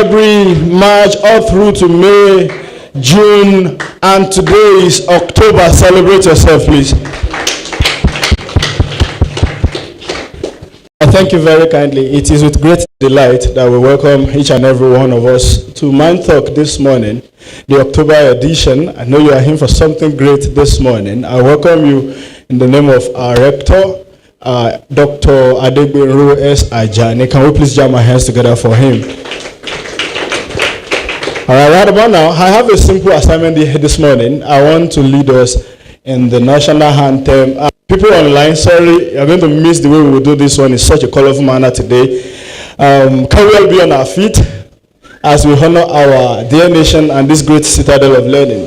February, March, all through to May, June, and today is October. Celebrate yourself, please. Thank you very kindly. It is with great delight that we welcome each and every one of us to MindTalk this morning, the October edition. I know you are here for something great this morning. I welcome you in the name of our rector, Dr. Adegbenro S. Ajani. Can we please jam our hands together for him? All right, right about now, I have a simple assignment this morning. I want to lead us in the national anthem. People online, sorry, you're going to miss the way we will do this one in such a colorful manner today. Can we all be on our feet as we honor our dear nation and this great citadel of learning?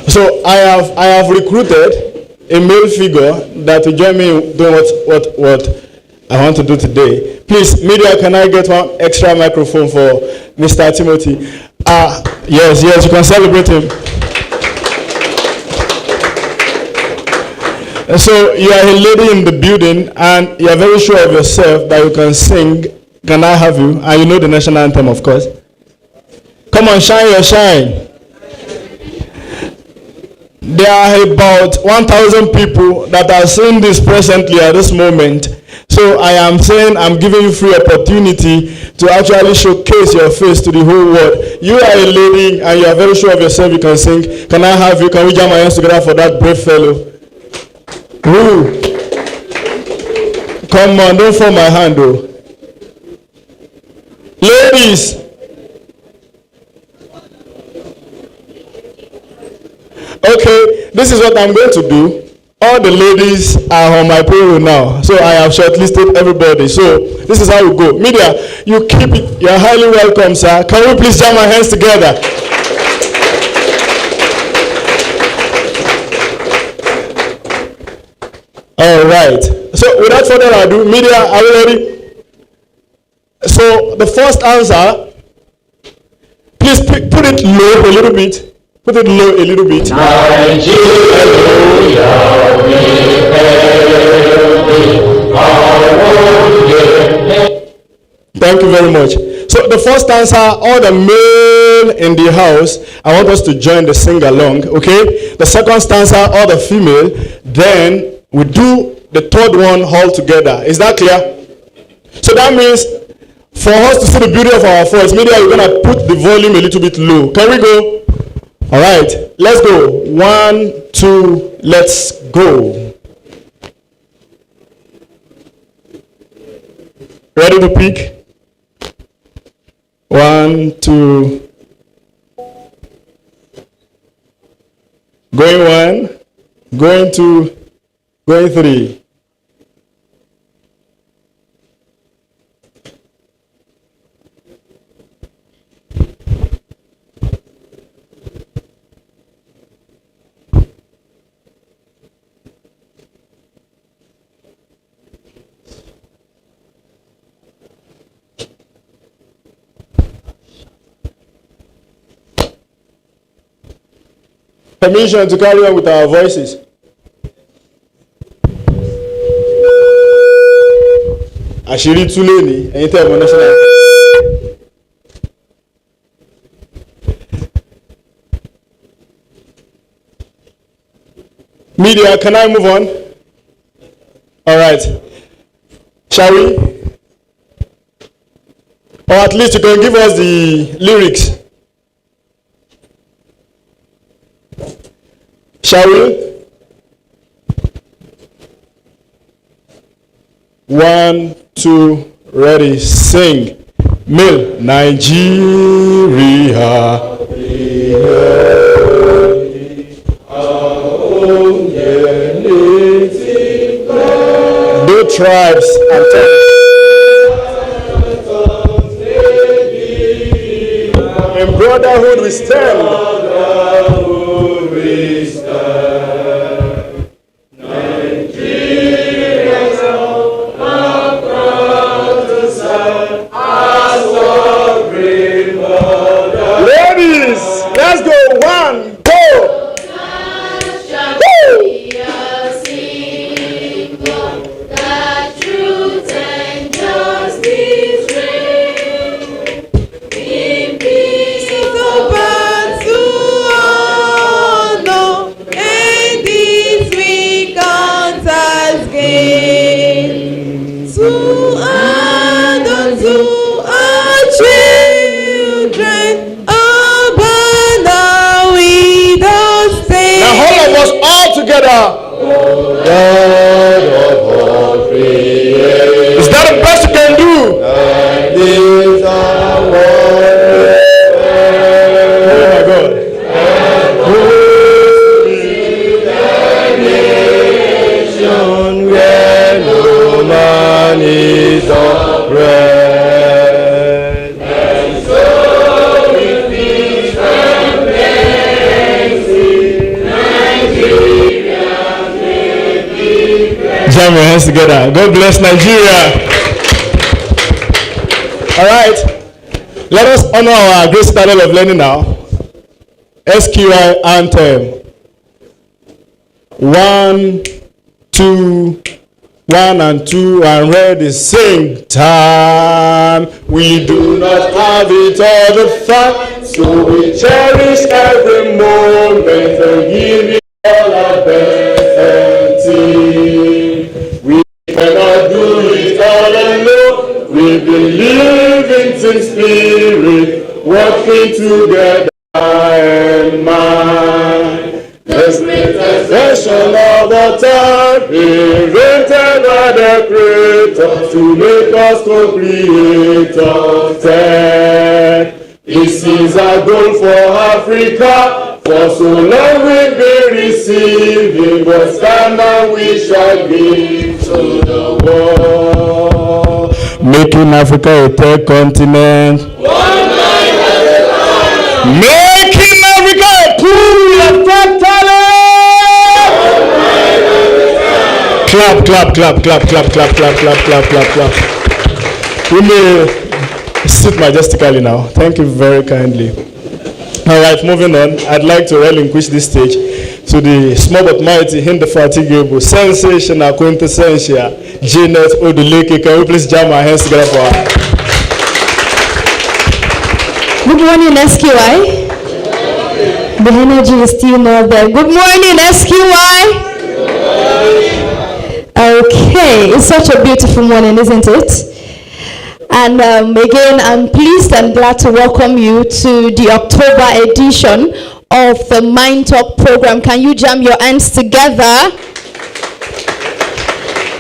So I have recruited a male figure that will join me in doing what I want to do today. Please, media, can I get one extra microphone for Mr. Timothy? Yes, you can celebrate him. So you are a lady in the building and you are very sure of yourself that you can sing. Can I have you? And you know the national anthem, of course. Come on, shine your shine. There are about 1,000 people that are seeing this presently at this moment. So I am saying I'm giving you free opportunity to actually showcase your face to the whole world. You are a lady and you are very sure of yourself you can sing. Can I have you? Can we jam our hands together for that brave fellow? Ooh. Come on, don't fall my hand though. Ladies. Okay, this is what I'm going to do. All the ladies are on my payroll now. So I have shortlisted everybody. So this is how we go. Media, you keep it. You're highly welcome, sir. Can we please jam our hands together? All right. So without further ado, media, are you ready? So the first answer, please put it low a little bit. Put it low a little bit. Thank you very much. So the first answer, all the male in the house, I want us to join the sing along, okay? The second stanza, all the female, then we do the third one all together. Is that clear? So that means for us to see the beauty of our voice, maybe we're going to put the volume a little bit low. Can we go? All right, let's go. 1, 2, let's go. Ready to pick? 1, 2. Going 1, going 2, going 3. Permission to carry on with our voices. Àṣírí túlé ni ẹ̀yin tẹ́ mọ̀ national. Media, can I move on? All right. Shall we? Or at least you can give us the lyrics. Shall we? 1, 2, ready, sing. Mil Nigeria. No tribes and tongues. In brotherhood we stand. Truth and justice reign. God of all creation. Is that the best you can do? And these are wonders. Oh my God. And holy nation where no man is oppressed. And so with peace and mercy, Nigeria may be blessed. Jam your hands together. God bless Nigeria. All right. Let us honor our great standard of learning now. SQI anthem. 1, 2, 1 and 2 and ready. Sing time. We do not have it all the time, so we cherish every moment and give it all our best and team. We cannot do it all alone. We believe in team spirit, working together and mind. The greatest version of the time, invented by the Creator to make us complete of tech. This is our goal for Africa. For so long we've been receiving, but stand and we shall give to the world. Making Africa a third continent. One mind at a time. Making Africa a pool of top talent. One mind at a time. Clap, clap, clap, clap, clap, clap, clap, clap, clap, clap, clap. We may sit majestically now. Thank you very kindly. All right, moving on. I'd like to relinquish this stage to the small but mighty, indefatigable, sensational, quintessential Janet Oduleke. Can we please jam our hands together for her? Good morning, SQI. The energy is still not there. Good morning, SQI. Okay, it's such a beautiful morning, isn't it? And again, I'm pleased and glad to welcome you to the October edition of the MindTalk program. Can you jam your hands together?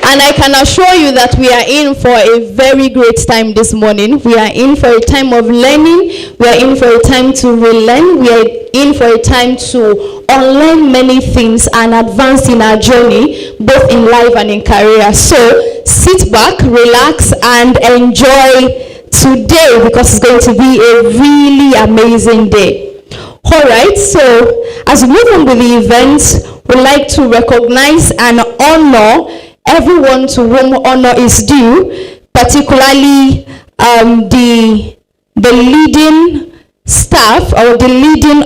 And I can assure you that we are in for a very great time this morning. We are in for a time of learning. We are in for a time to relearn. We are in for a time to unlearn many things and advance in our journey, both in life and in career. So sit back, relax, and enjoy today, because it's going to be a really amazing day. All right, so as we move on with the event, we'd like to recognize and honor everyone to whom honor is due, particularly the leading staff or the leading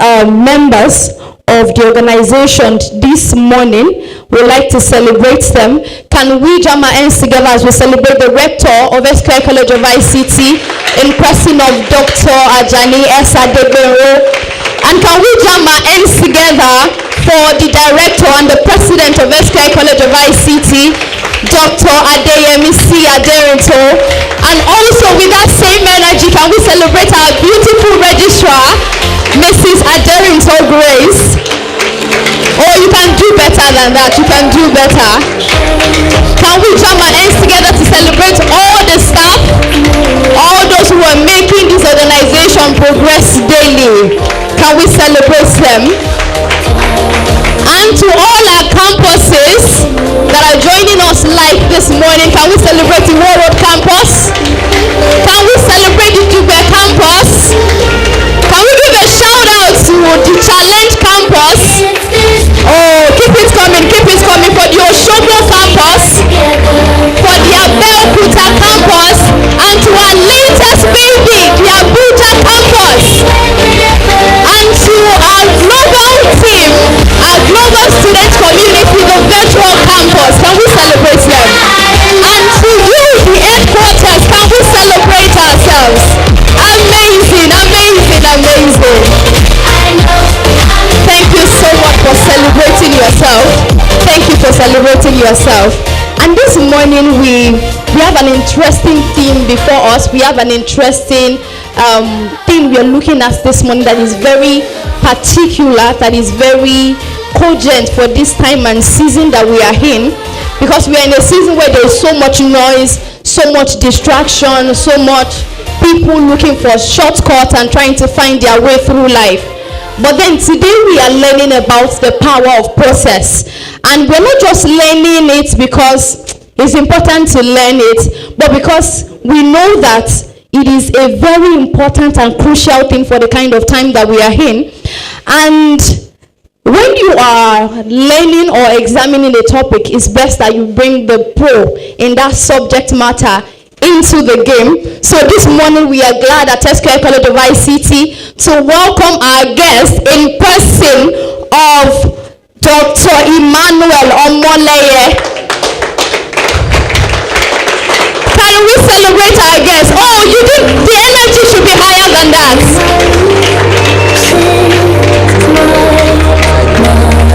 members of the organization this morning. We'd like to celebrate them. Can we jam our hands together as we celebrate the rector of SQI College of ICT in person of Dr. Ajani S. Adegbero? And can we jam our hands together for the director and the president of SQI College of ICT, Dr. Adeyemi C. Aderinto? And also with that same energy, can we celebrate our beautiful registrar, Mrs. Aderinto Grace? Oh, you can do better than that. You can do better. Can we jam our hands together to celebrate all the staff, all those who are making this organization progress daily? Can we celebrate them? And to all our campuses that are joining us live this morning, can we celebrate the World Road campus? Can we celebrate the Dubai campus? Can we give a shout out to the Challenge campus? Oh, keep it coming for the Osogbo campus, for the Abeokuta campus, and to our latest baby, the Abuja campus, and to our global team, our global student community, the virtual campus. Can we celebrate them? And to you, the headquarters, can we celebrate ourselves? Amazing, amazing, amazing. Thank you so much for celebrating yourself. Thank you for celebrating yourself. And this morning we have an interesting theme before us. We have an interesting thing we are looking at this morning that is very particular, that is very cogent for this time and season that we are in, because we are in a season where there is so much noise, so much distraction, so much people looking for shortcuts and trying to find their way through life. But then today we are learning about the power of process, and we're not just learning it because it's important to learn it, but because we know that it is a very important and crucial thing for the kind of time that we are in. And when you are learning or examining a topic, it's best that you bring the pro in that subject matter into the game. So this morning we are glad at SQI College of ICT to welcome our guest in person of Dr. Emmanuel Omoleye. Can we celebrate our guest? Oh, the energy should be higher than that.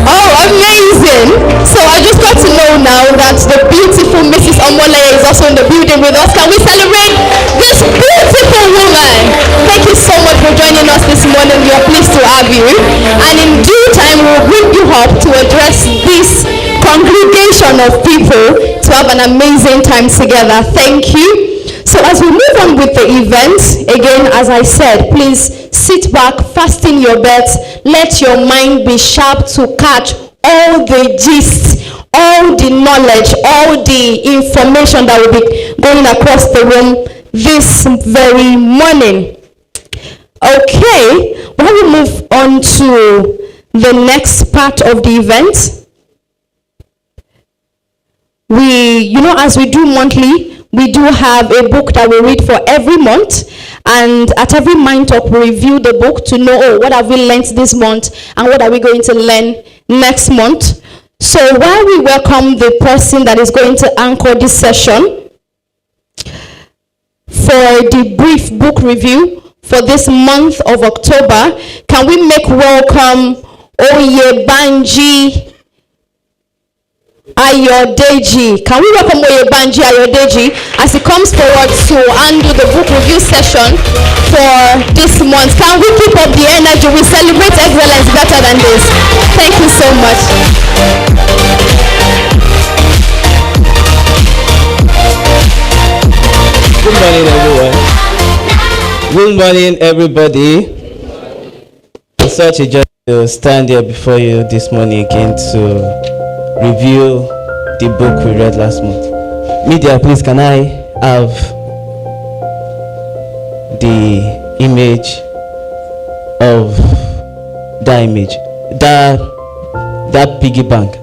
Oh, amazing. So I just got to know now that the beautiful Mrs. Omoleye is also in the building with us. Can we celebrate this beautiful woman? Thank you so much for joining us this morning. We are pleased to have you. And in due time, we'll bring you up to address this congregation of people to have an amazing time together. Thank you. So as we move on with the event, again, as I said, please sit back, fasten your belts, let your mind be sharp to catch all the gist, all the knowledge, all the information that will be going across the room this very morning. Okay, when we move on to the next part of the event, as we do monthly, we do have a book that we read for every month, and at every MindTalk we review the book to know, what have we learned this month and what are we going to learn next month. So while we welcome the person that is going to anchor this session for the brief book review for this month of October, can we make welcome Oyebanji Ayodeji. Can we welcome Oyebanji Ayodeji as he comes forward to undo the book review session for this month? Can we keep up the energy? We celebrate excellence better than this. Thank you so much. Good morning, everyone. Good morning, everybody. It's such a joy to stand here before you this morning again to review the book we read last month. Media, please, can I have the image of that piggy bank?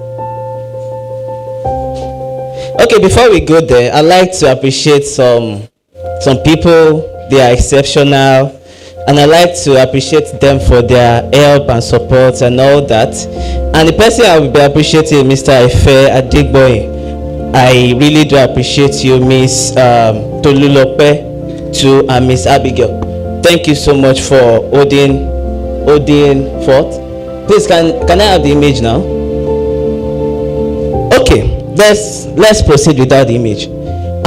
Okay, before we go there, I'd like to appreciate some people. They are exceptional, and I'd like to appreciate them for their help and support and all that. And the person I will be appreciating, Mr. Ife Adigboy. I really do appreciate you, Miss Tolulope, too, and Miss Abigail. Thank you so much for holding forth. Please, can I have the image now? Okay, let's proceed without the image.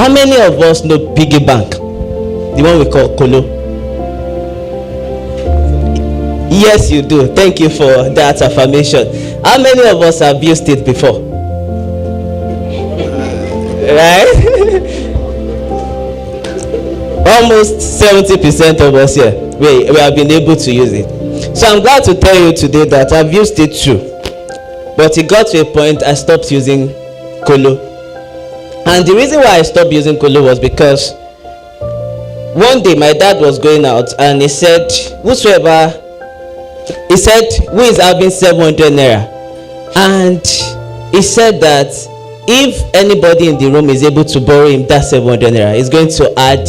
How many of us know piggy bank, the one we call Kolo? Yes, you do. Thank you for that affirmation. How many of us have used it before? Right? Almost 70% of us here, we have been able to use it. So I'm glad to tell you today that I've used it too. But it got to a point I stopped using Kolo. And the reason why I stopped using Kolo was because one day my dad was going out and he said, who is having 700 naira? And he said that if anybody in the room is able to borrow him that 700 naira, he's going to add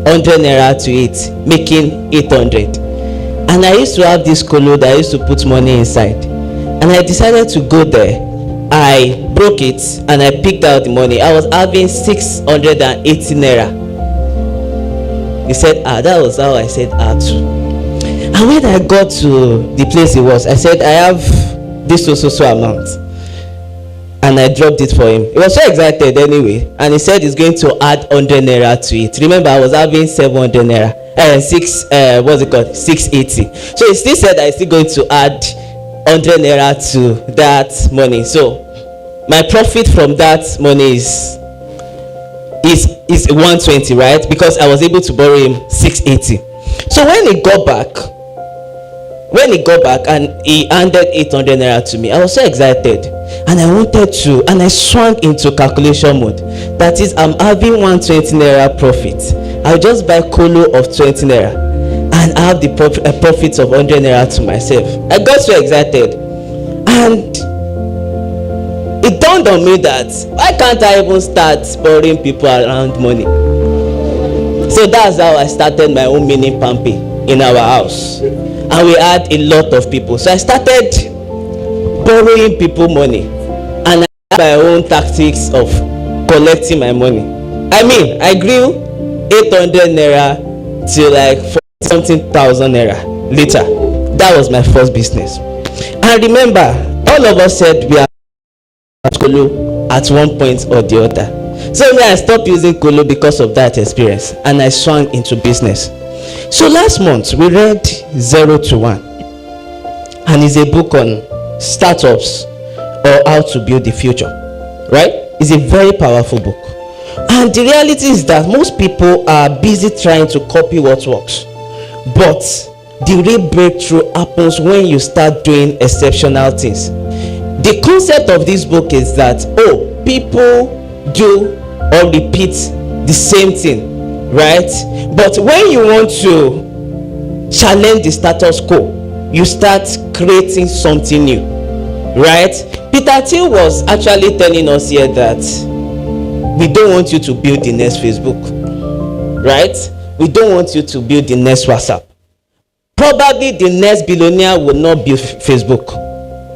100 naira to it, making 800. And I used to have this Kolo that I used to put money inside. And I decided to go there. I broke it and I picked out the money. I was having 680 naira. He said, that was how I said too. And when I got to the place he was, I said, I have this so amount. And I dropped it for him. He was so excited anyway. And he said he's going to add 100 naira to it. Remember, I was having 700 naira. 680. So he still said that he's still going to add 100 naira to that money. So my profit from that money is 120, right? Because I was able to borrow him 680. So when he got back and he handed 800 naira to me, I was so excited, and I wanted to, and I swung into calculation mode. That is, I'm having 120 naira profit. I'll just buy colo of 20 naira and I have the profit of 100 naira to myself. I got so excited, and it dawned on me that why can't I even start borrowing people around money? So that's how I started my own mini pampi in our house, and we had a lot of people. So I started borrowing people money, and I had my own tactics of collecting my money. I mean, I grew 800 naira to like 40-something thousand naira later. That was my first business. And remember, all of us said we are Kolo at one point or the other. So I stopped using Kolo because of that experience, and I swung into business. So last month we read 0 to 1, and it's a book on startups or how to build the future, right? It's a very powerful book, and the reality is that most people are busy trying to copy what works, but the real breakthrough happens when you start doing exceptional things. The concept of this book is that people do or repeat the same thing, right? But when you want to challenge the status quo, you start creating something new, right? Peter Thiel was actually telling us here that we don't want you to build the next Facebook, right? We don't want you to build the next WhatsApp. Probably the next billionaire will not build Facebook,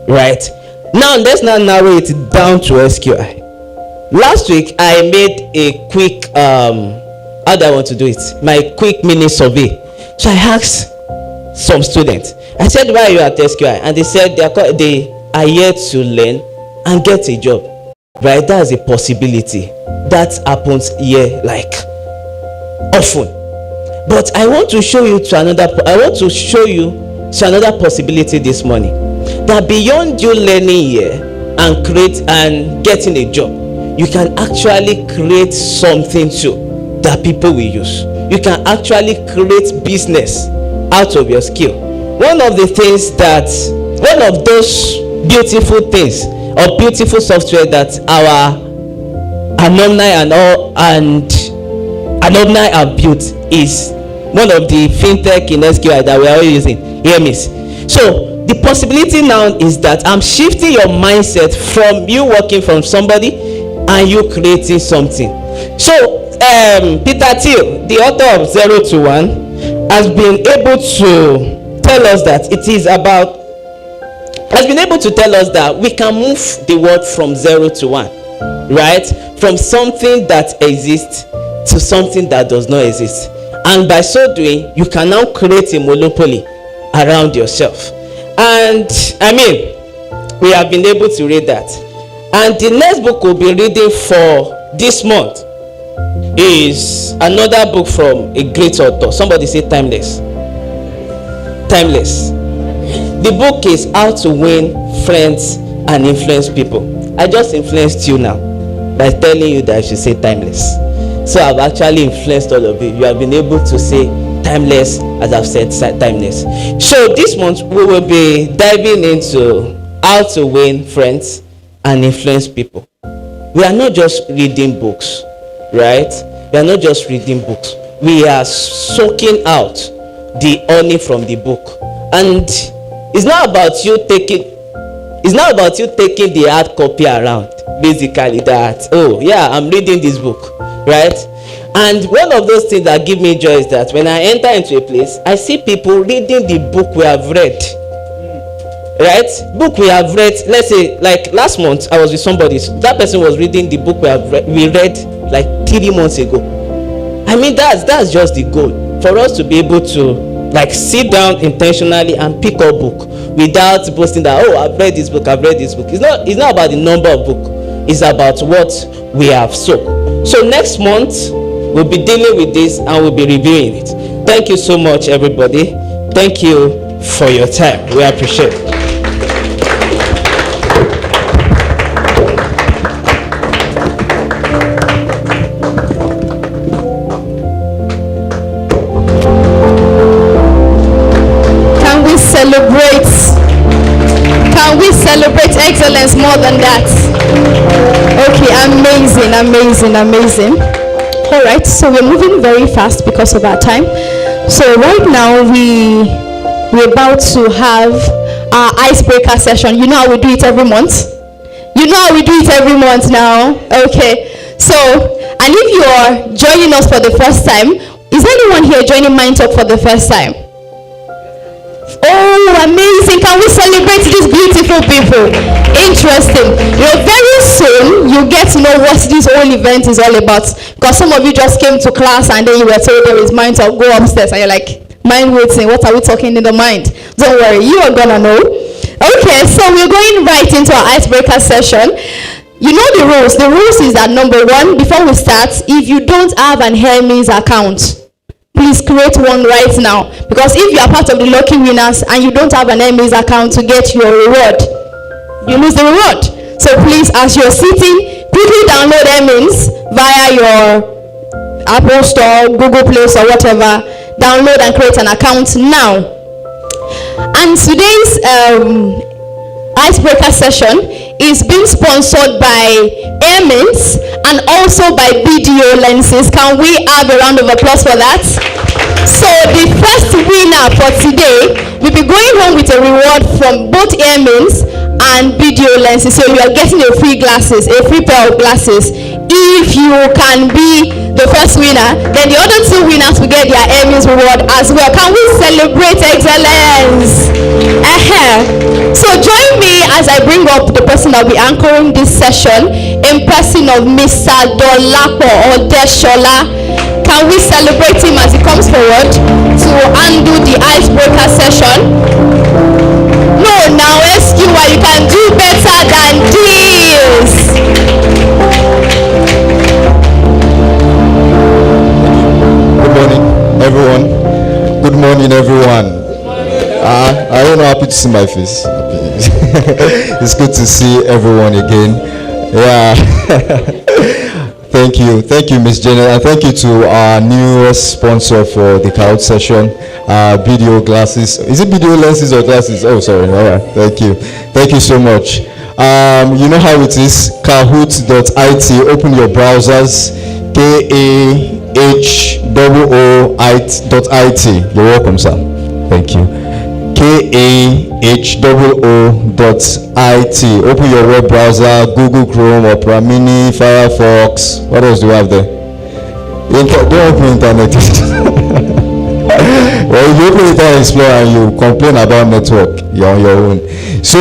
right? Now let's now narrow it down to SQI. Last week I made a quick how do I want to do it? My quick mini survey. So I asked some students. I said, why are you at SQI? And they said they are here to learn and get a job. Right? That's a possibility. That happens here like often. But I want to show you to another possibility this morning. That beyond you learning here and getting a job, you can actually create something too that people will use. You can actually create business out of your skill. One of those beautiful things or beautiful software that our alumni have built is one of the fintech in SQI that we are all using, EMIS. So the possibility now is that I'm shifting your mindset from you working from somebody and you creating something. So Peter Thiel, the author of 0 to 1, has been able to tell us that we can move the world from 0 to 1, right? From something that exists to something that does not exist. And by so doing, you can now create a monopoly around yourself. And I mean, we have been able to read that. And the next book we'll be reading for this month is another book from a great author. Somebody say timeless. Timeless. The book is How to Win Friends and Influence People. I just influenced you now by telling you that I should say timeless. So I've actually influenced all of you. You have been able to say timeless as I've said timeless. So this month we will be diving into how to win friends and influence people. We are not just reading books, right? We are not just reading books. We are soaking out the honey from the book. And it's not about you taking the hard copy around, basically, that I'm reading this book, right? And one of those things that give me joy is that when I enter into a place, I see people reading the book we have read, right? Book we have read. Let's say like last month I was with somebody, that person was reading the book we read like 3 months ago. I mean, that's just the goal, for us to be able to like sit down intentionally and pick up book without boasting that I've read this book. It's not about the number of book, it's about what we have soaked. So next month we'll be dealing with this and we'll be reviewing it. Thank you so much, everybody. Thank you for your time. We appreciate it. presence more than that. Okay, amazing, amazing, amazing. All right, so we're moving very fast because of our time. So right now we're about to have our icebreaker session. You know how we do it every month? You know how we do it every month now? Okay. So, and if you are joining us for the first time, is anyone here joining MindTalk for the first time? Oh, amazing. Can we celebrate these beautiful people? Interesting. You know, very soon you get to know what this whole event is all about. Because some of you just came to class and then you were told there is MindTalk, go upstairs, and you're like, mind waiting, what are we talking in the mind? Don't worry, you are gonna know. Okay, so we're going right into our icebreaker session. You know the rules. The rules is that number one, before we start, if you don't have an Hermes account, please create one right now. Because if you are part of the lucky winners and you don't have an Hermes account to get your reward, you lose the reward. So please, as you're sitting, quickly download Hermes via your Apple Store, Google Play or whatever. Download and create an account now. And today's icebreaker session is being sponsored by Airmints and also by BDO lenses. Can we have a round of applause for that? So the first winner for today will be going home with a reward from both Airmints and BDO lenses. So you are getting a free pair of glasses. If you can be the first winner, then the other two winners will get their Airmints reward as well. Can we celebrate excellence? So join me as I bring up the person that will be anchoring this session in person of Mr. Dolapo Odeshola. Can we celebrate him as he comes forward to undo the icebreaker session? No, now SQI, you can do better than this. Good morning, everyone. Good morning, everyone. I don't know, happy to see my face. It's good to see everyone again. Yeah. Thank you, Miss Jenna, and thank you to our newest sponsor for the Kahoot session, video glasses. Is it video lenses or glasses? Oh, sorry. All right. Thank you so much. You know how it is. Kahoot.it. Open your browsers. KAHOOIT.it. You're welcome, sir. Thank you. KAHOO.it. Open your web browser, Google Chrome, Opera Mini, Firefox. What else do we have there? Don't open internet. Well, if you open Internet Explorer and you complain about network, you're on your own. So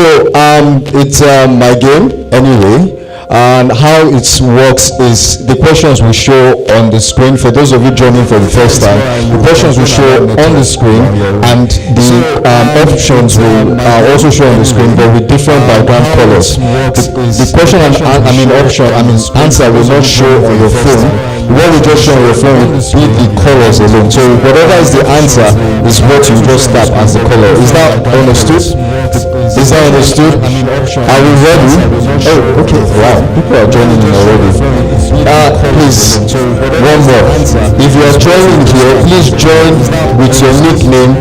it's my game anyway. And how it works is the questions will show on the screen. For those of you joining for the first time, the questions will show on the screen, and the options will also show on the screen, but with different background colors. The question answer will not show on your phone. What will just show on your phone will be the colors alone. So whatever is the answer is what you just tap as the color. Is that understood? Is that understood? Are we ready? Oh, okay. Wow. People are joining in already. Please, one more. If you are joining here, please join with your nickname,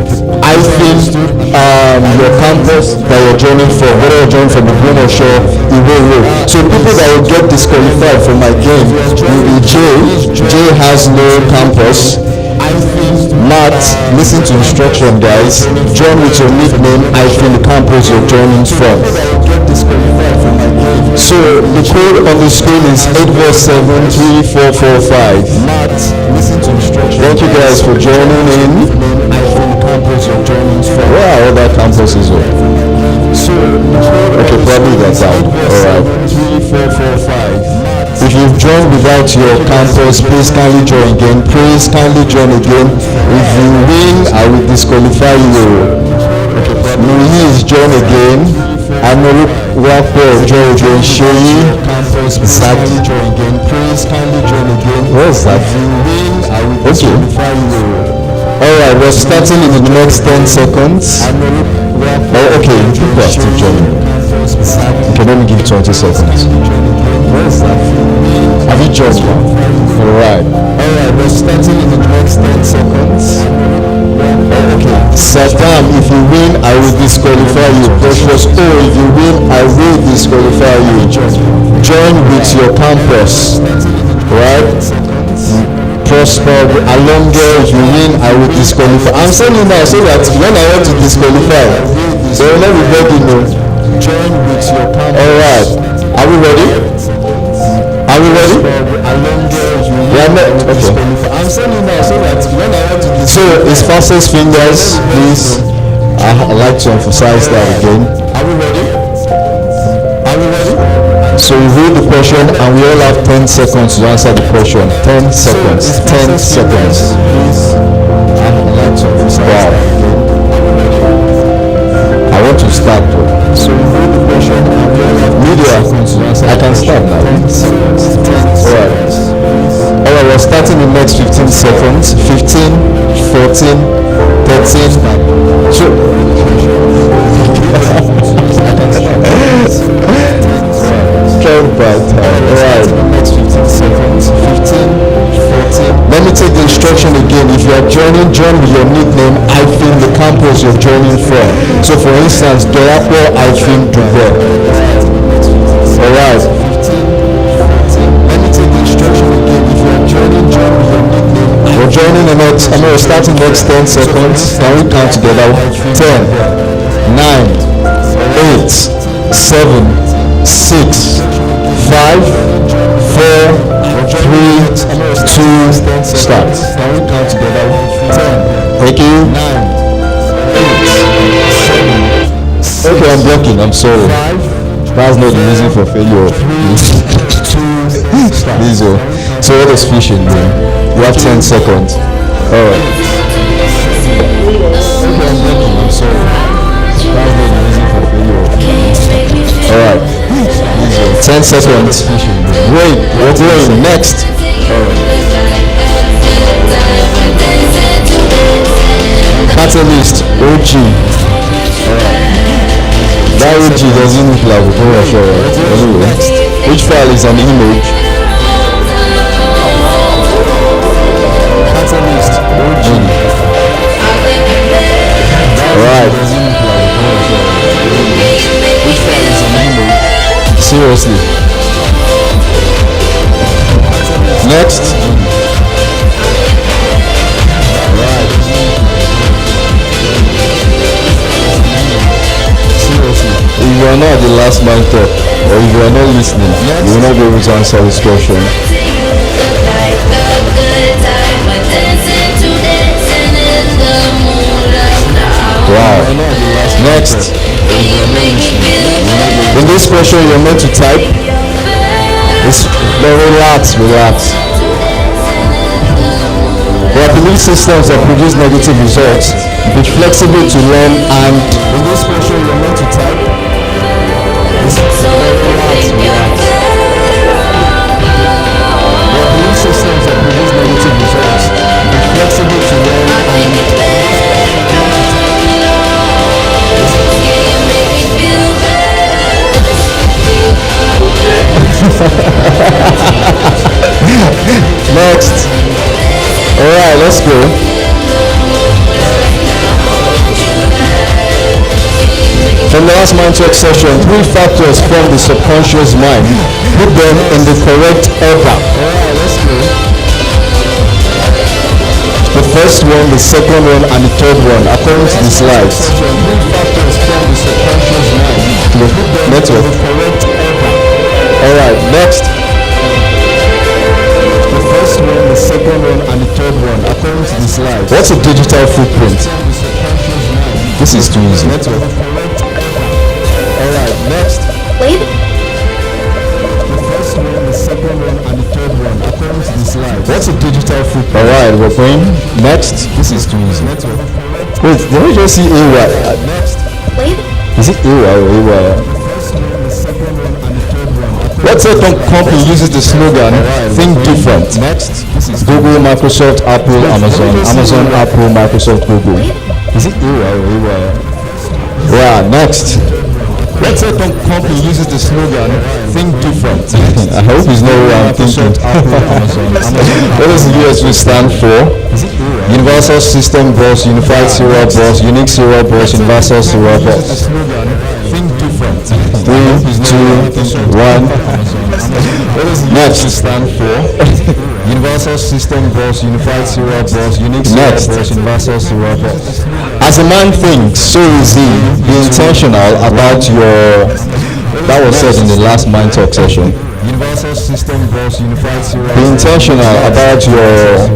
your campus that you're joining from, whether you're joining from the Green or Shore, So people that will get disqualified from my game will be Jay. Jay has no campus. Matt, listen to instruction, guys. Join with your nickname, the campus you're joining from. So the code on the screen is 8473445. Matt, listen to instruction. Thank you guys for joining in. Where are other campuses? Okay, probably that's out. Alright. If you've joined without your campus, please kindly join again. Please kindly join again. If you win, I will disqualify you. Louise, join again. Anoru Wapo, join again. Sheyi, exactly. Please kindly join again. What is that? If you win, I will disqualify you. Alright, we're starting in the next 10 seconds. Oh, okay, people are still joining. Okay, let me give you 20 seconds. Have you joined now? Alright, we're starting in the next 10 seconds. Saddam, if you win, I will disqualify you. Precious O, if you win, I will disqualify you. Join with your campus, right? Prosper, Alonga, if you win, I will disqualify. I'm saying it now so that when I want to disqualify, they will not be ready, no. Join with your campus. Alright, are we ready? Are we ready? Yeah, no. Okay. I'm saying it now so that when I want to disqualify. So, it's fastest fingers, please. I'd like to emphasize that again. Are we ready? Are we ready? So we read the question and we all have 10 seconds to answer the question. 10 seconds. 10 seconds. Wow. I want to start. So we read the question and we all have media. I can start now. Alright. Alright, we're starting the next 15 seconds. 15, 14, 13. So Alright. Next 15 seconds. 15, 14. Let me take the instruction again. If you are joining, join with your nickname hyphen the campus you're joining from. So for instance, Dorapo hyphen Dubai. Alright. Let me take the instruction again. If you are joining, join with your nickname. We're joining the next, we're starting next 10 seconds. Can we count together? 10, 9, 8, 7, 6, 5, 4, 3, 2, start. Can we count together? 10. Thank you. 9, 8, 7. Okay, I'm blocking. I'm sorry. That's not the reason for failure. Please, so what is fishing then? You have 10 seconds. Alright. Okay, I'm blocking. I'm sorry. That's not the reason for failure. Alright. 10 seconds. Wait, what's going next? Catalyst, OG. That OG doesn't look like a commercial. Anyway, which file is an image? Catalyst, OG. Alright. Which file is an image? Seriously. Next. Right. Seriously. If you are not at the last MindTalk, or if you are not listening, you will not be able to answer this question. Wow. Next. In this question, you're meant to type. Relax. There are belief systems that produce negative results. Be flexible to learn, and in this question, you're meant to type. Relax. There are belief systems that produce negative results. Be flexible to learn, and next. Alright, let's go. From the last MindTalk session, 3 factors from the subconscious mind. Put them in the correct order. Alright, let's go. The first one, the second one, and the third one, according to the slides. 3 factors from the subconscious mind. Network. Alright, next. The first one, the second one, and the third one, according to the slide. What's a digital footprint? This is too easy. Alright, next. Wait. The first one, the second one, and the third one, according to the slide. What's a digital footprint? Alright, we're going. Next. This is too easy. Wait, did I just see AY? Next. Wait. Is it AY or AY? What second company uses the slogan "Think Different"? Next, Google, Microsoft, Apple, Amazon, Apple, Microsoft, Google. Is it AY or AY? Yeah, next. Let's say company uses the slogan "Think Different." I hope you know what I'm thinking. What does the USB stand for? Universal System Bus, Unified Serial Bus, Unique Serial Bus, Universal Serial Bus. Think different. 3, 2, 1. What does the USB stand for? Universal System Bus, Unified Serial Bus, Unique Serial Bus, Universal Serial Bus. As a man thinks, so is he. Be intentional about your... That was said in the last MindTalk session. Universal System Bus, Unified Serial. Be intentional about your...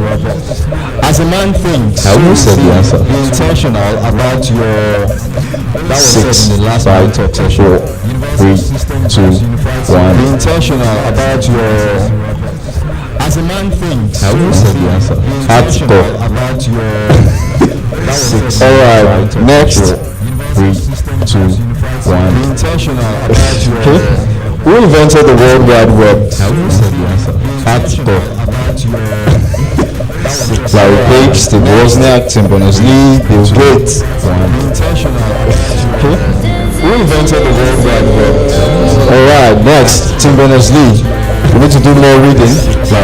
As a man thinks, I will say the answer. Be intentional about your... That was said in the last MindTalk session. 3, 2, 1. Be intentional about your... As a man thinks, I will say the answer. About your... 6. Alright, next. 3, 2, 1. Be intentional about your... Okay. Who invented the World Wide Web? I will say the answer. About your... Larry Page, Steve Wozniak, Tim Berners-Lee, Bill Gates. Okay. Who invented the World Wide Web? Alright, next, Tim Berners-Lee. We need to do more reading.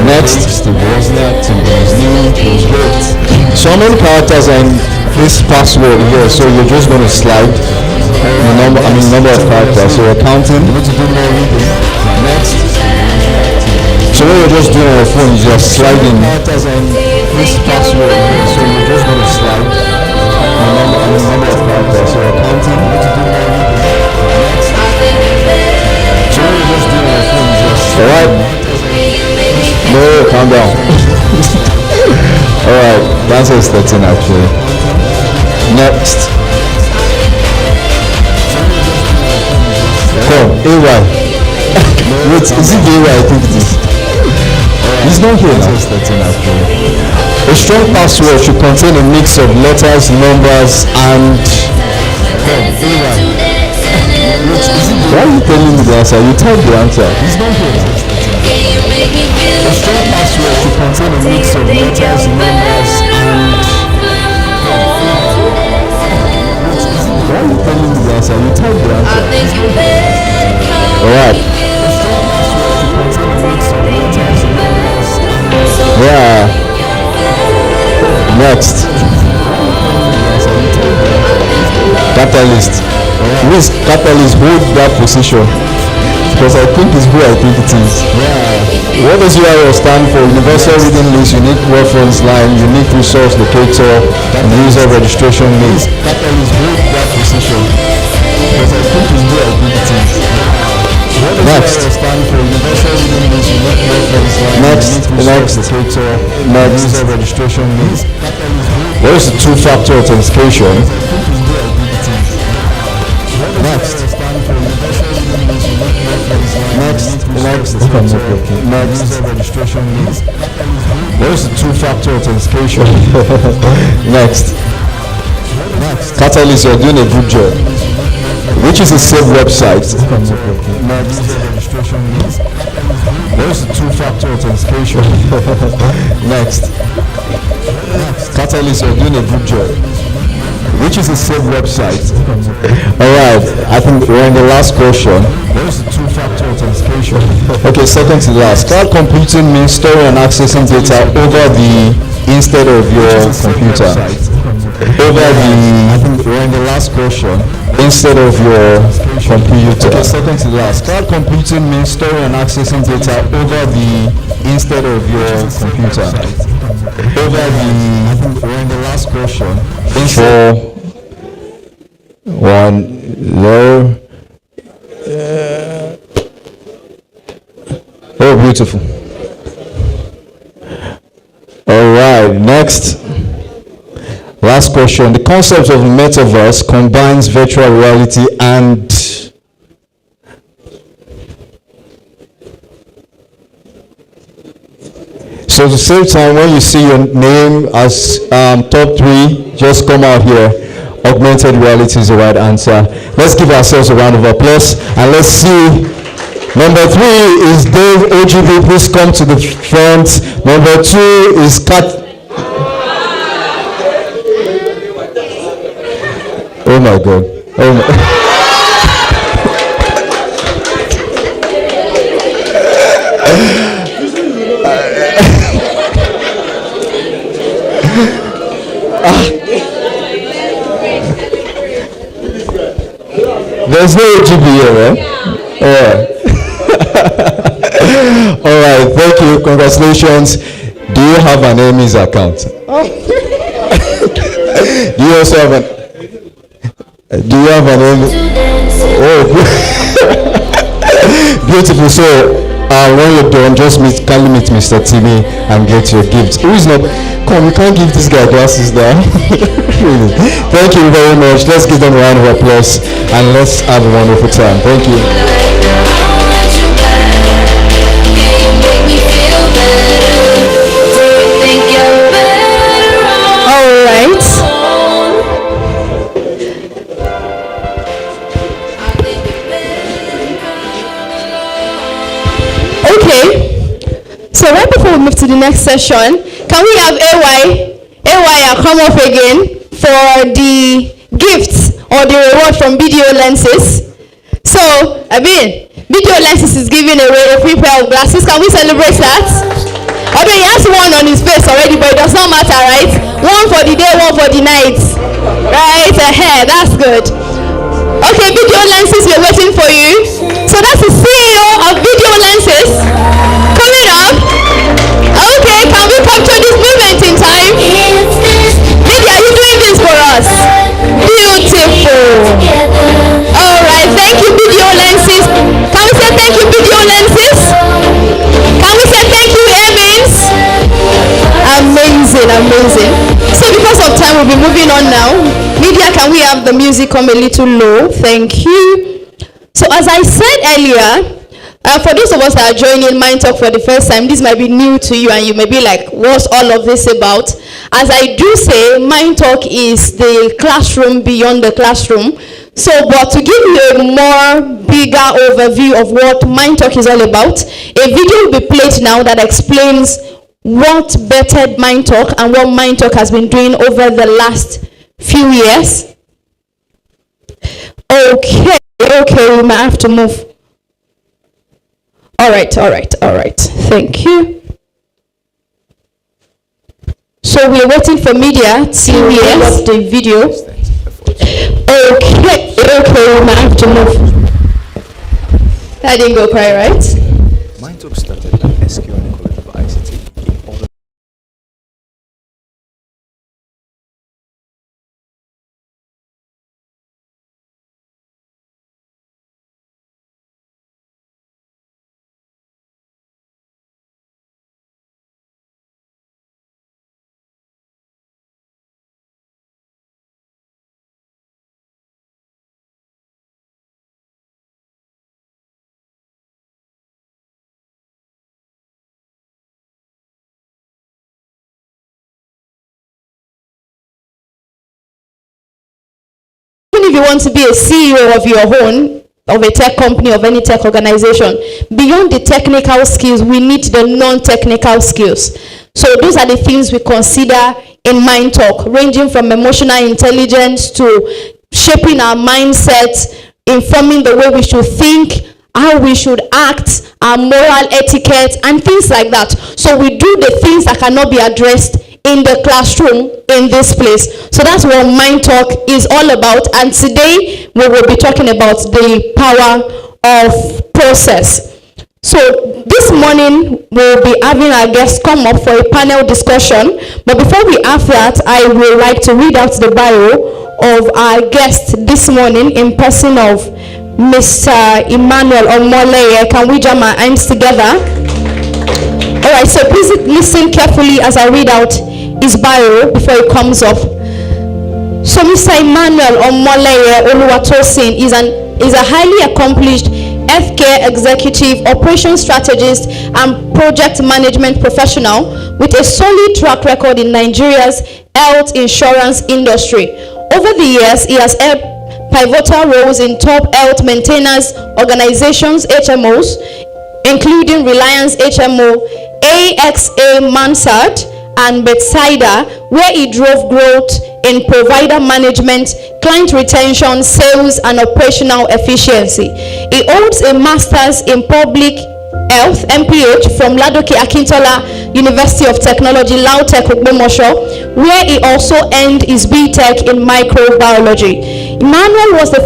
Next, Steve Wozniak, Tim Berners-Lee, Bill Gates. So many characters are in this password here, so you're just going to slide the number of characters. So you're counting. We need to do more reading. Next. So what you're just doing on your phone is you're sliding this password here. So you're just going to slide the number of characters. So you're counting. So what you're just doing on your phone is you're sliding. Alright. No, calm down. Alright, the answer is 13 actually. Next. Come, AY. Wait, is it the AY I think it is? He's not here now. A strong password should contain a mix of letters, numbers, and... Why are you telling me the answer? You type the answer. He's not here. A strong password should contain a mix of letters, numbers, and... Why are you telling me the answer? You type the answer. Alright. Yeah. Next. Catalyst. Who is catalyst? Hold that position. Because I think it's who I think it is. Yeah. What does URL stand for? Universal Reading List, Unique Reference Line, Unique Resource Locator, and User Registration List. Catalyst, hold that position. Because I think it's who I think it is. Next. Next. Registration list. What is the two-factor authentication? Next. Registration list. What is the two-factor authentication? Next. Catalyst, you're doing a good job. Which is a safe website? Next. Where's the two-factor authentication? Next. Catalyst, you're doing a good job. Which is a safe website? Alright, I think we're in the last question. Where's the two-factor authentication? Okay, second to last. Cloud computing means storing and accessing data over the instead of your computer. Over the, I think we're in the last question. Instead of your computer. Okay, second to last. Cloud computing means storing and accessing data over the instead of your computer. Over the, I think we're in the last question. 4, 1, 0. Oh, beautiful. All right, next. Last question. The concept of metaverse combines virtual reality and so to save time, when you see your name as top 3, just come out here. Augmented reality is the right answer. Let's give ourselves a round of applause and let's see. Number 3 is Dave OGB. Please come to the front. Number 2 is Kat. Oh my God. Oh my. There's no OGB here, right? Yeah. All right, thank you. Congratulations. Do you have an Emmys account? Oh. Do you also have an? Do you have an Emmys? Oh, beautiful. So, when you're done, just kindly meet Mr. Timmy and get your gift. Who is not? Come, you can't give this guy glasses now. Really. Thank you very much. Let's give them a round of applause and let's have a wonderful time. Thank you. All right. Okay. So right before we move to the next session, can we have AY come up again for the gifts or the reward from video lenses? So, video lenses is giving away a free pair of glasses. Can we celebrate that? Although he has one on his face already, but it does not matter, right? One for the day, one for the night. Right? That's good. Okay, video lenses, we're waiting for you. So that's the CEO of video lenses coming up. Okay, can we capture this moment in time? Lydia, are you doing this for us? Beautiful. All right, thank you, video lenses. Can we say thank you, video lenses? Can we say thank you, Evans? Amazing. So because of time, we'll be moving on now. Lydia, can we have the music come a little low? Thank you. So as I said earlier, for those of us that are joining MindTalk for the first time, this might be new to you and you may be like, what's all of this about? As I do say, MindTalk is the classroom beyond the classroom. So, but to give you a more bigger overview of what MindTalk is all about, a video will be played now that explains what bettered MindTalk and what MindTalk has been doing over the last few years. Okay, we might have to move. All right. Thank you. So we're waiting for media to watch the video. Okay, we might have to move. That didn't go quite right. MindTalk started at SQI College of ICT in order If you want to be a CEO of your own, of a tech company, of any tech organization, beyond the technical skills, we need the non-technical skills. So those are the things we consider in MindTalk, ranging from emotional intelligence to shaping our mindset, informing the way we should think, how we should act, our moral etiquette, and things like that. So we do the things that cannot be addressed in the classroom in this place. So that's what MindTalk is all about. And today we will be talking about the power of process. So this morning we'll be having our guests come up for a panel discussion. But before we have that, I would like to read out the bio of our guest this morning in person of Mr. Emmanuel Omoleye. Can we jam our hands together? All right, so please listen carefully as I read out his bio before it comes up. So Mr. Emmanuel Omoleye Oluwatosin is a highly accomplished healthcare executive, operations strategist, and project management professional with a solid track record in Nigeria's health insurance industry. Over the years, he has held pivotal roles in top health maintenance organizations, HMOs, including Reliance HMO, AXA Mansard, and Bethsaida, where he drove growth in provider management, client retention, sales, and operational efficiency. He holds a master's in public health, MPH, from Ladoke Akintola University of Technology, Lautech, Ogbomoso, where he also earned his BTech in microbiology. Emmanuel was the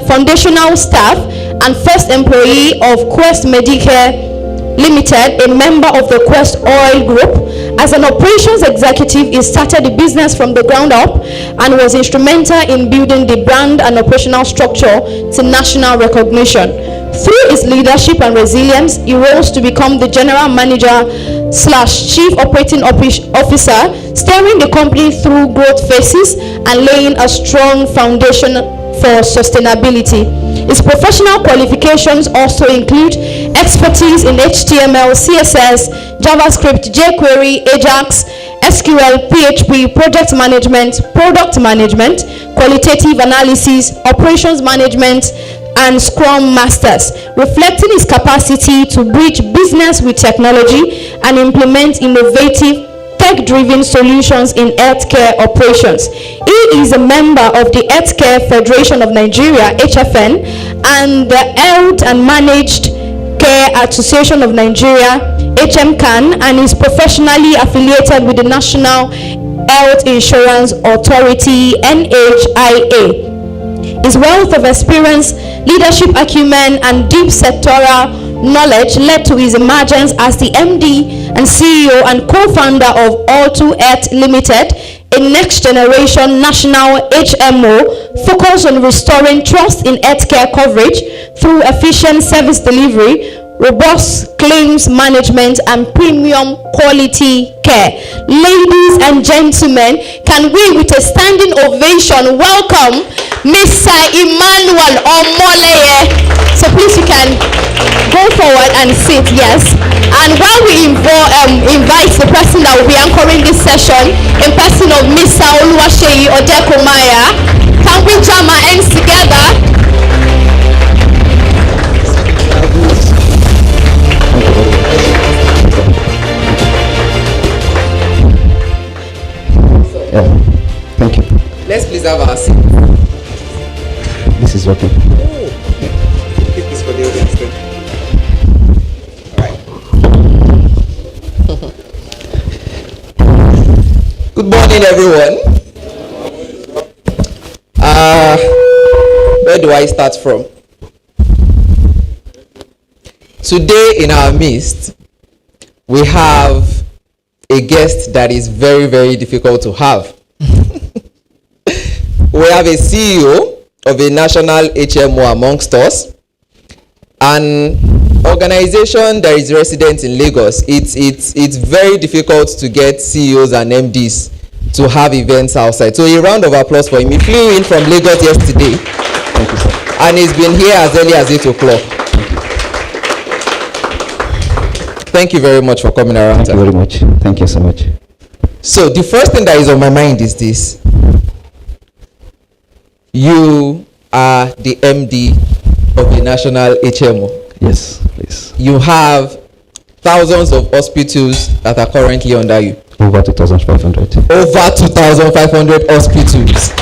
foundational staff and first employee of Quest Medicare Limited, a member of the Quest Oil Group. As an operations executive, he started the business from the ground up and was instrumental in building the brand and operational structure to national recognition. Through his leadership and resilience, he rose to become the general manager / chief operating officer, steering the company through growth phases and laying a strong foundation for sustainability. His professional qualifications also include expertise in HTML, CSS, JavaScript, jQuery, Ajax, SQL, PHP, project management, product management, qualitative analysis, operations management, and Scrum Masters, reflecting his capacity to bridge business with technology and implement innovative tech-driven solutions in healthcare operations. He is a member of the Healthcare Federation of Nigeria, HFN, and the Health and Managed Care Association of Nigeria, HMCAN, and is professionally affiliated with the National Health Insurance Authority, NHIA. His wealth of experience, leadership acumen, and deep sectoral knowledge led to his emergence as the MD and CEO and co-founder of All2 Health Limited, a next-generation national HMO focused on restoring trust in healthcare coverage through efficient service delivery, robust claims management, and premium quality care. Ladies and gentlemen, can we, with a standing ovation, welcome Mr. Emmanuel Omoleye. So please, you can go forward and sit, yes. And while we invite the person that will be anchoring this session in person of Mr. Oluwaseyi Odekomaya, can we jam our hands together? Thank you. Let's please have our seat. This is okay. Keep this for the audience then. Alright. Good morning, everyone. Where do I start from? Today in our midst, we have a guest that is very, very difficult to have. We have a CEO of a national HMO amongst us, an organization that is resident in Lagos. It's very difficult to get CEOs and MDs to have events outside. So a round of applause for him. He flew in from Lagos yesterday. Thank you, sir. And he's been here as early as 8 o'clock. Thank you very much for coming around. Thank you very much. Thank you so much. So the first thing that is on my mind is this. You are the MD of a national HMO. Yes, please. You have thousands of hospitals that are currently under you. Over 2,500. Over 2,500 hospitals.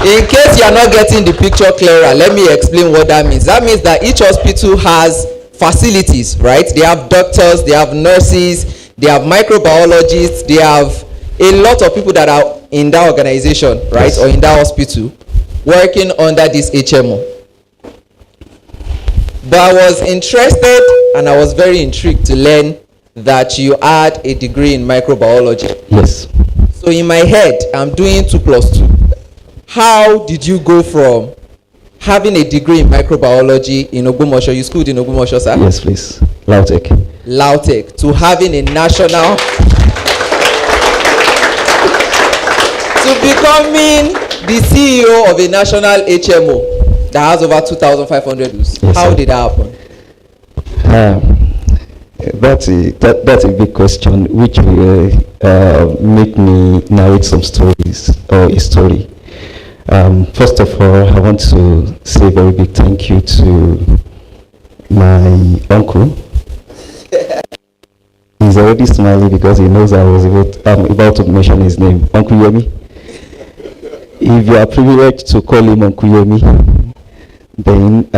In case you are not getting the picture clearer, let me explain what that means. That means that each hospital has facilities, right? They have doctors, they have nurses, they have microbiologists, they have a lot of people that are in that organization, right? Yes. Or in that hospital working under this HMO. But I was interested and I was very intrigued to learn that you had a degree in microbiology. Yes. So in my head, I'm doing 2 + 2. How did you go from having a degree in microbiology in Ogbomoso? You schooled in Ogbomoso, sir? Yes, please. Lautech. To having a national, to becoming the CEO of a national HMO that has over 2,500 use. Yes, how sir. did that happen? That's a big question, which will make me narrate some stories or a story. First of all, I want to say a very big thank you to my uncle. He's already smiling because he knows I'm about to mention his name, Uncle Yomi. If you are privileged to call him Uncle Yomi, then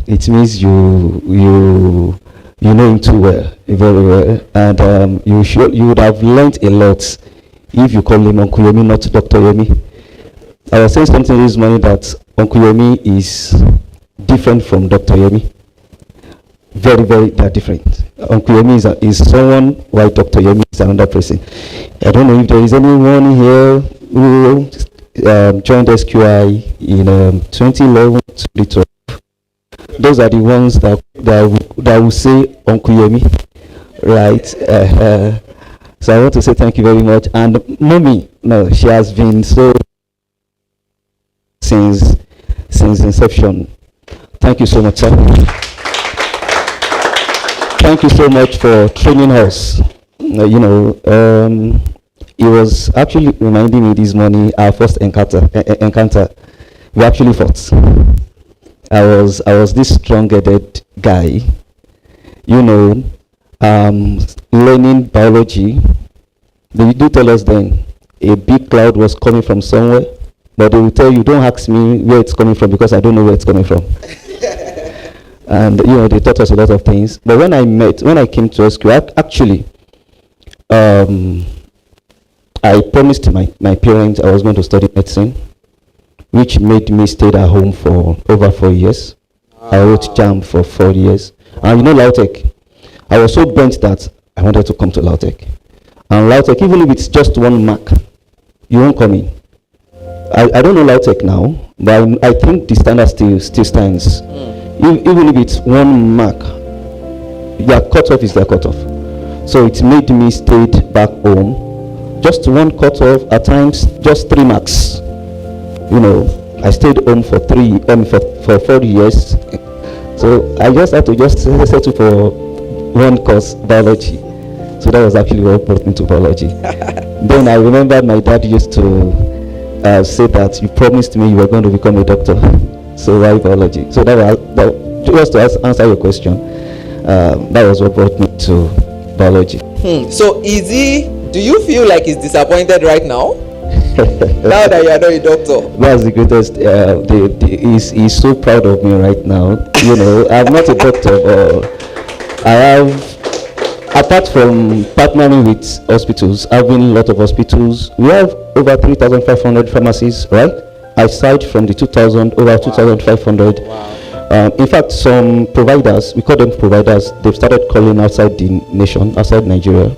it means you You know him too well, very well, and you would have learned a lot if you call him Uncle Yomi, not Dr. Yomi. I was saying something this morning that Uncle Yomi is different from Dr. Yomi. Very, very, they're different. Uncle Yomi is someone, while Dr. Yomi is another person. I don't know if there is anyone here who joined SQI in 2011, 2012. Those are the ones that will say Uncle Yomi, right? So I want to say thank you very much. And Mommy, no, she has been so since inception. Thank you so much, sir. Thank you so much for training us. It was actually reminding me this morning our first encounter. We actually fought. I was this strong-headed guy, learning biology. They do tell us then a big cloud was coming from somewhere, but they will tell you, don't ask me where it's coming from because I don't know where it's coming from. And they taught us a lot of things. But when I came to SQI, actually, I promised my parents I was going to study medicine, which made me stay at home for over 4 years. I wrote JAM for 4 years. And Lautech, I was so bent that I wanted to come to Lautech. And Lautech, even if it's just 1 mark, you won't come in. I don't know Lautech now, but I think the standard still stands. Even if it's 1 mark, their cutoff is their cutoff. So it made me stay back home. Just 1 cutoff, at times just 3 marks. I stayed home for 4 years. So I just had to settle for 1 course, biology. So that was actually what brought me to biology. Then I remember my dad used to say that you promised me you were going to become a doctor. So why biology? So just to answer your question, that was what brought me to biology. So do you feel like he's disappointed right now? Now that you are not a doctor. That's the greatest. He's so proud of me right now. I'm not a doctor, but I have, apart from partnering with hospitals, I've been in a lot of hospitals. We have over 3,500 pharmacies, right? Aside from the 2,000, over 2,500. Wow. In fact, some providers, we call them providers, they've started calling outside the nation, outside Nigeria,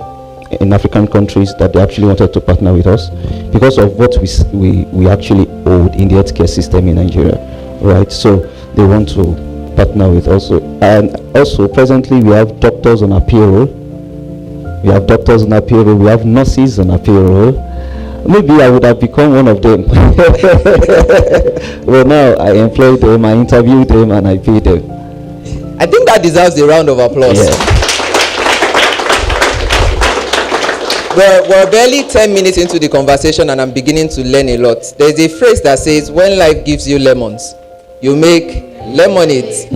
in African countries, that they actually wanted to partner with us because of what we actually hold in the healthcare system in Nigeria, right? So they want to partner with us. And also presently we have doctors on our payroll. We have nurses on our payroll. Maybe I would have become one of them. Well, now I employ them, I interview them, and I pay them. I think that deserves a round of applause. Yeah. We're barely 10 minutes into the conversation and I'm beginning to learn a lot. There's a phrase that says, when life gives you lemons, you make lemonade.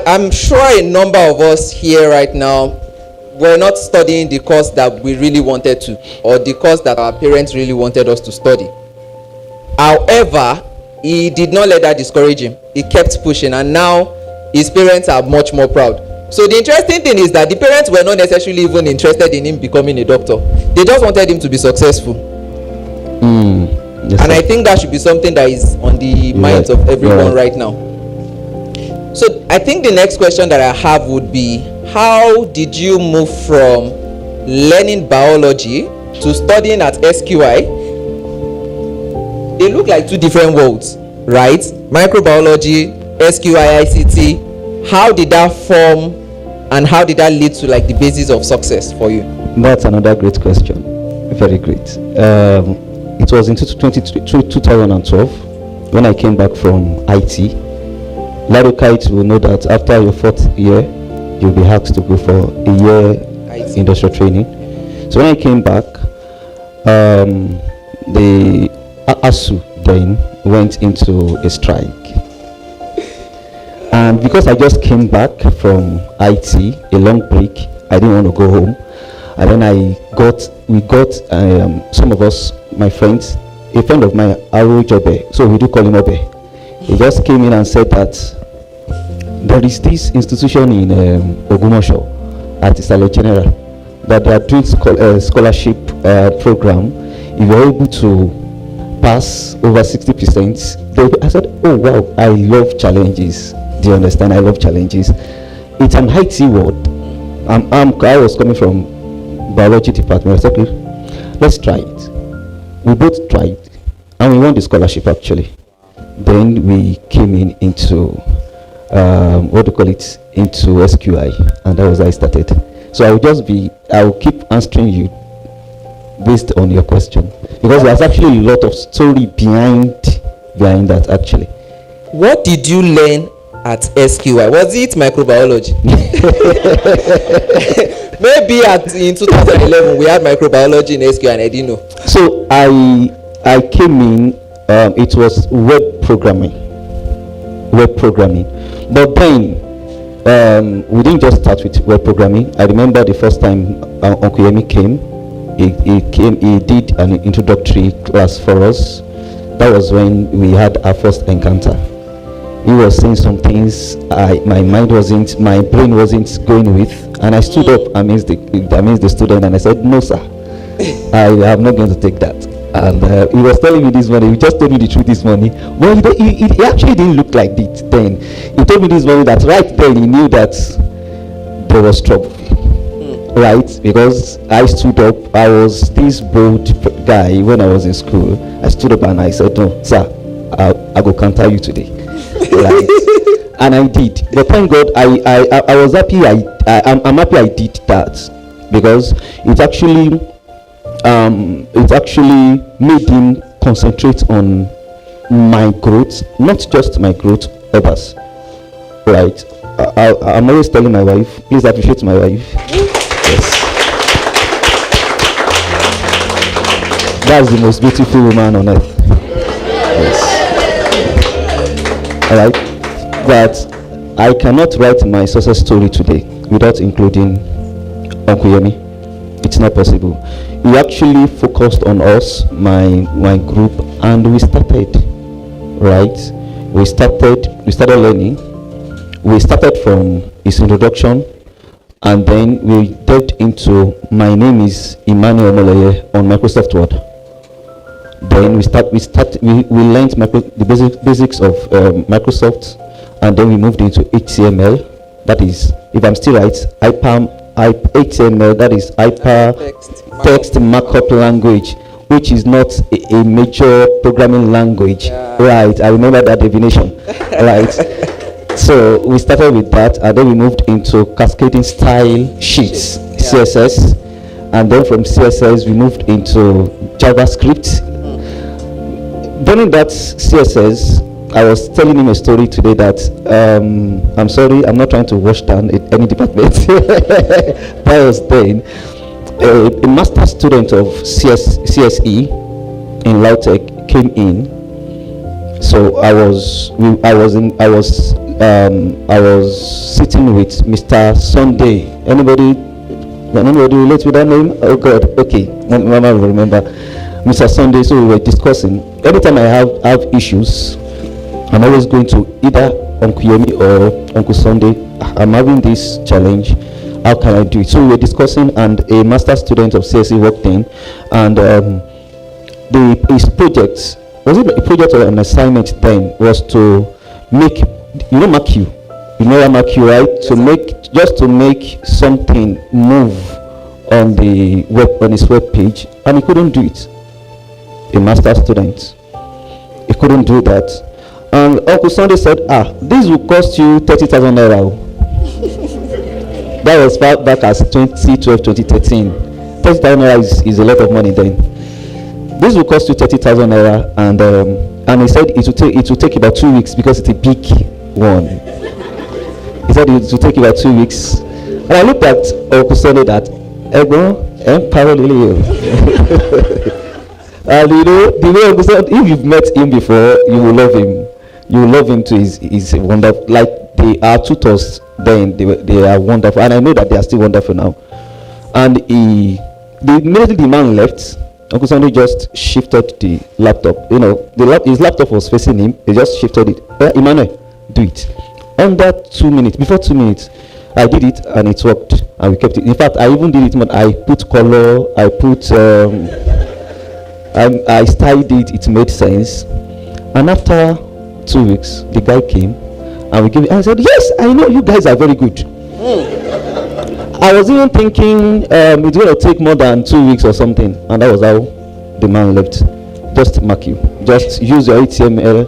I'm sure a number of us here right now, we're not studying the course that we really wanted to, or the course that our parents really wanted us to study. However, he did not let that discourage him. He kept pushing, and now his parents are much more proud. So the interesting thing is that the parents were not necessarily even interested in him becoming a doctor. They just wanted him to be successful. Yes, and I think that should be something that is on the minds of everyone right now. So I think the next question that I have would be, how did you move from learning biology to studying at SQI? They look like 2 different worlds, right? Microbiology, SQICT. How did that form and how did that lead to like the basis of success for you? That's another great question. Very great. It was in 2012 when I came back from IT. Ladokites will know that after your 4th year, you'll be asked to go for a year industrial training. So when I came back, the ASU then went into a strike. And because I just came back from IT, a long break, I didn't want to go home. And then we got some of us, my friends, a friend of mine, Aru Jobe, so we do call him Obe. He just came in and said that There is this institution in Ogumosho at Isale General that they are doing scholarship program. If you're able to pass over 60%, I said, oh wow, I love challenges. Do you understand? I love challenges. It's an IT world. I was coming from biology department. I said, okay, let's try it. We both tried, and we won the scholarship actually. Then we came into into SQI, and that was how I started. So I will keep answering you based on your question, because there's actually a lot of story behind that actually. What did you learn at SQI? Was it microbiology? Maybe in 2011 we had microbiology in SQI and I didn't know. So I came in, it was web programming. But then we didn't just start with web programming. I remember the first time Uncle Yemi came. He did an introductory class for us. That was when we had our first encounter. He was saying some things my brain wasn't going with, and I stood up amidst the student and I said, no sir, I am not going to take that. And he was telling me this morning, he just told me the truth this morning. Well, he actually didn't look like it then. He told me this morning that right then he knew that there was trouble. Right? Because I stood up, I was this bold guy when I was in school. I stood up and I said, no, sir, I go counter you today. Right? And I did. But thank God, I was happy. I'm happy I did that, because it actually made him concentrate on my growth, not just my growth, others. Right? I'm always telling my wife, please appreciate my wife. Yes. That's the most beautiful woman on earth. Yes. Alright? But I cannot write my success story today without including Uncle Yemi. It's not possible. He actually focused on us, my group, and we started. Right? We started learning. We started from his introduction, and then we delved into my name is Emmanuel Moleye on Microsoft Word. Then we learned the basics of Microsoft, and then we moved into HTML. That is, if I'm still right, HTML, that is hyper text markup language, which is not a major programming language. Yeah. Right, I remember that definition. Right. So we started with that, and then we moved into cascading style sheets, CSS, and then from CSS we moved into JavaScript. During that CSS, I was telling him a story today that I'm sorry, I'm not trying to wash down any department. That was then a master student of CSE in Lautech came in. So I was sitting with Mr. Sunday. Anybody relate with that name? Oh God, okay, Mama will remember. Mr. Sunday. So we were discussing. Anytime I have issues, I'm always going to either Uncle Yemi or Uncle Sunday. I'm having this challenge. How can I do it? So we were discussing, and a master student of CSE walked in, and his project, was it a project or an assignment then, was to make, mark you, mark you, right? To make something move on the web, on his web page, and he couldn't do it. A master student, he couldn't do that. And Uncle Sunday said, this will cost you 30,000 naira. That was back as 2012, 2013. 30,000 naira is a lot of money then. This will cost you 30,000 naira, and he said it will take about 2 weeks because it's a big one. He said it will take about 2 weeks. And I looked at Uncle Sunday that, and the way Uncle Sunday, if you've met him before, you will love him. You will love him to his wonderful. Like they are tutors then, they are wonderful, and I know that they are still wonderful now. And immediately the man left, Uncle Sunday just shifted the laptop. His laptop was facing him. He just shifted it. Emmanuel, do it. Under 2 minutes, before 2 minutes, I did it and it worked, and we kept it. In fact, I even did it more. I put color, I put, I styled it. It made sense. And after 2 weeks, the guy came, and we gave it. And I said, "Yes, I know you guys are very good." I was even thinking it's going to take more than 2 weeks or something, and that was how the man left. Just mark you. Just use your HTML,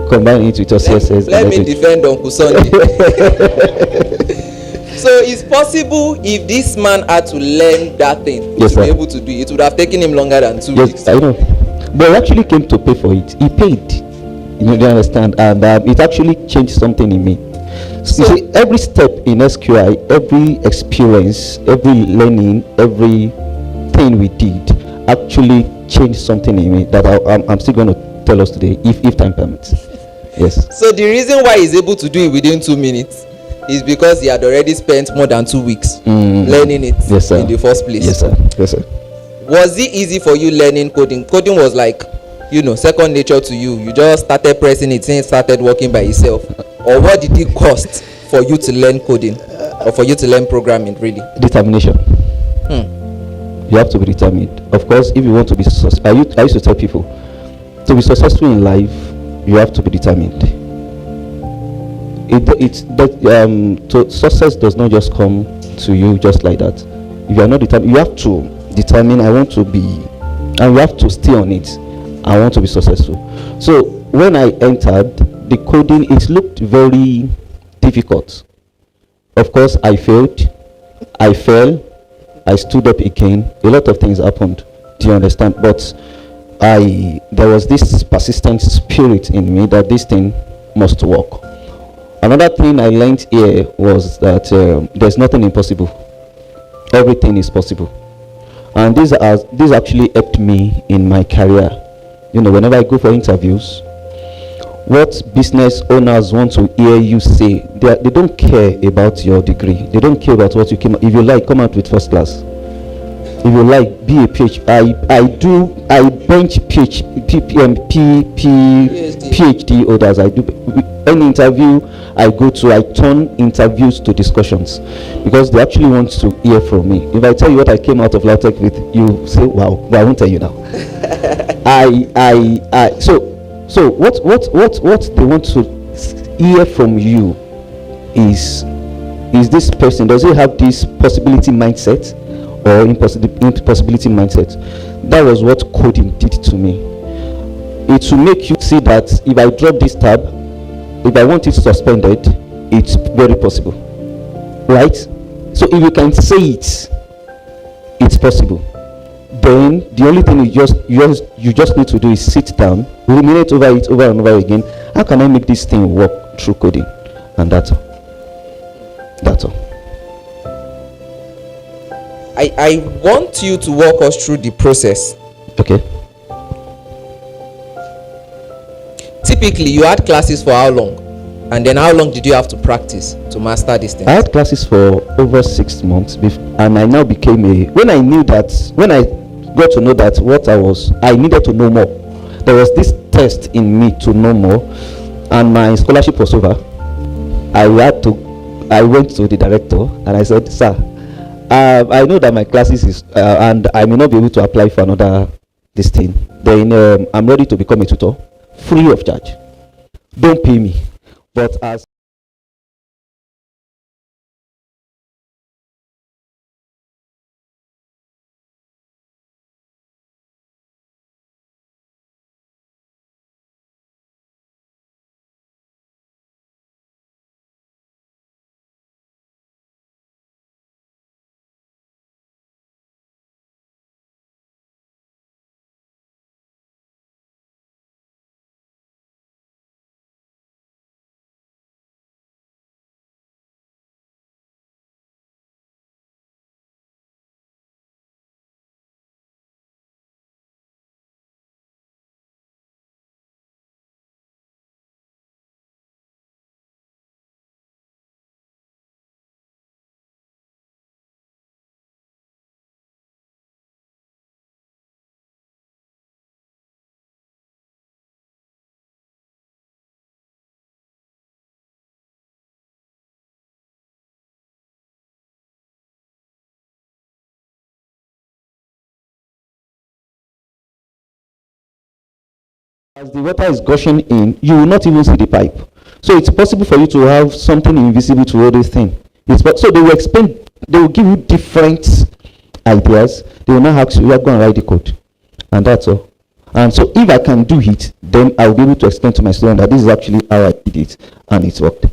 combine it with your CSS. Let me defend Uncle Sunday. So it's possible if this man had to learn that thing Yes, to be sir. able to do it, it would have taken him longer than 2 Yes, weeks. I know. But he actually came to pay for it. He paid. You know, do you understand? And it actually changed something in me. So, you see, every step in SQI, every experience, every learning, everything we did actually changed something in me that I'm still going to tell us today, if time permits. Yes. So the reason why he's able to do it within 2 minutes is because he had already spent more than 2 weeks learning it Yes, sir. in the first place. Yes, sir. Yes, sir. Was it easy for you learning coding? Coding was like, second nature to you. You just started pressing it and it started working by itself. Or what did it cost for you to learn coding, or for you to learn programming, really? Determination. You have to be determined. Of course, if you want to be I used to tell people, to be successful in life, you have to be determined. Success does not just come to you just like that. If you are not determined, you have to determine, I want to be, and you have to stay on it. I want to be successful. So when I entered the coding, it looked very difficult. Of course, I failed. I fell. I stood up again. A lot of things happened. Do you understand? But there was this persistent spirit in me that this thing must work. Another thing I learned here was that there's nothing impossible. Everything is possible. And this actually helped me in my career. Whenever I go for interviews, what business owners want to hear you say, they don't care about your degree. They don't care about what you came. If you like, come out with first class. If you like, be a PhD. I bench PhD holders. I do any interview I go to. I turn interviews to discussions because they actually want to hear from me. If I tell you what I came out of LAUTECH with, you say, "Wow," but I won't tell you now. So what they want to hear from you is this person, does he have this possibility mindset or impossibility mindset? That was what coding did to me. It will make you see that if I drop this tab, if I want it suspended, it's very possible, right? So if you can say it's possible. Then the only thing you just need to do is sit down, ruminate over it over and over again. How can I make this thing work through coding? And that's all. I want you to walk us through the process. Okay. Typically, you had classes for how long? And then how long did you have to practice to master this thing? I had classes for over 6 months, and I now became when I got to know that I needed to know more. There was this test in me to know more, and my scholarship was over. I went to the director and I said, "Sir, I know that my classes is and I may not be able to apply for another this thing. Then I'm ready to become a tutor, free of charge. Don't pay me, but as As the water is gushing in, you will not even see the pipe. So it's possible for you to have something invisible to hold this thing. So they will explain, they will give you different ideas. They will not ask you, go and write the code. And that's all. And so if I can do it, then I will be able to explain to my student that this is actually how I did it, and it worked.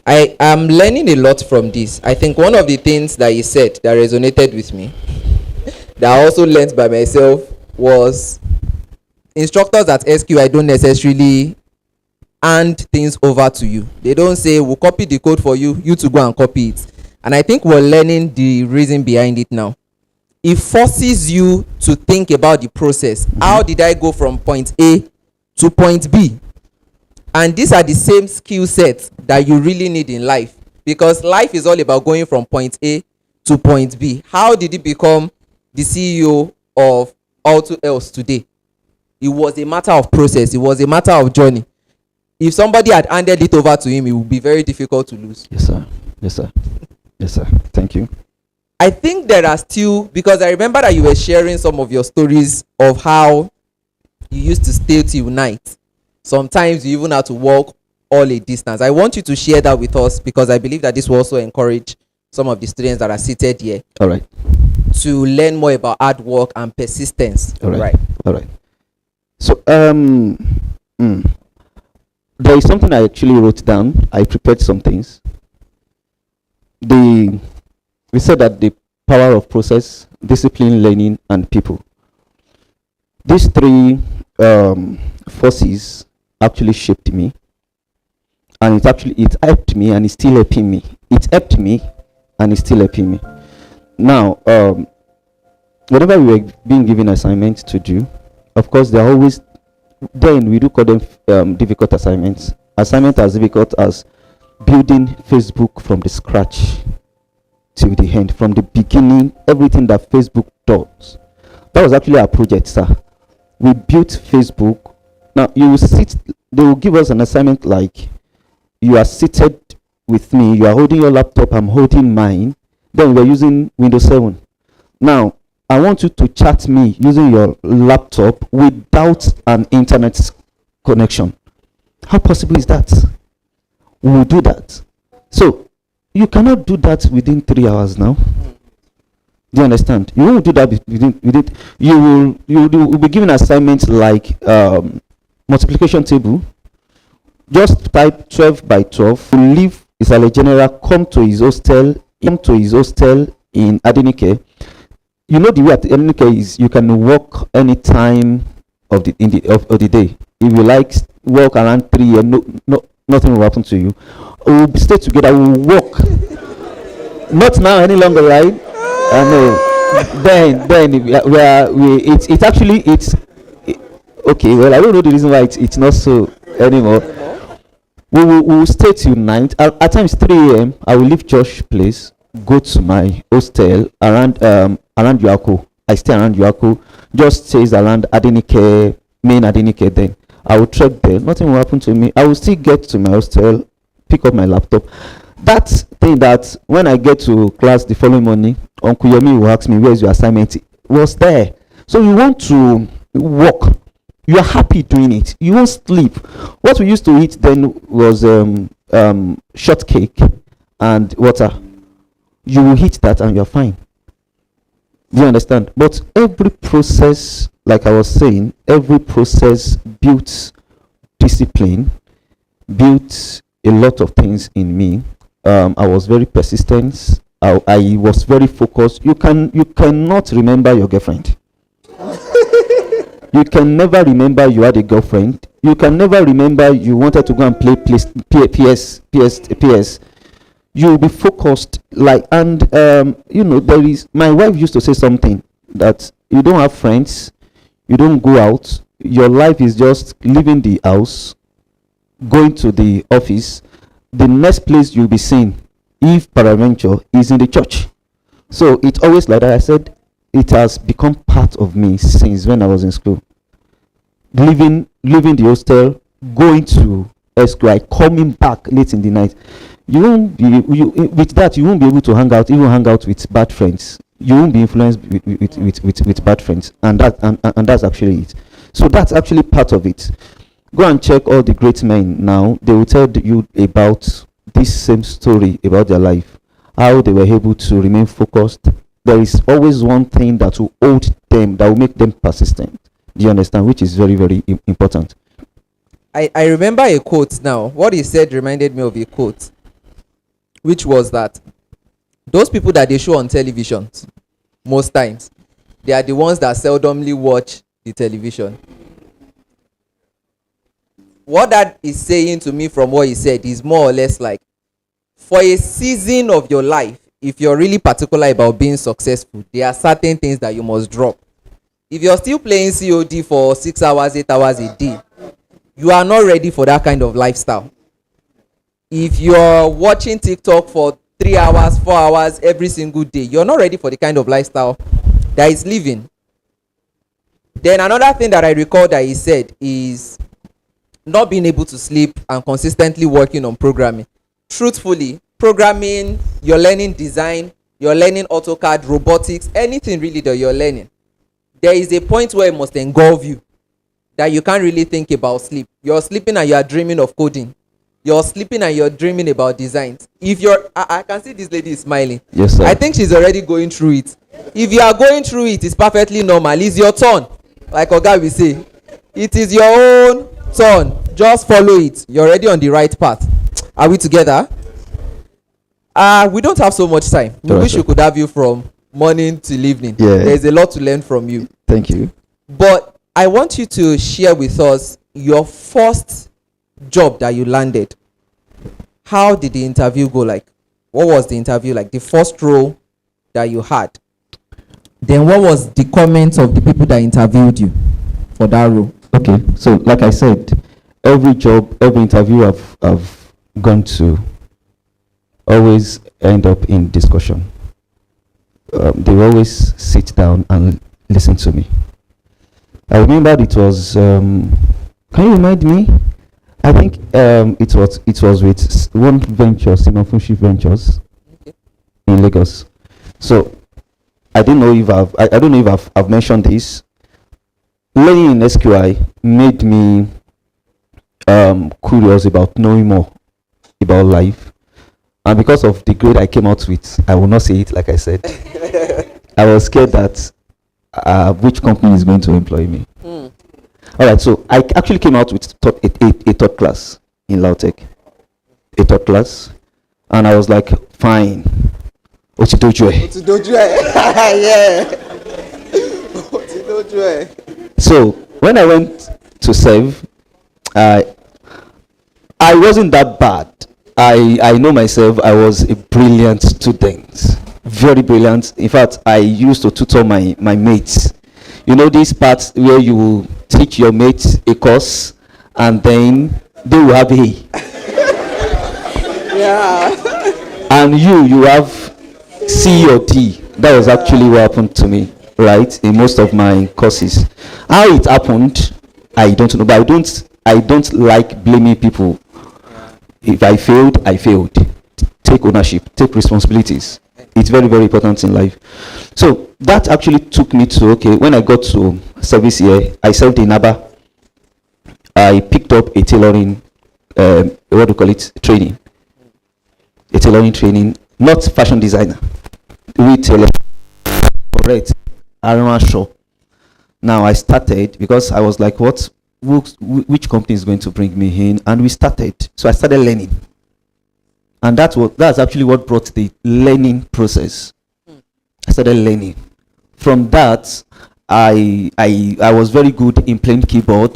I am learning a lot from this. I think one of the things that he said that resonated with me, that I also learned by myself, was instructors at SQI don't necessarily hand things over to you. They don't say, we'll copy the code for you, you to go and copy it. And I think we're learning the reason behind it now. It forces you to think about the process. How did I go from point A to point B? And these are the same skill sets that you really need in life, because life is all about going from point A to point B. How did he become the CEO of Auto Else today? It was a matter of process. It was a matter of journey. If somebody had handed it over to him, it would be very difficult to lose. Yes, sir. Yes, sir. Yes, sir. Thank you. I think there are still, because I remember that you were sharing some of your stories of how you used to stay till night. Sometimes you even had to walk all a distance. I want you to share that with us, because I believe that this will also encourage some of the students that are seated here. All right. To learn more about hard work and persistence. All right. All right. So, there is something I actually wrote down. I prepared some things. We said that the power of process, discipline, learning, and people. These three forces actually shaped me, and it helped me, and it's still helping me. It helped me, and it's still helping me. Now, whenever we were being given assignments to do, of course, they're always, then we do call them difficult assignments. Assignment as difficult as building Facebook from the scratch till the end, from the beginning, everything that Facebook does. That was actually our project, sir. We built Facebook. Now, you will sit, they will give us an assignment like, you are seated with me, you are holding your laptop, I'm holding mine, then we're using Windows 7. Now, I want you to chat me using your laptop without an internet connection. How possible is that? We will do that. So, you cannot do that within 3 hours now. Do you understand? You won't do that within you will be given assignments like multiplication table. Just type 12 by 12. Leave Isale General, come to his hostel in Adenike. You know the way Adenike is, you can walk any time of the day. If you like walk around 3 and nothing will happen to you. We'll stay together, we'll walk. Not now any longer, right? Then it's actually okay. Well, I don't know the reason why it's not so anymore. We will stay till 9. At times 3 a.m. I will leave Josh place, go to my hostel around Yuako. I stay around Yuako. Just stays around Adenike, main Adenike. Then I will trek there. Nothing will happen to me. I will still get to my hostel, pick up my laptop. That thing that when I get to class the following morning, Uncle Yomi will ask me, where's your assignment? It was there. So you want to work. You are happy doing it. You won't sleep. What we used to eat then was shortcake and water. You will eat that and you're fine. Do you understand? But every process, like I was saying, every process built discipline, built a lot of things in me. I was very persistent. I was very focused. You cannot remember your girlfriend. You can never remember you had a girlfriend. You can never remember you wanted to go and play PS. You will be focused, and there is, my wife used to say something, that you don't have friends, you don't go out, your life is just leaving the house, going to the office. The next place you'll be seen, if peradventure, is in the church. So it's always like that. I said it has become part of me since when I was in school. Leaving the hostel, going to SQI, coming back late in the night. You won't be with that. You won't be able to hang out with bad friends. You won't be influenced with bad friends, and that's actually it. So that's actually part of it. Go and check all the great men now. They will tell you about this same story about their life, how they were able to remain focused. There is always one thing that will hold them, that will make them persistent. Do you understand? Which is very, very important. I remember a quote now. What he said reminded me of a quote, which was that those people that they show on television, most times, they are the ones that seldomly watch the television. What that is saying to me from what he said is more or less like, for a season of your life, if you're really particular about being successful, there are certain things that you must drop. If you're still playing COD for 6 hours, 8 hours a day, you are not ready for that kind of lifestyle. If you're watching TikTok for 3 hours, 4 hours every single day, you're not ready for the kind of lifestyle that is living. Then another thing that I recall that he said is not being able to sleep and consistently working on programming. Truthfully, programming, you're learning design, you're learning AutoCAD, robotics, anything really that you're learning, there is a point where it must engulf you, that you can't really think about sleep. You're sleeping and you are dreaming of coding. You're sleeping and you're dreaming about designs. If you're, I can see this lady is smiling. Yes, sir. I think she's already going through it. If you are going through it, it's perfectly normal. It's your turn. Like Oga will say, it is your own turn. Just follow it. You're already on the right path. Are we together? We don't have so much time. We wish we could have you from morning till evening. Yeah. There's a lot to learn from you. Thank you. But I want you to share with us your first job that you landed. How did the interview go? Like, what was the interview like? The first role that you had. Then what was the comments of the people that interviewed you for that role? Okay, so like I said, every job, every interview I've gone to always end up in discussion. They always sit down and listen to me. I remember it was, can you remind me? I think it was with one venture, Simon Funshi Ventures, in Lagos. So I don't know if I've mentioned this. Learning in SQI made me curious about knowing more about life, and because of the grade I came out with, I will not say it like I said. I was scared that which company is going to employ me. All right, so I actually came out with a third class in Lautech, a third class, and I was like, fine. Otidojue. Yeah. Otidojue. So when I went to serve, I wasn't that bad. I know myself. I was a brilliant student, very brilliant. In fact, I used to tutor my mates. You know these parts where you teach your mates a course and then they will have A. Yeah. And you have C or D. That was actually what happened to me, right? In most of my courses. How it happened, I don't know, but I don't like blaming people. If I failed, I failed. Take ownership, take responsibilities. It's very, very important in life. So that actually took me to, okay, when I got to service here, I served in Aba. I picked up a tailoring, what do you call it, training. A tailoring training, not fashion designer. We tailor, correct, Arama shop. Now I started, because I was like, which company is going to bring me in? And we started. So I started learning. And that's actually what brought the learning process. I started learning. From that, I was very good in playing keyboard.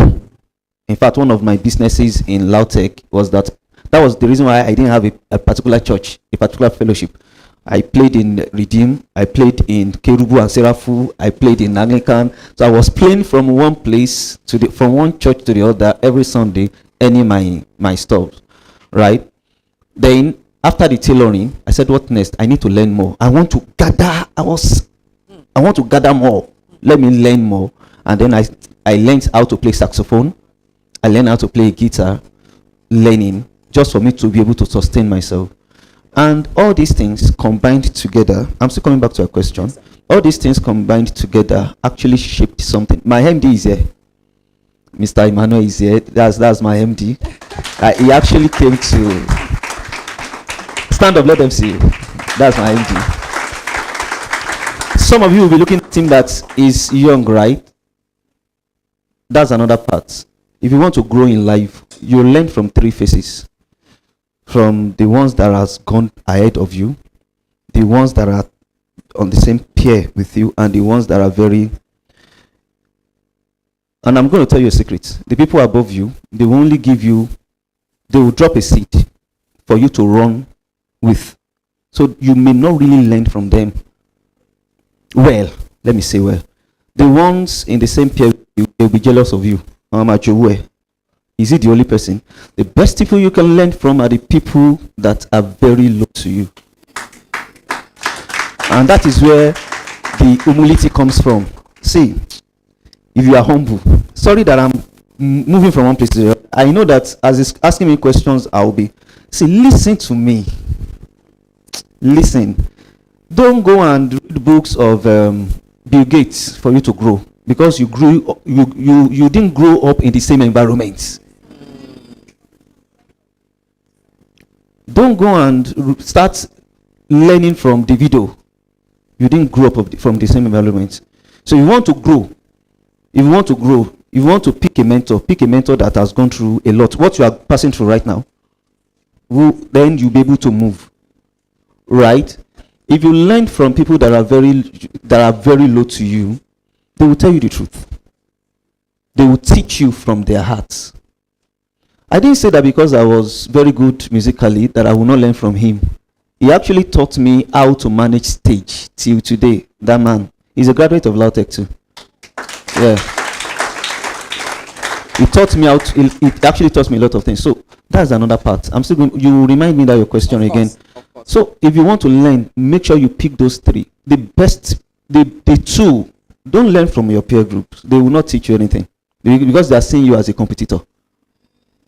In fact, one of my businesses in Lautech was that was the reason why I didn't have a particular church, a particular fellowship. I played in Redeem, I played in Kerubu and Seraphu, I played in Anglican. So I was playing from one place from one church to the other every Sunday, earning my stuff, right? Then after the tailoring, I said, what next? I need to learn more. I want to gather more. Let me learn more. And then I learned how to play saxophone. I learned how to play guitar, learning, just for me to be able to sustain myself. And all these things combined together, I'm still coming back to a question. All these things combined together actually shaped something. My MD is here. Mr. Emmanuel is here. That's my MD. He actually came to stand up. Let them see you. That's my MD. Some of you will be looking at him that is young, right? That's another part. If you want to grow in life, you learn from three phases. From the ones that has gone ahead of you, the ones that are on the same peer with you, and the ones that are very. And I'm going to tell you a secret. The people above you, they will only give you, they will drop a seed for you to run with. So you may not really learn from them. Well, let me say well. The ones in the same peer, they'll be jealous of you. Is it the only person? The best people you can learn from are the people that are very low to you. And that is where the humility comes from. See, if you are humble, sorry that I'm moving from one place to the other. I know that as he's asking me questions, I'll be, see, listen to me. Listen. Don't go and read books of Bill Gates for you to grow. Because you didn't grow up in the same environment. Don't go and start learning from Davido. You didn't grow up from the same environment. So you want to grow. If you want to grow, if you want to pick a mentor that has gone through a lot. What you are passing through right now, then you'll be able to move. Right? If you learn from people that are very low to you, they will tell you the truth. They will teach you from their hearts. I didn't say that because I was very good musically that I will not learn from him. He actually taught me how to manage stage till today. That man, he's a graduate of Lautech too. Yeah. He taught me it actually taught me a lot of things. So that's another part. I'm still going, you remind me that your question of course, again. So if you want to learn, make sure you pick those three. The best, the two, don't learn from your peer groups. They will not teach you anything because they are seeing you as a competitor.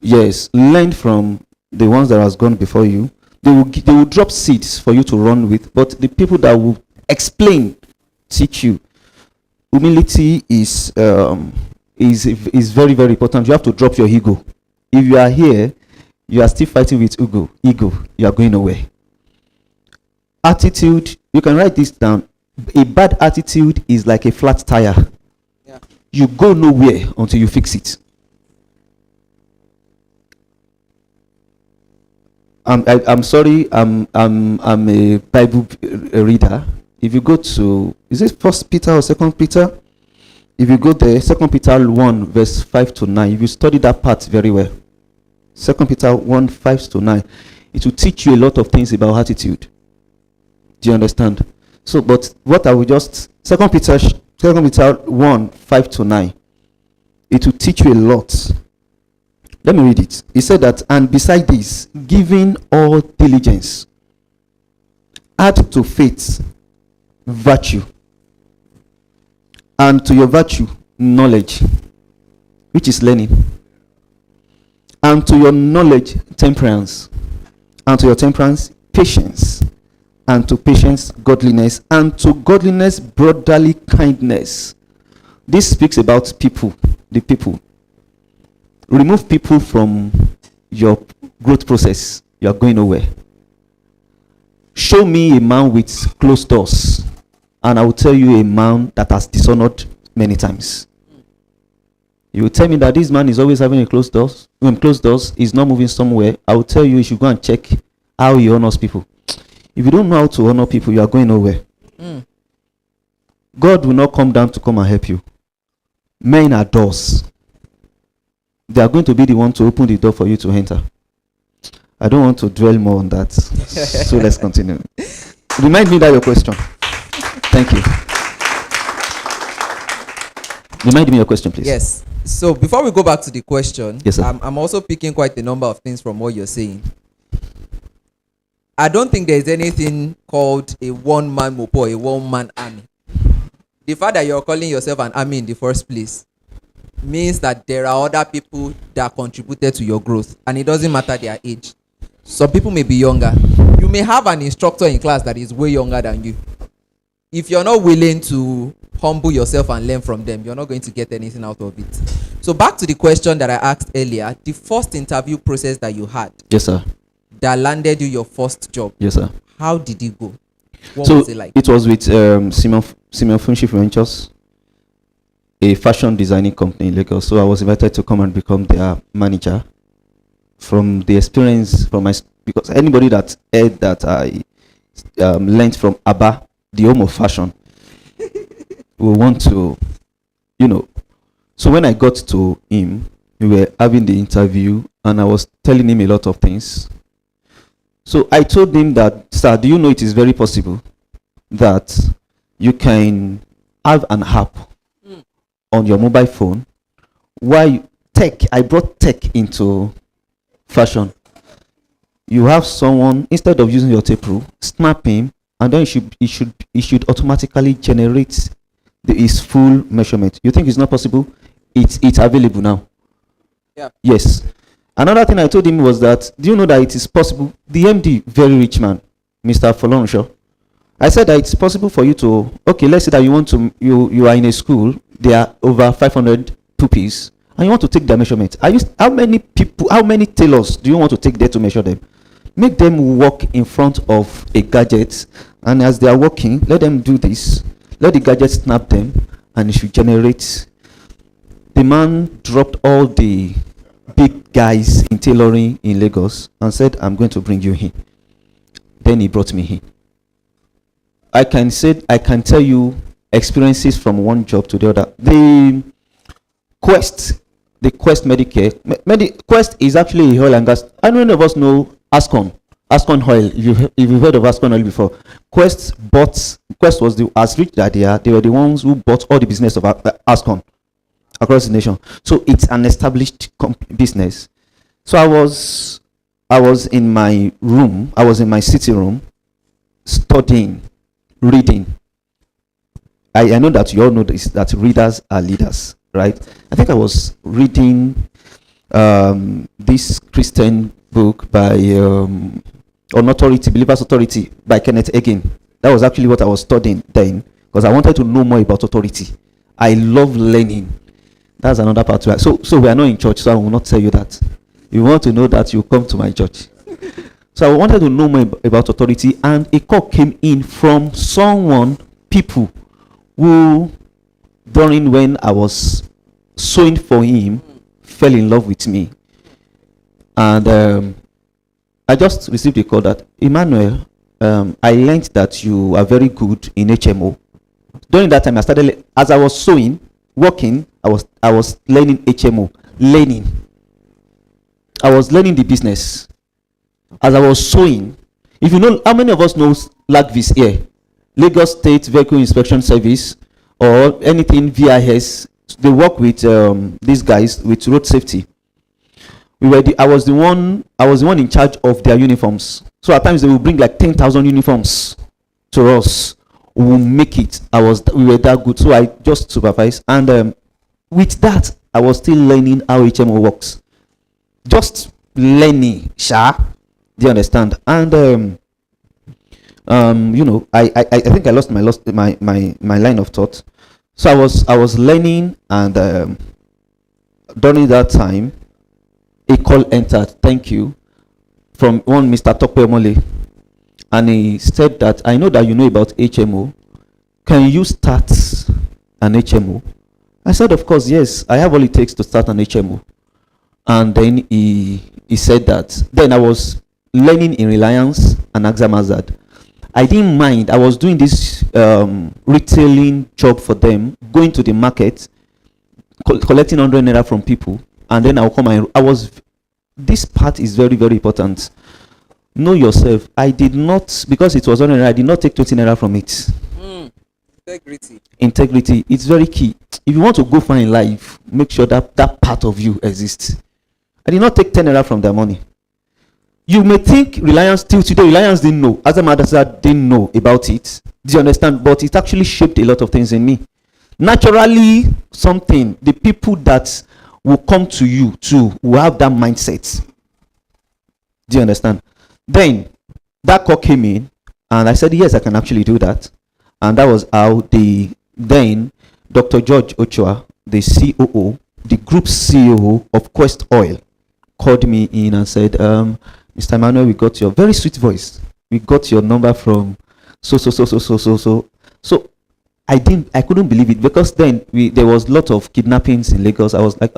Yes, learn from the ones that has gone before you. They will drop seeds for you to run with, but the people that will explain, teach you. Humility is very, very important. You have to drop your ego. If you are here, you are still fighting with ego, you are going nowhere. Attitude, you can write this down. A bad attitude is like a flat tire. Yeah. You go nowhere until you fix it. I'm sorry, I'm a Bible reader. If you go to, is it 1 Peter or 2 Peter? If you go there, 2 Peter 1 verse 5 to 9, if you study that part very well, 2 Peter 1 5 to 9, it will teach you a lot of things about attitude. Do you understand? So, but what I will just, 2 Peter 1 5 to 9, it will teach you a lot. Let me read it. He said that, and beside this, giving all diligence, add to faith virtue, and to your virtue knowledge, which is learning, and to your knowledge temperance, and to your temperance patience, and to patience godliness, and to godliness brotherly kindness. This speaks about people, the people. Remove people from your growth process. You are going nowhere. Show me a man with closed doors, and I will tell you a man that has dishonored many times. You will tell me that this man is always having a closed doors. When closed doors, he's not moving somewhere. I will tell you should go and check how he honors people. If you don't know how to honor people, you are going nowhere. God will not come down to come and help you. Men are doors. They are going to be the one to open the door for you to enter. I don't want to dwell more on that. So let's continue. Remind me that your question. Thank you. Remind me your question, please. Yes. So before we go back to the question, yes, sir. I'm also picking quite a number of things from what you're saying. I don't think there's anything called a one-man mopo, a one-man army. The fact that you're calling yourself an army in the first place means that there are other people that contributed to your growth, and it doesn't matter their age. Some people may be younger. You may have an instructor in class that is way younger than you. If you're not willing to humble yourself and learn from them, you're not going to get anything out of it. So back to the question that I asked earlier, the first interview process that you had Yes, sir. that landed you your first job, Yes, sir. how did it go? What So was it like? it was with Simon Friendship Ventures, a fashion designing company in Lagos. So I was invited to come and become their manager. From the experience, because anybody that heard that I learned from Abba, the home of fashion, will want to, So when I got to him, we were having the interview, and I was telling him a lot of things. So I told him that, sir, do you know it is very possible that you can have an app on your mobile phone? Why I brought tech into fashion. You have someone, instead of using your tape rule, snap him, and then it should automatically generate his full measurement. You think it's not possible? It's available now. Yeah. Yes. Another thing I told him was that, do you know that it is possible? The MD, very rich man, Mr. Folonsho. I said that it's possible for you to, okay, let's say that you are in a school, there are over 500 pupils, and you want to take their measurement. How many tailors do you want to take there to measure them? Make them walk in front of a gadget, and as they are walking, let them do this. Let the gadget snap them, and it should generate. The man dropped all the big guys in tailoring in Lagos and said, I'm going to bring you in. Then he brought me in. I can tell you experiences from one job to the other. The Quest Medicare, Quest is actually a oil and gas. I don't know if of us know Ascon Oil. If you've heard of Ascon Oil before, Quest was as rich that they were the ones who bought all the business of Ascon across the nation. So it's an established business. So I was in my room. I was in my sitting room, studying, reading. I know that you all know this, that readers are leaders, right? I think I was reading this Christian book by On Authority, Believer's Authority by Kenneth Hagin. That was actually what I was studying then, because I wanted to know more about authority. I love learning. That's another part to it. So we are not in church, so I will not tell you that. If you want to know that, you come to my church. So I wanted to know more about authority, and a call came in from people who, during when I was sewing for him, fell in love with me. And I just received a call that, Emmanuel, I learned that you are very good in HMO. During that time, I started, as I was sewing, working, I was learning HMO, I was learning the business. As I was sewing, if you know, how many of us knows LAGVIS here? Lagos State Vehicle Inspection Service, or anything VIS, they work with these guys with road safety. I was the one in charge of their uniforms. So at times they will bring like 10,000 uniforms to us. We will make it. We were that good. So I just supervised, and with that, I was still learning how HMO works. Just learning, do you understand? And I think I lost my line of thought. So I was learning, and during that time, a call entered. Thank you, from one Mr. Tokwe Mole, and he said that, I know that you know about HMO. Can you start an HMO? I said, of course, yes. I have all it takes to start an HMO. And then he said that. Then I was learning in Reliance and Axamazad. I didn't mind. I was doing this retailing job for them, going to the market, collecting 100 naira from people, and then I'll come and this part is very, very important. Know yourself. I did not, because it was 100 naira, I did not take 20 naira from it. Integrity. It's very key. If you want to go far in life, make sure that part of you exists. I did not take 10 naira from their money. You may think Reliance, till today, Reliance didn't know. As a matter of fact, didn't know about it. Do you understand? But it actually shaped a lot of things in me. Naturally, the people that will come to you too will have that mindset. Do you understand? Then that call came in, and I said, yes, I can actually do that. And that was how then Dr. George Ochoa, the COO, the group CEO of Quest Oil called me in and said, Mr. Emmanuel, we got your very sweet voice. We got your number from so. So I couldn't believe it, because then there was a lot of kidnappings in Lagos. I was like,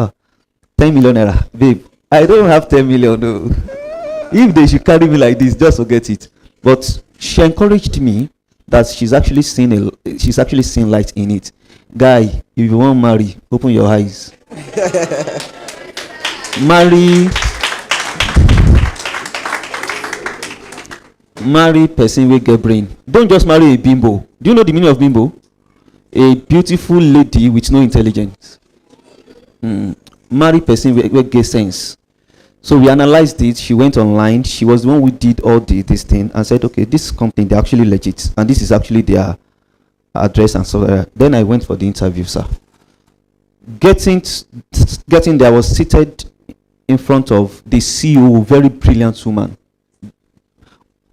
10 million naira, babe. I don't have 10 million. No. If they should carry me like this, just forget it. But she encouraged me that she's actually seen light in it. Guy, if you want to marry, open your eyes. Marry person wey get brain. Don't just marry a bimbo. Do you know the meaning of bimbo? A beautiful lady with no intelligence. Marry person wey get sense. So we analyzed it. She went online. She was the one who did all this thing and said, okay, this company, they're actually legit, and this is actually their address and so on. Then I went for the interview, sir. Getting there, I was seated in front of the CEO, very brilliant woman.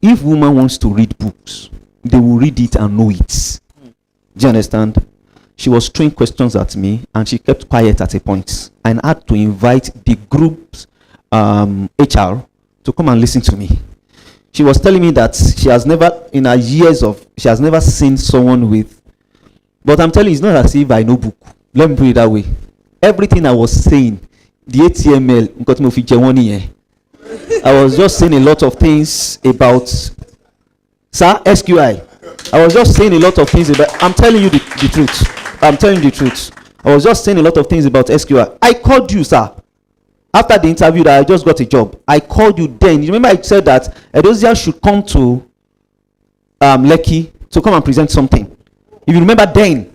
If woman wants to read books, they will read it and know it. Do you understand? She was throwing questions at me, and she kept quiet at a point, and had to invite the group's HR to come and listen to me. She was telling me that she has never, in her years she has never seen someone with, but I'm telling you, it's not as if I know book. Let me put it that way. Everything I was saying, the ATML, I was just saying a lot of things about, sir, SQI. I was just saying a lot of things about, I'm telling you the truth. I'm telling you the truth. I was just saying a lot of things about SQI. I called you, sir. After the interview that I just got a job, I called you then. You remember I said that Edosia should come to Lekki to come and present something. If you remember then.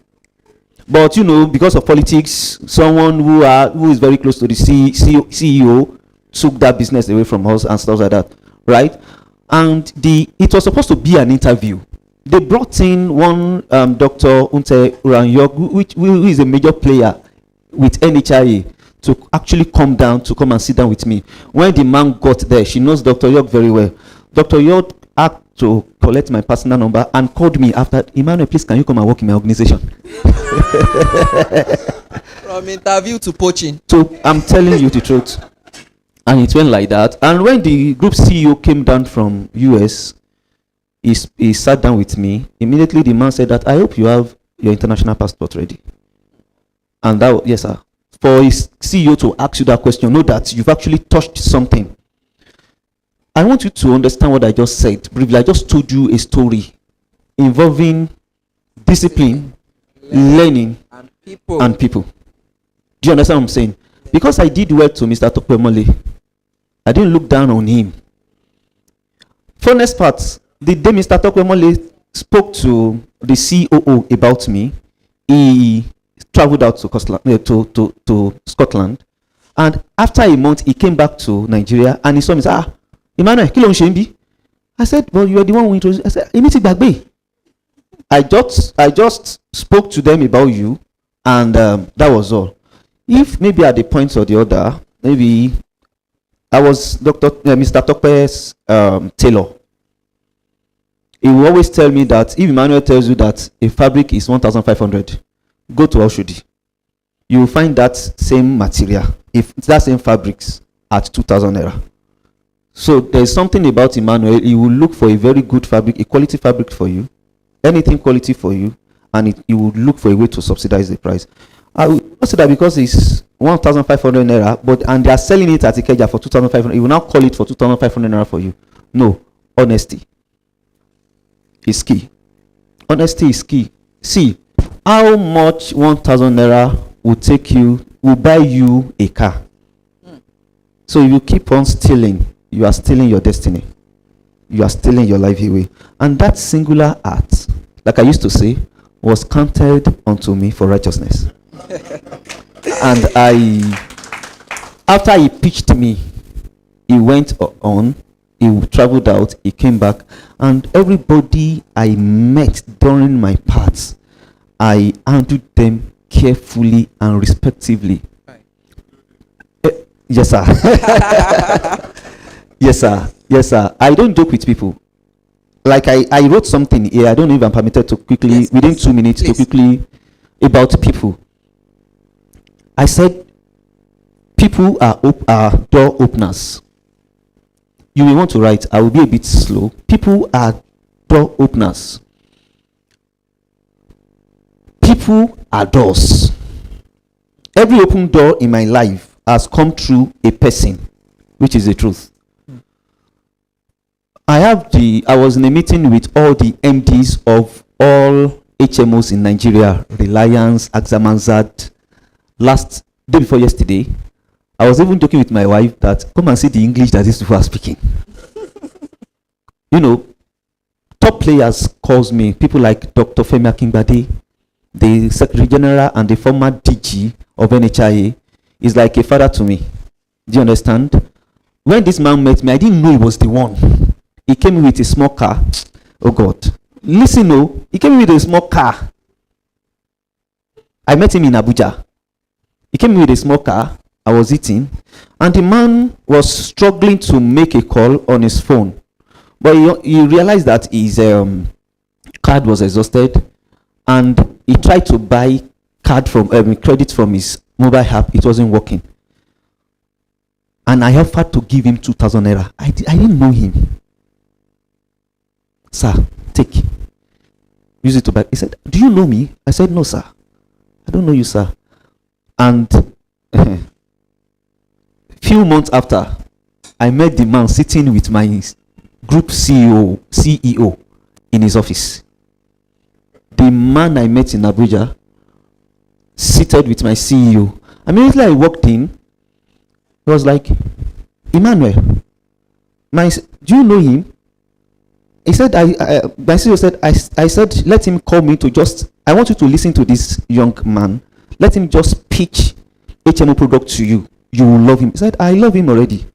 But because of politics, someone who is very close to the CEO took that business away from us and stuff like that, right? And it was supposed to be an interview. They brought in one Dr. Unte Uranyog, who is a major player with NHIA, to actually come and sit down with me. When the man got there, she knows Dr. York very well. Dr. York had to collect my personal number and called me after, Emmanuel, please, can you come and work in my organization? From interview to poaching. So I'm telling you the truth. And it went like that. And when the group CEO came down from US, he sat down with me. Immediately the man said that, I hope you have your international passport ready. And that, yes, sir. For his CEO to ask you that question, know that you've actually touched something. I want you to understand what I just said briefly. I just told you a story involving discipline, learning, and people. Do you understand what I'm saying? Because I did well to Mr. Tokpemole, I didn't look down on him. Funnest part, the day Mr. Tokpemole spoke to the COO about me, he traveled out to Scotland, and after a month he came back to Nigeria and he saw me and said, Emmanuel, kí ló ń ṣe níbí? I said, well, you are the one who introduced. I said, èmi ti gbàgbé. I just spoke to them about you, and that was all. If maybe at the point or the other, maybe I was Mr. Tokpe's tailor. He will always tell me that if Emmanuel tells you that a fabric is 1,500, go to Oshodi. You will find that same material, if that same fabrics at 2,000 naira. So there's something about Emmanuel. He will look for a very good fabric, a quality fabric for you, anything quality for you, and he will look for a way to subsidize the price. I will not say that because it's 1,500 naira, and they are selling it at Ikeja for 2,500. He will now call it for 2,500 naira for you. No, honesty is key. Honesty is key. See, how much 1,000 naira will buy you a car. So if you keep on stealing, you are stealing your destiny. You are stealing your life away. And that singular act, like I used to say, was counted unto me for righteousness. And after he pitched me, he went on, he traveled out, he came back, and everybody I met during my parts, I handled them carefully and respectively. Yes, sir. Yes, sir. Yes, sir. I don't joke with people. Like I wrote something here. I don't know if I'm permitted to quickly, yes, within 2 minutes, please, to quickly, about people. I said, People are door openers. You may want to write, I will be a bit slow. People are door openers. People are doors. Every open door in my life has come through a person, which is the truth. I was in a meeting with all the MDs of all HMOs in Nigeria, Reliance, Axamansat, last day before yesterday. I was even joking with my wife that come and see the English that these people are speaking. You know, top players calls me, people like Dr. Femi Akingbade, the Secretary General and the former DG of NHIA, is like a father to me. Do you understand? When this man met me, I didn't know he was the one. He came with a small car. Oh God. Listen, no, he came with a small car. I met him in Abuja. He came with a small car. I was eating, and the man was struggling to make a call on his phone. But he realized that his card was exhausted, and he tried to buy credit from his mobile app. It wasn't working. And I offered to give him 2,000 naira. I didn't know him. Sir, take. Use it to buy. He said, do you know me? I said, no, sir. I don't know you, sir. And few months after, I met the man sitting with my group CEO in his office. The man I met in Abuja seated with my CEO. Immediately I walked in, he was like, Emmanuel, do you know him? He said, my CEO said, I said, let him call me I want you to listen to this young man. Let him just pitch HMO product to you. You will love him. He said, I love him already.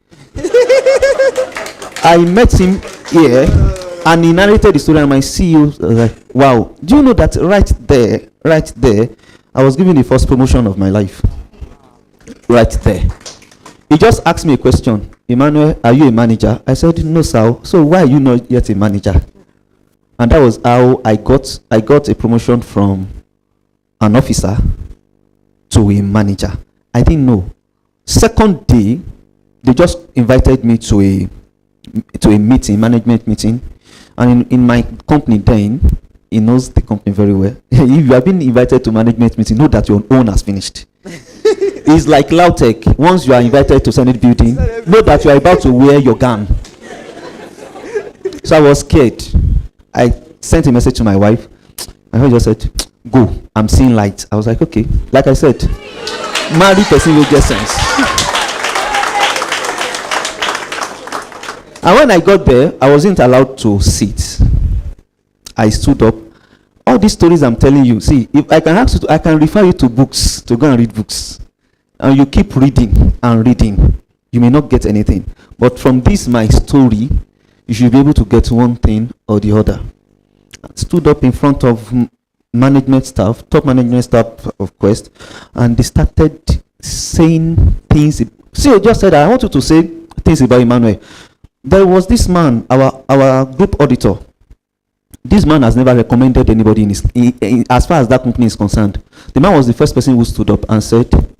I met him here and he narrated the story, and my CEO was like, wow, do you know that right there, I was given the first promotion of my life. Right there. He just asked me a question. Emmanuel, are you a manager? I said, no, sir. So why are you not yet a manager? And that was how I got a promotion from an officer to a manager. I didn't know. Second day, they just invited me to a meeting, management meeting, and in my company then, he knows the company very well. If you have been invited to management meeting, know that your own has finished. It's like Lautech. Once you are invited to Senate building, know that you are about to wear your gown. So I was scared. I sent a message to my wife. My wife just said, go, I'm seeing light. I was like, okay. Like I said, marry person will get sense. And when I got there, I wasn't allowed to sit. I stood up. All these stories I'm telling you, see, if I can ask you I can refer you to books, to go and read books. And you keep reading and reading, you may not get anything. But from this, my story, you should be able to get one thing or the other. I stood up in front of management staff, top management staff of Quest, and they started saying things. See, I just said, I want you to say things about Emmanuel. There was this man, our group auditor. This man has never recommended anybody as far as that company is concerned. The man was the first person who stood up and said,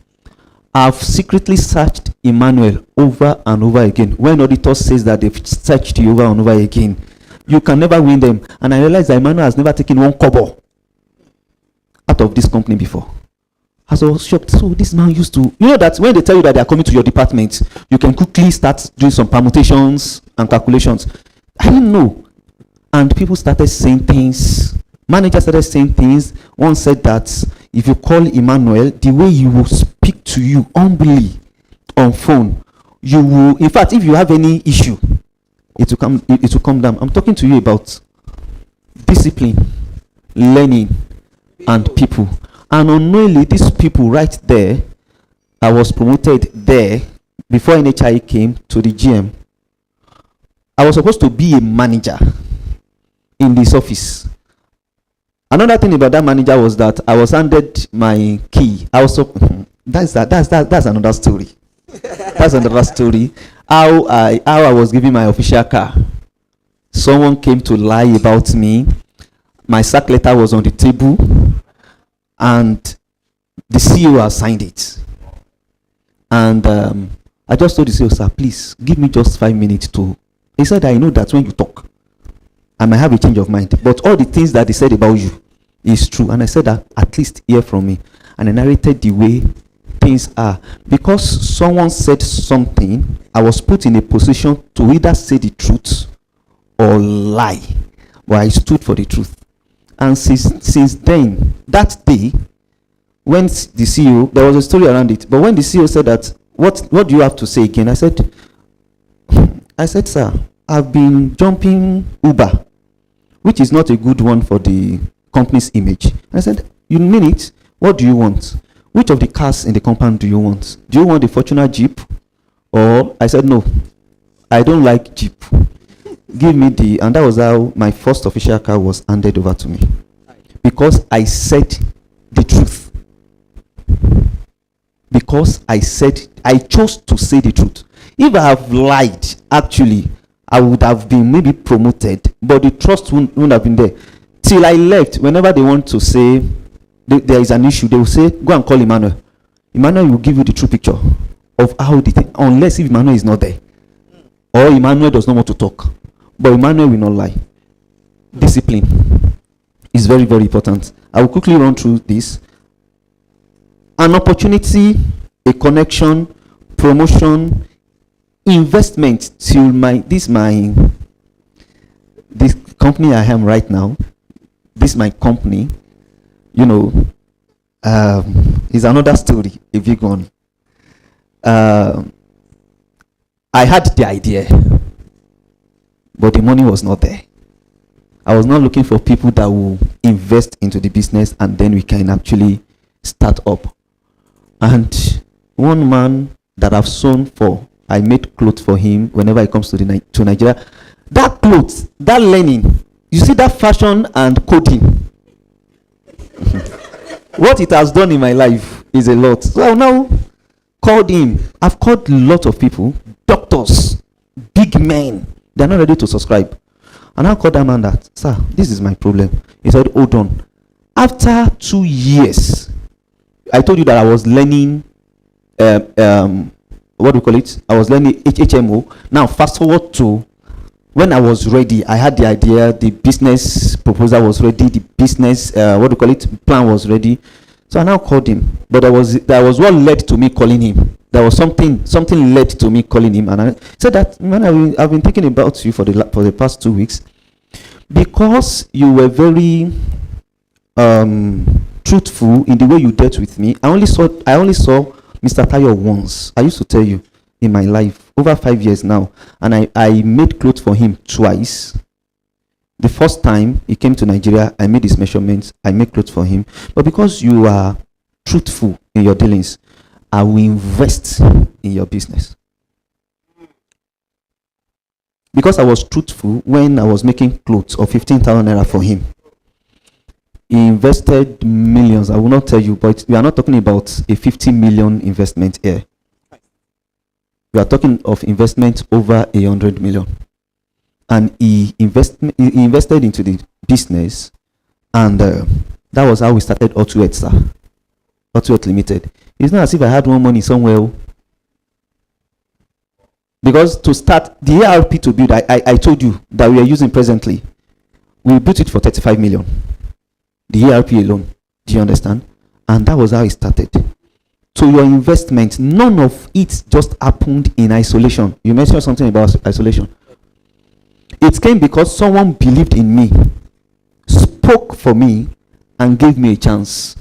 I've secretly searched Emmanuel over and over again. When auditor says that they've searched you over and over again, you can never win them. And I realized that Emmanuel has never taken one kobo out of this company before. I was shocked. So this man used to, you know that when they tell you that they are coming to your department, you can quickly start doing some permutations and calculations. I didn't know. And people started saying things. Managers started saying things. One said that if you call Emmanuel, the way he will speak to you humbly on phone, you will, in fact, if you have any issue, it will come down. I'm talking to you about discipline, learning, and people. And unknowingly, these people right there, I was promoted there before NHI came to the GM. I was supposed to be a manager in this office. Another thing about that manager was that I was handed my key. I was that's another story. That's another story. How I was given my official car. Someone came to lie about me. My sack letter was on the table, and the CEO has signed it. And I just told the CEO, sir, please give me just 5 minutes to. He said, I know that when you talk, I might have a change of mind. But all the things that they said about you is true. And I said that at least hear from me. And I narrated the way things are. Because someone said something, I was put in a position to either say the truth or lie. But I stood for the truth. And since then, that day, when the CEO, there was a story around it, but when the CEO said that, what do you have to say again? I said, sir, I've been jumping Uber, which is not a good one for the company's image. I said, you mean it? What do you want? Which of the cars in the compound do you want? Do you want the Fortuner Jeep? Or I said, no, I don't like Jeep. Give me and that was how my first official car was handed over to me. Because I said the truth. Because I chose to say the truth. If I have lied, actually, I would have been maybe promoted, but the trust wouldn't have been there. Till I left, whenever they want to say there is an issue, they will say, go and call Emmanuel. Emmanuel will give you the true picture of how the thing, unless if Emmanuel is not there. Or Emmanuel does not want to talk. But Emmanuel will not lie. Discipline is very, very important. I will quickly run through this. An opportunity, a connection, promotion, investment till this company I am right now. This my company, is another story, a big one. I had the idea, but the money was not there. I was not looking for people that will invest into the business and then we can actually start up. And one man that I've sewn for, I made clothes for him whenever he comes to Nigeria. That clothes, that learning, you see that fashion and coding. What it has done in my life is a lot. So I now called him. I've called a lot of people, doctors, big men. They're not ready to subscribe. And I called that man that, sir, this is my problem. He said, hold on. After 2 years, I told you that I was learning, what do we call it? I was learning HMO. Now, fast forward to when I was ready. I had the idea, the business proposal was ready, the business, plan was ready. So I now called him. But that was what led to me calling him. There was something led to me calling him. And I said that, man, I've been thinking about you for the past 2 weeks. Because you were very truthful in the way you dealt with me. I only saw Mr. Tayo once. I used to tell you in my life over 5 years now, and I made clothes for him twice. The first time he came to Nigeria, I made his measurements. I made clothes for him. But because you are truthful in your dealings, I will invest in your business. Because I was truthful when I was making clothes of 15,000 naira for him. He invested millions. I will not tell you, but we are not talking about a 50 million investment here. We are talking of investment over 100 million. And he invested into the business, and that was how we started Autuet, sir. Autuet Limited. It's not as if I had more money somewhere. Because to start, the ARP to build, I told you that we are using presently, we built it for 35 million. The ERP alone. Do you understand? And that was how it started. So your investment, none of it just happened in isolation. You mentioned something about isolation. It came because someone believed in me, spoke for me, and gave me a chance.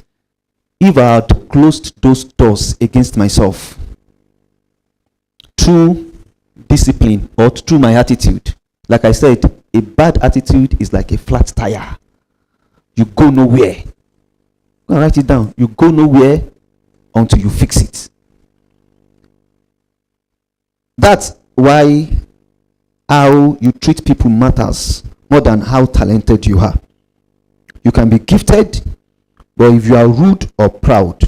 If I had closed those doors against myself through discipline or through my attitude, like I said, a bad attitude is like a flat tire. You go nowhere. Go and write it down. You go nowhere until you fix it. That's why how you treat people matters more than how talented you are. You can be gifted, but if you are rude or proud,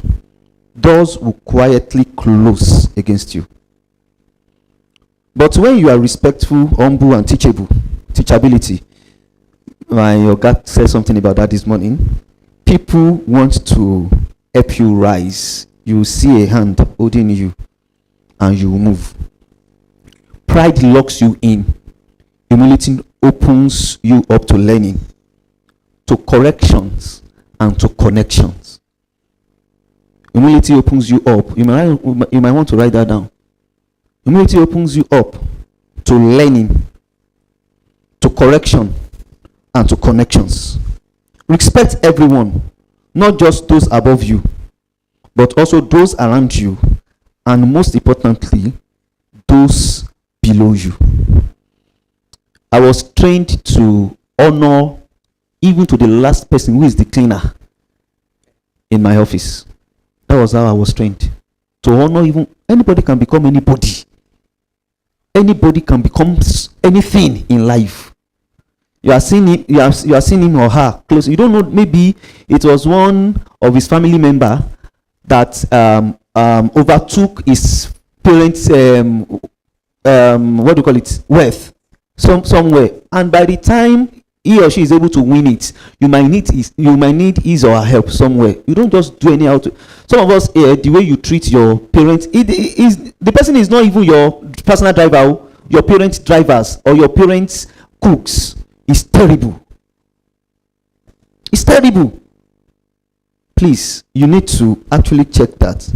doors will quietly close against you. But when you are respectful, humble, and teachability, my Oga said something about that this morning. People want to help you rise. You see a hand holding you. and you will move. Pride locks you in. Humility opens you up to learning, to corrections, and to connections. Humility opens you up. You might want to write that down. Humility opens you up to learning, to correction, and to connections. Respect everyone, not just those above you, but also those around you, and most importantly, those below you. I was trained to honor even to the last person who is the cleaner in my office. That was how I was trained. To honor even anybody can become anybody. Anybody can become anything in life. You are seeing him, you are seeing him or her close. You don't know, maybe it was one of his family member that overtook his parents' what do you call it, wealth somewhere, and by the time he or she is able to win it, you might need his or her help somewhere. You don't just do anyhow. Some of us here, the way you treat your parents, it is the person is not even your personal driver, your parents' drivers or your parents' cooks. It's terrible. It's terrible. Please, you need to actually check that.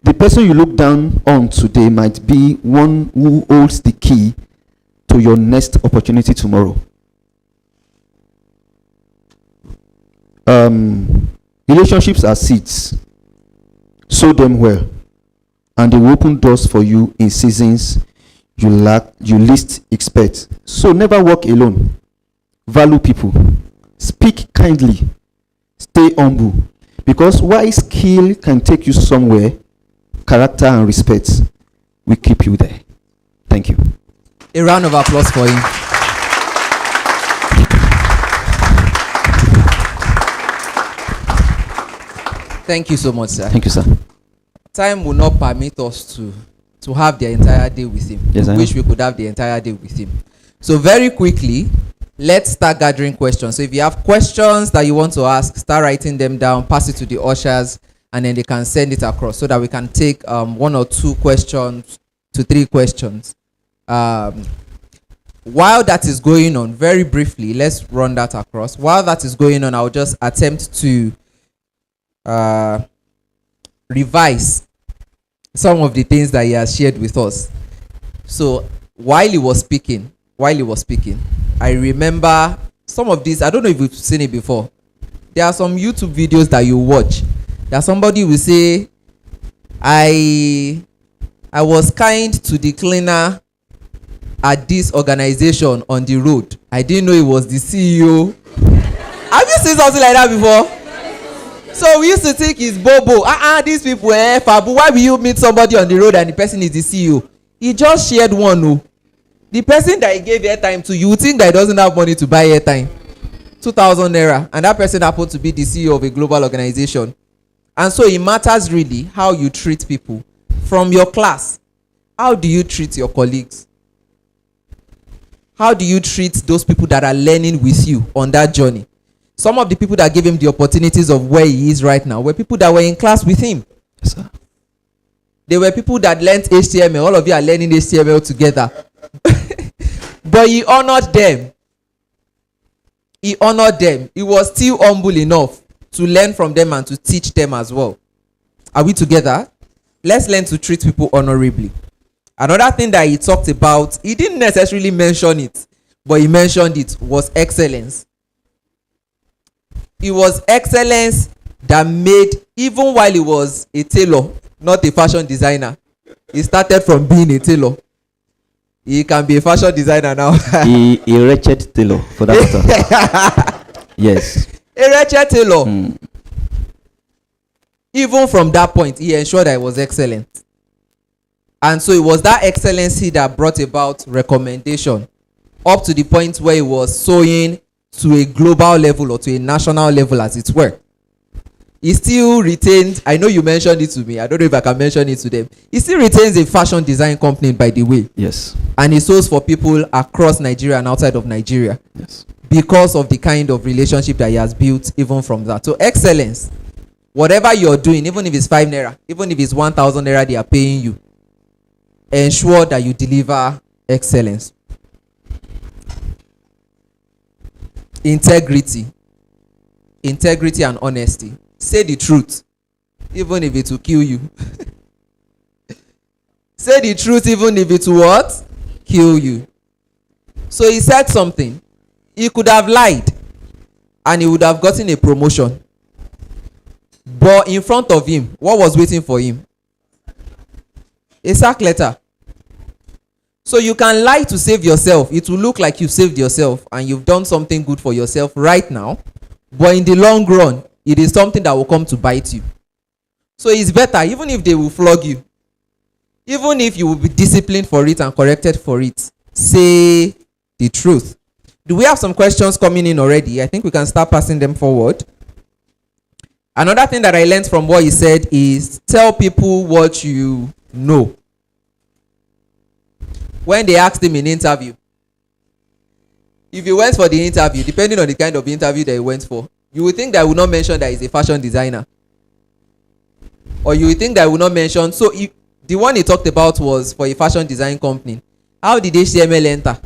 The person you look down on today might be one who holds the key to your next opportunity tomorrow. Relationships are seeds. Sow them well, and they will open doors for you in seasons you least expect. So never walk alone. Value people. Speak kindly. Stay humble. Because while skill can take you somewhere, character and respect will keep you there. Thank you. A round of applause for him. Thank you so much, sir. Thank you, sir. Time will not permit us to have the entire day with him. Yes, I wish we could have the entire day with him. So very quickly, let's start gathering questions. So if you have questions that you want to ask, start writing them down, pass it to the ushers, and then they can send it across so that we can take 1 or 2 questions to 3 questions. While that is going on, very briefly, let's run that across. While that is going on, I'll just attempt to revise some of the things that he has shared with us. So while he was speaking, I remember some of these. I don't know if you've seen it before. There are some YouTube videos that you watch that somebody will say, I was kind to the cleaner at this organization on the road. I didn't know it was the CEO. Have you seen something like that before? So we used to think it's bobo. These people, Fabu, why will you meet somebody on the road and the person is the CEO? He just shared one. No. The person that he gave airtime to, you would think that he doesn't have money to buy airtime. 2,000 naira. And that person happened to be the CEO of a global organization. And so it matters really how you treat people. From your class, how do you treat your colleagues? How do you treat those people that are learning with you on that journey? Some of the people that gave him the opportunities of where he is right now were people that were in class with him. Yes, sir. They were people that learned HTML. All of you are learning HTML together. But he honored them. He honored them. He was still humble enough to learn from them and to teach them as well. Are we together? Let's learn to treat people honorably. Another thing that he talked about, he didn't necessarily mention it, but he mentioned it, was excellence. It was excellence that made, even while he was a tailor, not a fashion designer, he started from being a tailor. He can be a fashion designer now. a wretched tailor, for that matter. Yes. A wretched tailor. Even from that point, he ensured that it was excellent. And so it was that excellency that brought about recommendation up to the point where it was sewing to a global level or to a national level, as it were. He still retained, I know you mentioned it to me, I don't know if I can mention it to them. He still retains a fashion design company, by the way. Yes. And he sews for people across Nigeria and outside of Nigeria. Yes. Because of the kind of relationship that he has built even from that. So excellence, whatever you're doing, even if it's 5 naira, even if it's 1,000 naira they are paying you, ensure that you deliver excellence. Integrity and honesty. Say the truth even if it will kill you. Say the truth even if it will what? Kill you. So he said something. He could have lied and he would have gotten a promotion. But in front of him, what was waiting for him? A sack letter. So you can lie to save yourself. It will look like you've saved yourself and you've done something good for yourself right now. But in the long run, it is something that will come to bite you. So it's better, even if they will flog you, even if you will be disciplined for it and corrected for it, say the truth. Do we have some questions coming in already? I think we can start passing them forward. Another thing that I learned from what he said is tell people what you know. When they asked him in interview, if you went for the interview, depending on the kind of interview that you went for, you would think that I will not mention that he's a fashion designer. Or you would think that I will not mention, so if, the one he talked about was for a fashion design company. How did HTML enter?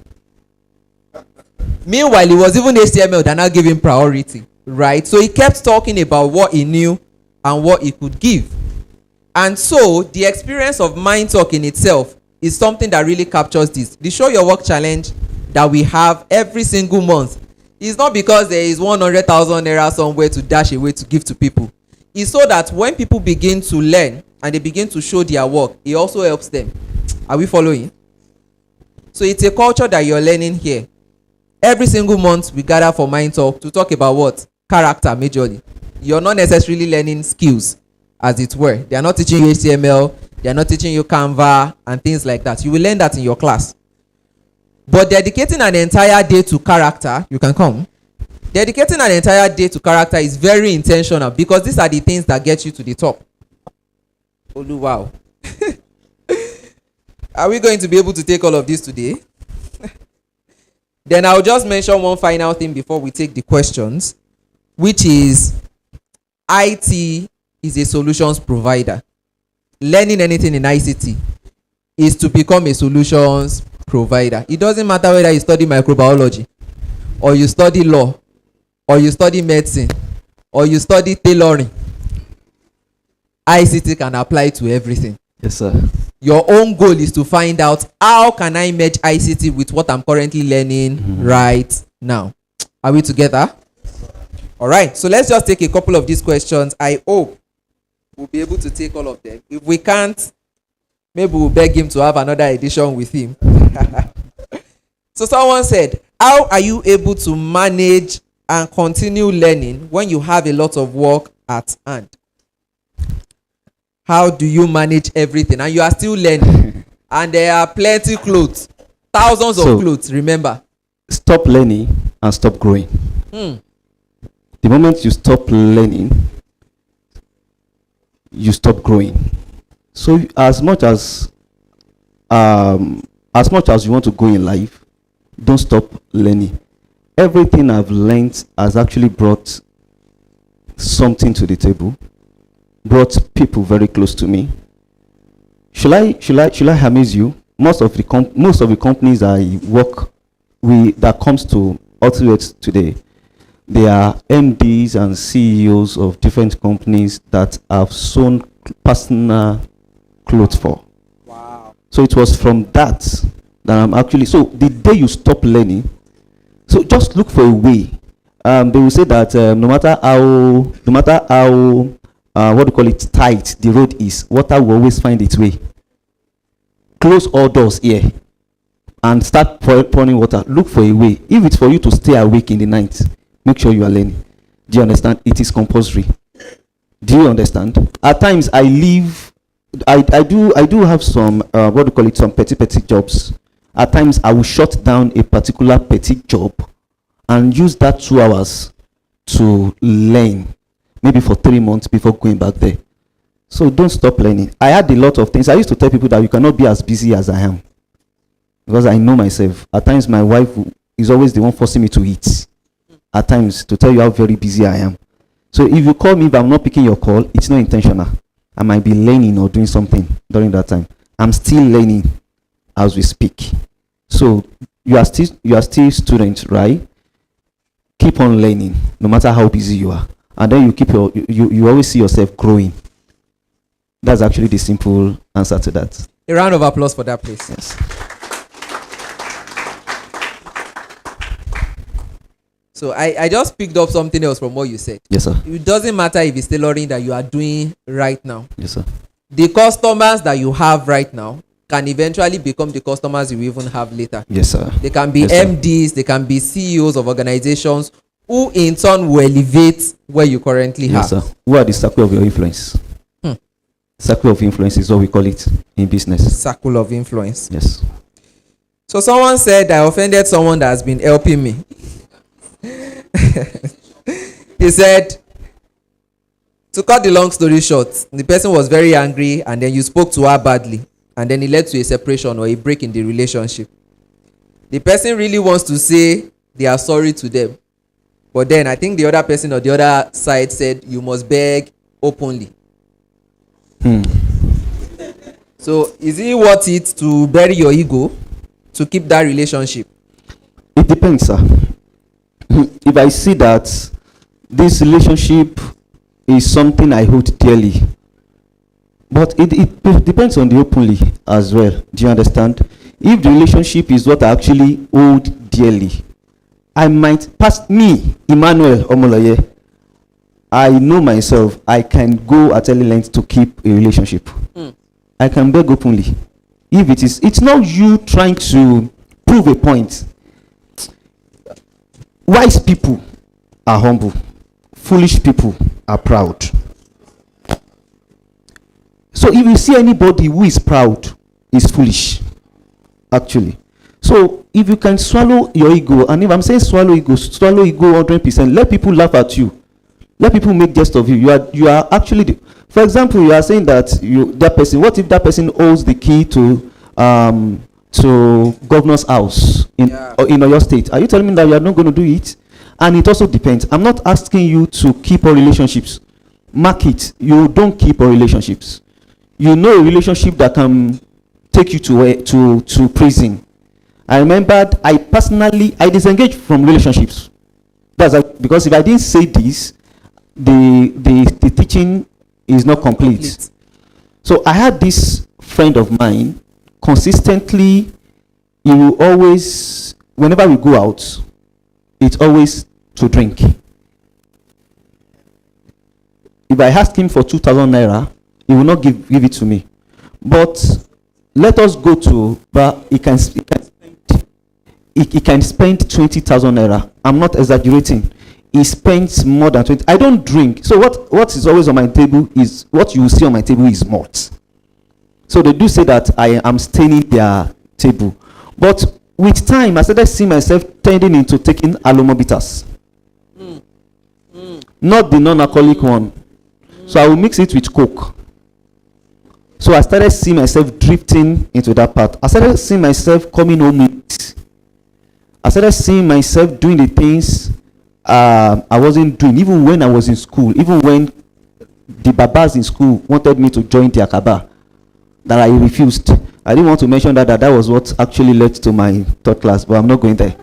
Meanwhile, it was even HTML that now gave him priority, right? So he kept talking about what he knew and what he could give. And so the experience of MindTalk in itself is something that really captures this. The Show Your Work challenge that we have every single month is not because there is 100,000 naira somewhere to dash away to give to people. It's so that when people begin to learn and they begin to show their work, it also helps them. Are we following? So it's a culture that you're learning here. Every single month we gather for MindTalk to talk about what? Character majorly. You're not necessarily learning skills, as it were. They are not teaching you HTML, they are not teaching you Canva and things like that. You will learn that in your class. But dedicating an entire day to character, you can come. Dedicating an entire day to character is very intentional because these are the things that get you to the top. Oh, wow. Are we going to be able to take all of this today? Then I'll just mention one final thing before we take the questions, which is IT is a solutions provider. Learning anything in ICT is to become a solutions provider. It doesn't matter whether you study microbiology or you study law or you study medicine or you study tailoring. ICT can apply to everything. Yes, sir. Your own goal is to find out how can I merge ICT with what I'm currently learning right now. Are we together? All right. So let's just take a couple of these questions. I hope we'll be able to take all of them. If we can't, maybe we'll beg him to have another edition with him. So someone said, how are you able to manage and continue learning when you have a lot of work at hand? How do you manage everything? And you are still learning. And there are plenty clothes. Thousands of clothes, remember. Stop learning and stop growing. The moment you stop learning, you stop growing. So as much as you want to go in life, don't stop learning. Everything I've learned has actually brought something to the table, brought people very close to me. Should I amaze you? Most of the companies I work with that comes to Ultimate today, they are MDs and CEOs of different companies that I've sewn personal clothes for. Wow. So it was from that I'm actually, so the day you stop learning, so just look for a way. They will say that no matter how what do you call it, tight the road is, water will always find its way. Close all doors here and start pouring water. Look for a way. If it's for you to stay awake in the night, make sure you are learning. Do you understand? It is compulsory. Do you understand? At times I leave, I do have some what do you call it, some petty jobs. At times I will shut down a particular petty job and use that 2 hours to learn, maybe for 3 months before going back there. So don't stop learning. I had a lot of things. I used to tell people that you cannot be as busy as I am, because I know myself. At times my wife is always the one forcing me to eat. At times, to tell you how very busy I am. So if you call me but I'm not picking your call, it's not intentional. I might be learning or doing something during that time. I'm still learning as we speak. So you are still students, right? Keep on learning, no matter how busy you are, and then you always see yourself growing. That's actually the simple answer to that. A round of applause for that, please. Yes. So I just picked up something else from what you said. Yes, sir. It doesn't matter if it's tailoring that you are doing right now. Yes, sir. The customers that you have right now can eventually become the customers you even have later. Yes, sir. They can be Yes, sir. MDs, they can be CEOs of organizations who in turn will elevate where you currently Yes, have. sir. Who are the circle of your influence? Circle of influence is what we call it in business. Circle of influence. Yes. So someone said I offended someone that has been helping me. He said, to cut the long story short, the person was very angry and then you spoke to her badly and then it led to a separation or a break in the relationship. The person really wants to say they are sorry to them, but then I think the other person or the other side said you must beg openly. So is it worth it to bury your ego to keep that relationship? It depends, sir. If I see that this relationship is something I hold dearly, but it depends on the openly as well. Do you understand? If the relationship is what I actually hold dearly, I might pass me, Emmanuel Omoloye. I know myself. I can go at any length to keep a relationship. I can beg openly. If it's not you trying to prove a point. Wise people are humble. Foolish people are proud. So if you see anybody who is proud, is foolish, actually. So if you can swallow your ego, and if I'm saying swallow ego 100%, let people laugh at you. Let people make jest of you. You are actually, for example, you are saying that that person. What if that person holds the key to governor's house in your state? Are you telling me that you are not going to do it? And it also depends. I'm not asking you to keep all relationships. Mark it. You don't keep all relationships. You know a relationship that can take you to prison. I remembered I disengaged from relationships. Because if I didn't say this, the teaching is not complete. So I had this friend of mine, consistently, he will always, whenever we go out, it's always to drink. If I ask him for 2,000 naira, he will not give it to me. But let us go to, but he can spend 20,000 naira. I'm not exaggerating. He spends more than 20. I don't drink. So what is always on my table is, what you will see on my table is malt. So they do say that I am staining their table. But with time, I started seeing myself turning into taking alomobitas. Not the non-alcoholic one. So I will mix it with Coke. So I started seeing myself drifting into that path. I started seeing myself coming home late. I started seeing myself doing the things I wasn't doing, even when I was in school, even when the babas in school wanted me to join the akaba, that I refused. I didn't want to mention that that was what actually led to my third class, but I'm not going there.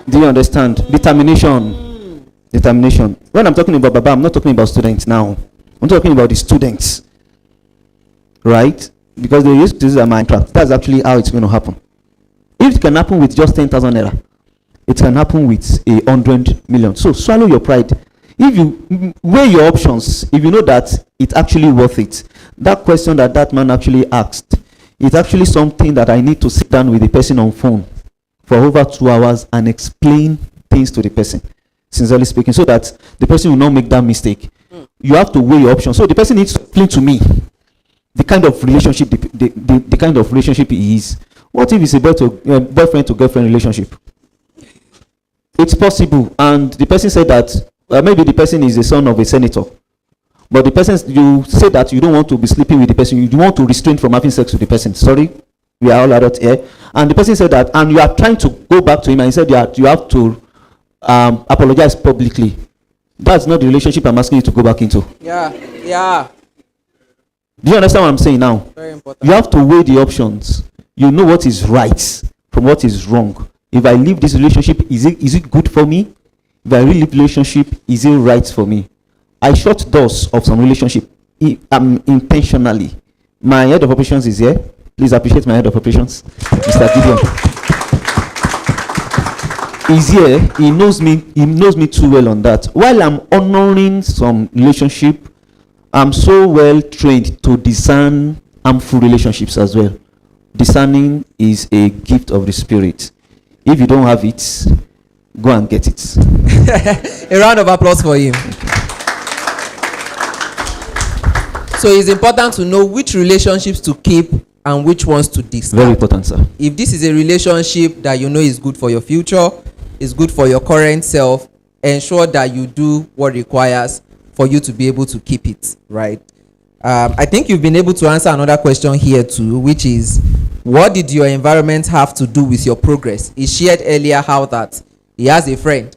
Do you understand? Determination. When I'm talking about baba, I'm not talking about students now. I'm talking about the students. Right? Because they used to use a Minecraft. That's actually how it's going to happen. If it can happen with just 10,000 naira, it can happen with 100 million. So swallow your pride. If you weigh your options, if you know that it's actually worth it, that question that man actually asked, it's actually something that I need to sit down with the person on phone for over 2 hours and explain things to the person, sincerely speaking, so that the person will not make that mistake. You have to weigh your options. So the person needs to explain to me the kind of relationship, the kind of relationship he is. What if it's a boyfriend to girlfriend relationship? It's possible. And the person said that maybe the person is the son of a senator. But the person, you say that you don't want to be sleeping with the person. You want to restrain from having sex with the person. Sorry, we are all adults here. And the person said that, and you are trying to go back to him and he said you have to apologize publicly. That's not the relationship I'm asking you to go back into. Yeah. Do you understand what I'm saying now? Very important. You have to weigh the options. You know what is right from what is wrong. If I leave this relationship, is it good for me? If I really leave relationship, is it right for me? I shut doors of some relationship intentionally. My head of operations is here. Please appreciate my head of operations, Mr. Gideon. He's here. He knows me. He knows me too well on that. While I'm honoring some relationship, I'm so well trained to discern harmful relationships as well. Discerning is a gift of the Spirit. If you don't have it, go and get it. A round of applause for him. So it's important to know which relationships to keep and which ones to discard. Very important, sir. If this is a relationship that you know is good for your future, is good for your current self, ensure that you do what requires for you to be able to keep it, right? I think you've been able to answer another question here too, which is, what did your environment have to do with your progress? He shared earlier how that he has a friend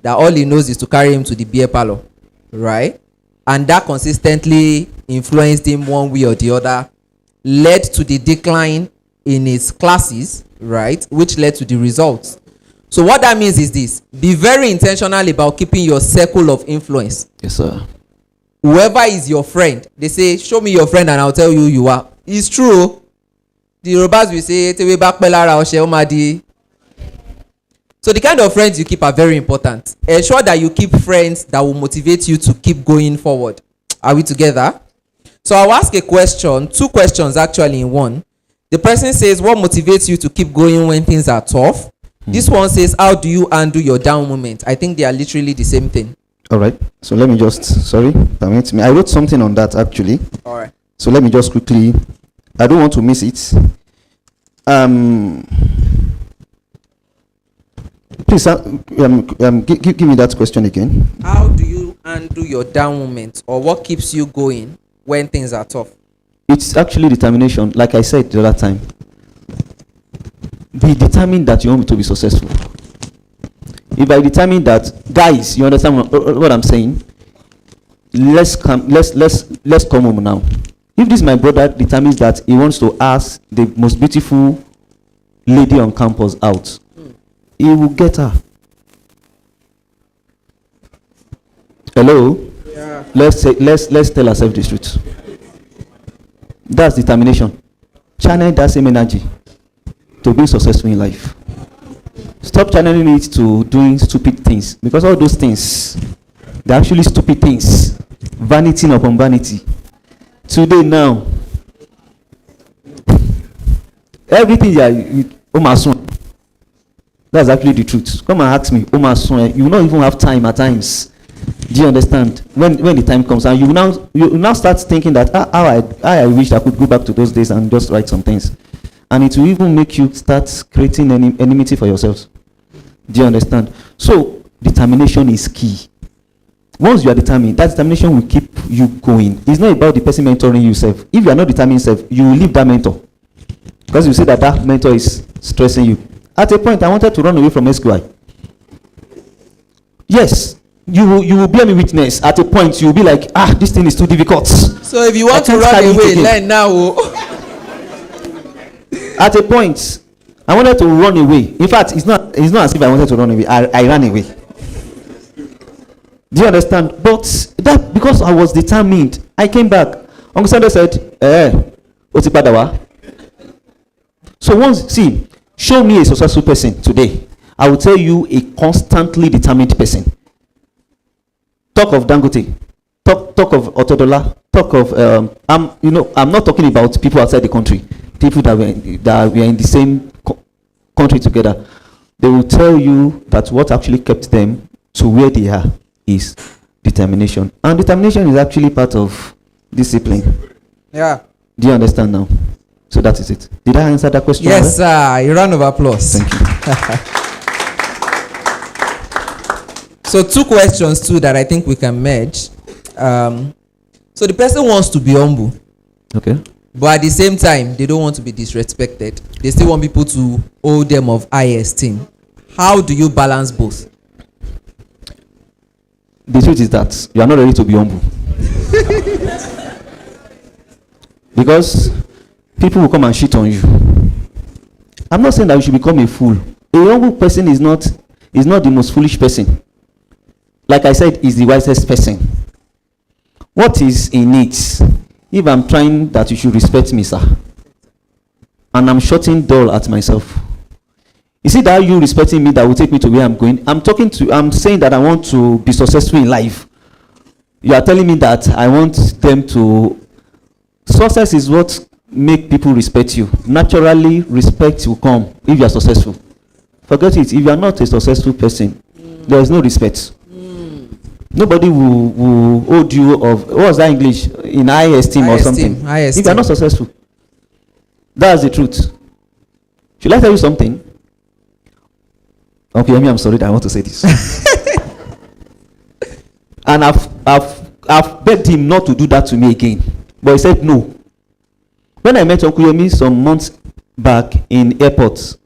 that all he knows is to carry him to the beer parlor, right? And that consistently influenced him one way or the other, led to the decline in his classes, right? Which led to the results. So what that means is this: be very intentional about keeping your circle of influence. Yes, sir. Whoever is your friend, they say, show me your friend and I'll tell you who you are. It's true. The Yorubas will say, tewe bá pẹ́ lára ọṣẹ ó máa di. So the kind of friends you keep are very important. Ensure that you keep friends that will motivate you to keep going forward. Are we together? So I'll ask a question, two questions actually in one. The person says, what motivates you to keep going when things are tough? This one says, how do you undo your down moment? I think they are literally the same thing. All right. So let me just, permit me. I wrote something on that actually. All right. So let me just quickly, I don't want to miss it. Please, give me that question again. How do you undo your down moment, or what keeps you going when things are tough? It's actually determination. Like I said the other time, be determined that you want me to be successful. If I determine that, guys, you understand what I'm saying? Let's come home now. If this my brother determines that he wants to ask the most beautiful lady on campus out, he will get her. Hello? Yeah. Let's tell ourselves the truth. That's determination. Channel that same energy to be successful in life. Stop channeling it to doing stupid things, because all those things, they're actually stupid things. Vanity upon vanity. Today now, everything that's actually the truth. Come and ask me, you will not even have time at times. Do you understand? When the time comes, and you now start thinking that I wish I could go back to those days and just write some things, and it will even make you start creating enmity for yourselves. Do you understand? So determination is key. Once you are determined, that determination will keep you going. It's not about the person mentoring yourself. If you are not determined yourself, you will leave that mentor, because you say that mentor is stressing you. At a point, I wanted to run away from SQI. Yes, you will bear me witness. At a point, you will be like, this thing is too difficult. So if you want to run away, learn now. At a point, I wanted to run away. In fact, it's not as if I wanted to run away. I ran away. Do you understand? But that, because I was determined, I came back. Uncle Sunday said, what's it? So show me a successful person today. I will tell you a constantly determined person. Talk of Dangote. Talk of Otodola. Talk of I'm not talking about people outside the country. People that we are in the same country together. They will tell you that what actually kept them to where they are is determination. And determination is actually part of discipline. Yeah. Do you understand now? So that is it. Did I answer that question? Yes, sir. A round of applause. Thank you. So 2 questions too that I think we can merge. So the person wants to be humble. Okay. But at the same time, they don't want to be disrespected. They still want people to hold them of high esteem. How do you balance both? The truth is that you are not ready to be humble. Because people will come and shit on you. I'm not saying that you should become a fool. A humble person is not the most foolish person. Like I said, is the wisest person. What is in it? If I'm trying that you should respect me, sir, and I'm shutting door at myself, is it that you respecting me that will take me to where I'm going? I'm saying that I want to be successful in life. You are telling me that I want them to. Success is what make people respect you. Naturally, respect will come if you are successful. Forget it. If you are not a successful person, there is no respect. Nobody will hold you of, what was that English? In high esteem or something. High esteem. If you are not successful. That's the truth. Should I tell you something? Okay, I'm sorry that I want to say this. And I've begged him not to do that to me again. But he said no. When I met Uncle Yomi some months back in airport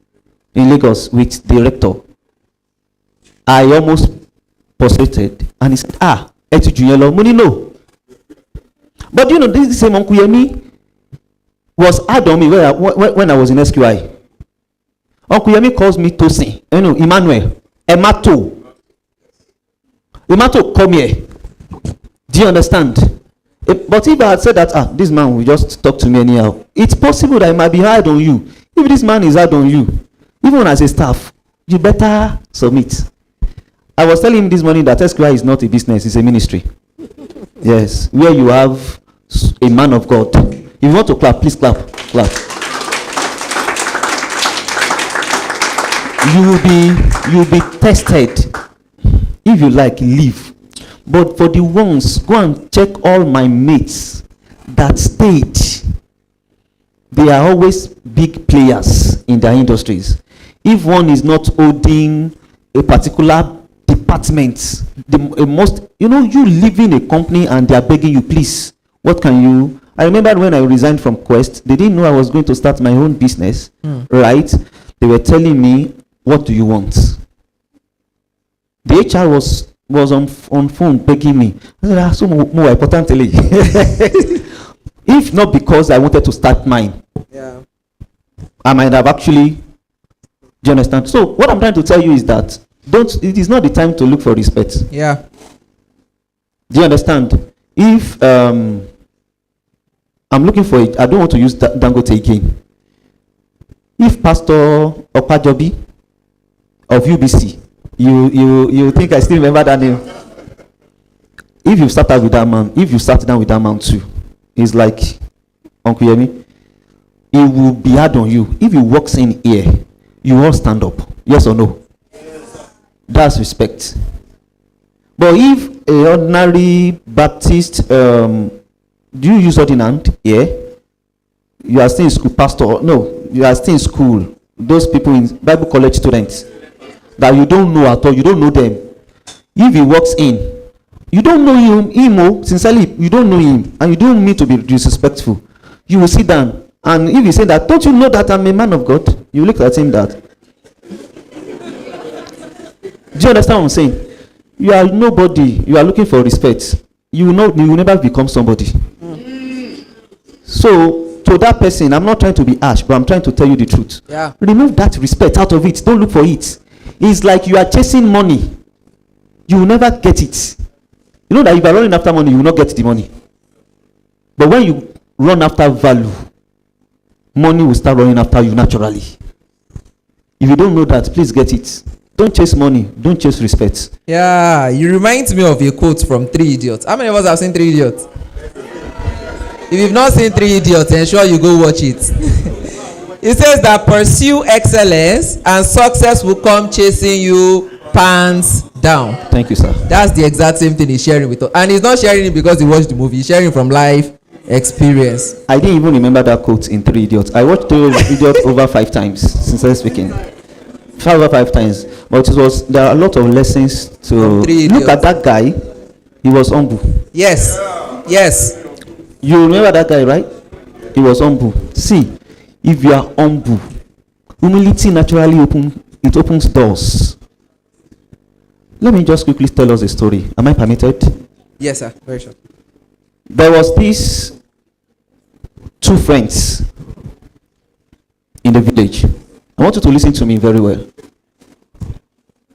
in Lagos with the rector, I almost prostrated, and he said, money no. But you know, this same Uncle Yomi was hard on me when I was in SQI. Uncle Yomi calls me Tosin, Emmanuel, Emato, come here. Do you understand? But if I had said that, this man will just talk to me anyhow, it's possible that it might be hard on you. If this man is hard on you, even as a staff, you better submit. I was telling him this morning that SQI is not a business, it's a ministry. Yes, where you have a man of God. If you want to clap, please clap. You will be tested. If you like, leave. But for the ones, go and check all my mates that stayed. They are always big players in their industries. If one is not holding a particular department, you live in a company and they are begging you, please, what can you? I remember when I resigned from Quest, they didn't know I was going to start my own business, right? They were telling me, what do you want? The HR was on phone begging me. I said, so more importantly, if not because I wanted to start mine, I might have actually. Do you understand? So what I'm trying to tell you is that it is not the time to look for respect. Yeah. Do you understand? If I'm looking for it, I don't want to use Dangote again. If Pastor Opajobi of UBC, you think I still remember that name? If you start out with that man, if you sat down with that man too, it's like Uncle Yemi, it will be hard on you. If he walks in here, you all stand up. Yes or no? Yes. That's respect. But if a ordinary Baptist, do you use ordinand? Yeah. You are still in school, pastor. No, you are still in school. Those people in Bible college students that you don't know at all, you don't know them. If he walks in, you don't know him, sincerely, you don't know him, and you don't mean to be disrespectful. You will sit down, and if you say that, don't you know that I'm a man of God? You look at him that. Do you understand what I'm saying? You are nobody. You are looking for respect. You will never become somebody. So, to that person, I'm not trying to be harsh, but I'm trying to tell you the truth. Yeah. Remove that respect out of it. Don't look for it. It's like you are chasing money. You will never get it. You know that if you are running after money, you will not get the money. But when you run after value, money will start running after you naturally. If you don't know that, please get it. Don't chase money. Don't chase respect. Yeah, you remind me of a quote from 3 Idiots. How many of us have seen 3 Idiots? If you've not seen 3 Idiots, ensure you go watch it. It says that pursue excellence and success will come chasing you pants down. Thank you, sir. That's the exact same thing he's sharing with us. And he's not sharing it because he watched the movie. He's sharing from life experience. I didn't even remember that quote in 3 Idiots. I watched 3 Idiots over 5 times, sincerely speaking. 5 times. But there are a lot of lessons to look at that guy. He was humble. Yes. Yes. You remember that guy, right? He was humble. See, if you are humble, humility naturally opens doors. Let me just quickly tell us a story. Am I permitted? Yes, sir. Very short. There was these two friends in the village. I want you to listen to me very well.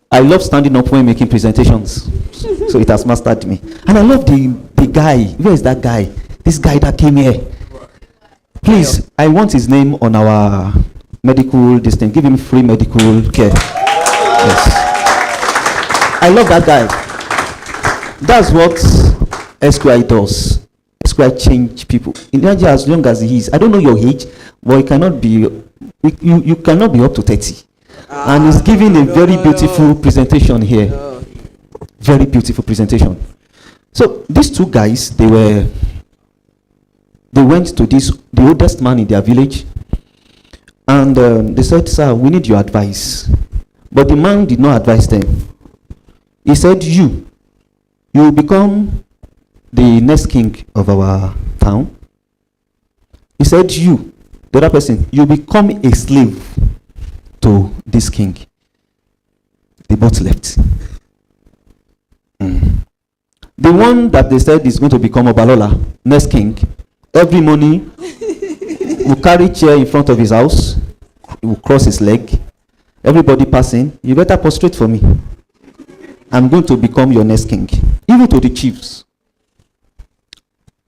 I love standing up when making presentations, so it has mastered me. And I love the guy. Where is that guy? This guy that came here. Please, I want his name on our medical distance. Give him free medical care. Yes. I love that guy. That's what SQI does. SQI change people. In Nigeria, as young as he is, I don't know your age, but you cannot be up to 30. And he's giving a very beautiful presentation here. Very beautiful presentation. So these two guys, they went to the oldest man in their village, and they said, "Sir, we need your advice." But the man did not advise them. He said, you will become the next king of our town. He said, you, the other person, you become a slave to this king. They both left. The one that they said is going to become Obalola, next king, every morning will carry chair in front of his house, he will cross his leg. Everybody passing, you better prostrate for me. I'm going to become your next king. Even to the chiefs.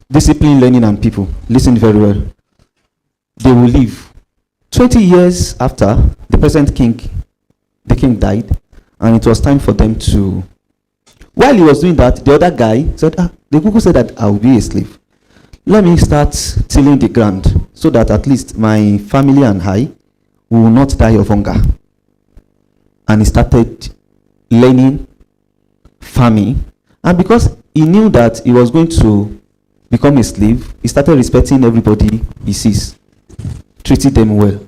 Discipline, learning, and people. Listen very well. They will leave. 20 years after, the present king, the king died, and it was time for them to... While he was doing that, the other guy said, the Google said that I will be a slave. Let me start tilling the ground so that at least my family and I will not die of hunger. And he started learning farming. And because he knew that he was going to become a slave, he started respecting everybody he sees, treating them well.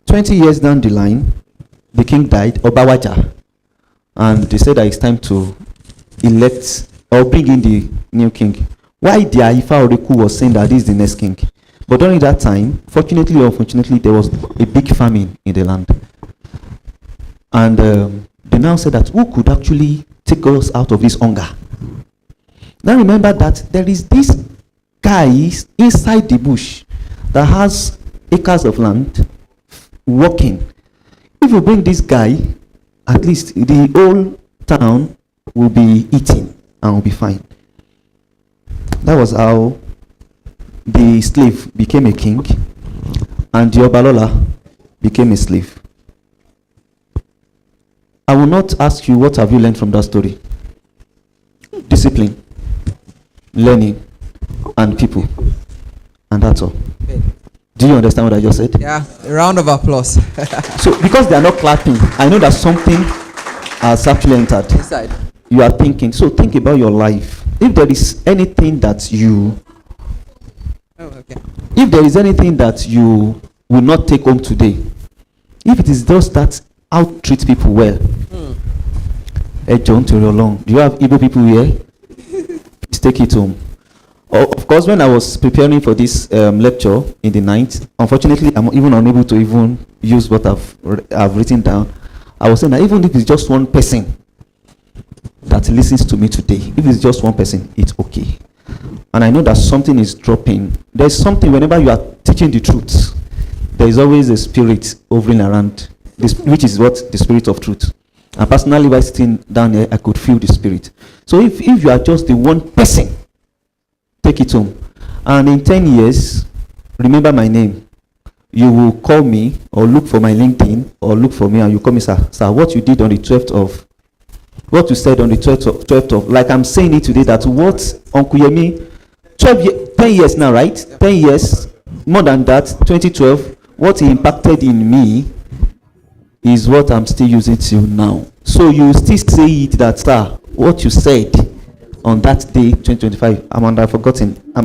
20 years down the line, the king died, Obawaja. And they said that it's time to elect or bring in the new king. Why the Aifa Oreku was saying that this is the next king. But during that time, fortunately or unfortunately, there was a big famine in the land. And they now said that who could actually take us out of this hunger? Now remember that there is this guy inside the bush that has acres of land working. If you bring this guy, at least the whole town will be eating and will be fine. That was how the slave became a king and the Obalola became a slave. I will not ask you what have you learned from that story. Discipline, learning, and people. And that's all. Okay. Do you understand what I just said? Yeah, a round of applause. So because they are not clapping, I know that something has actually entered. Inside. You are thinking. So think about your life. If there is anything that you... If there is anything that you will not take home today, if it is just that how to treat people well. John, to your long. Do you have Igbo people here? Please take it home. Of course, when I was preparing for this lecture in the night, unfortunately, I'm even unable to even use what I've written down. I was saying that even if it's just one person that listens to me today, if it's just one person, it's okay. And I know that something is dropping. There's something, whenever you are teaching the truth, there is always a spirit hovering around, this, which is what the spirit of truth. And personally, while sitting down here, I could feel the spirit. So if you are just the one person, take it home. And in 10 years, remember my name. You will call me or look for my LinkedIn or look for me and you call me, sir, what you did on the 12th of, what you said on the 12th of, like I'm saying it today, that what Uncle Yemi, 10 years now, right? 10 years, more than that, 2012, what he impacted in me is what I'm still using till now. So you still say it that, sir, what you said on that day, 2025, I'm forgotten. I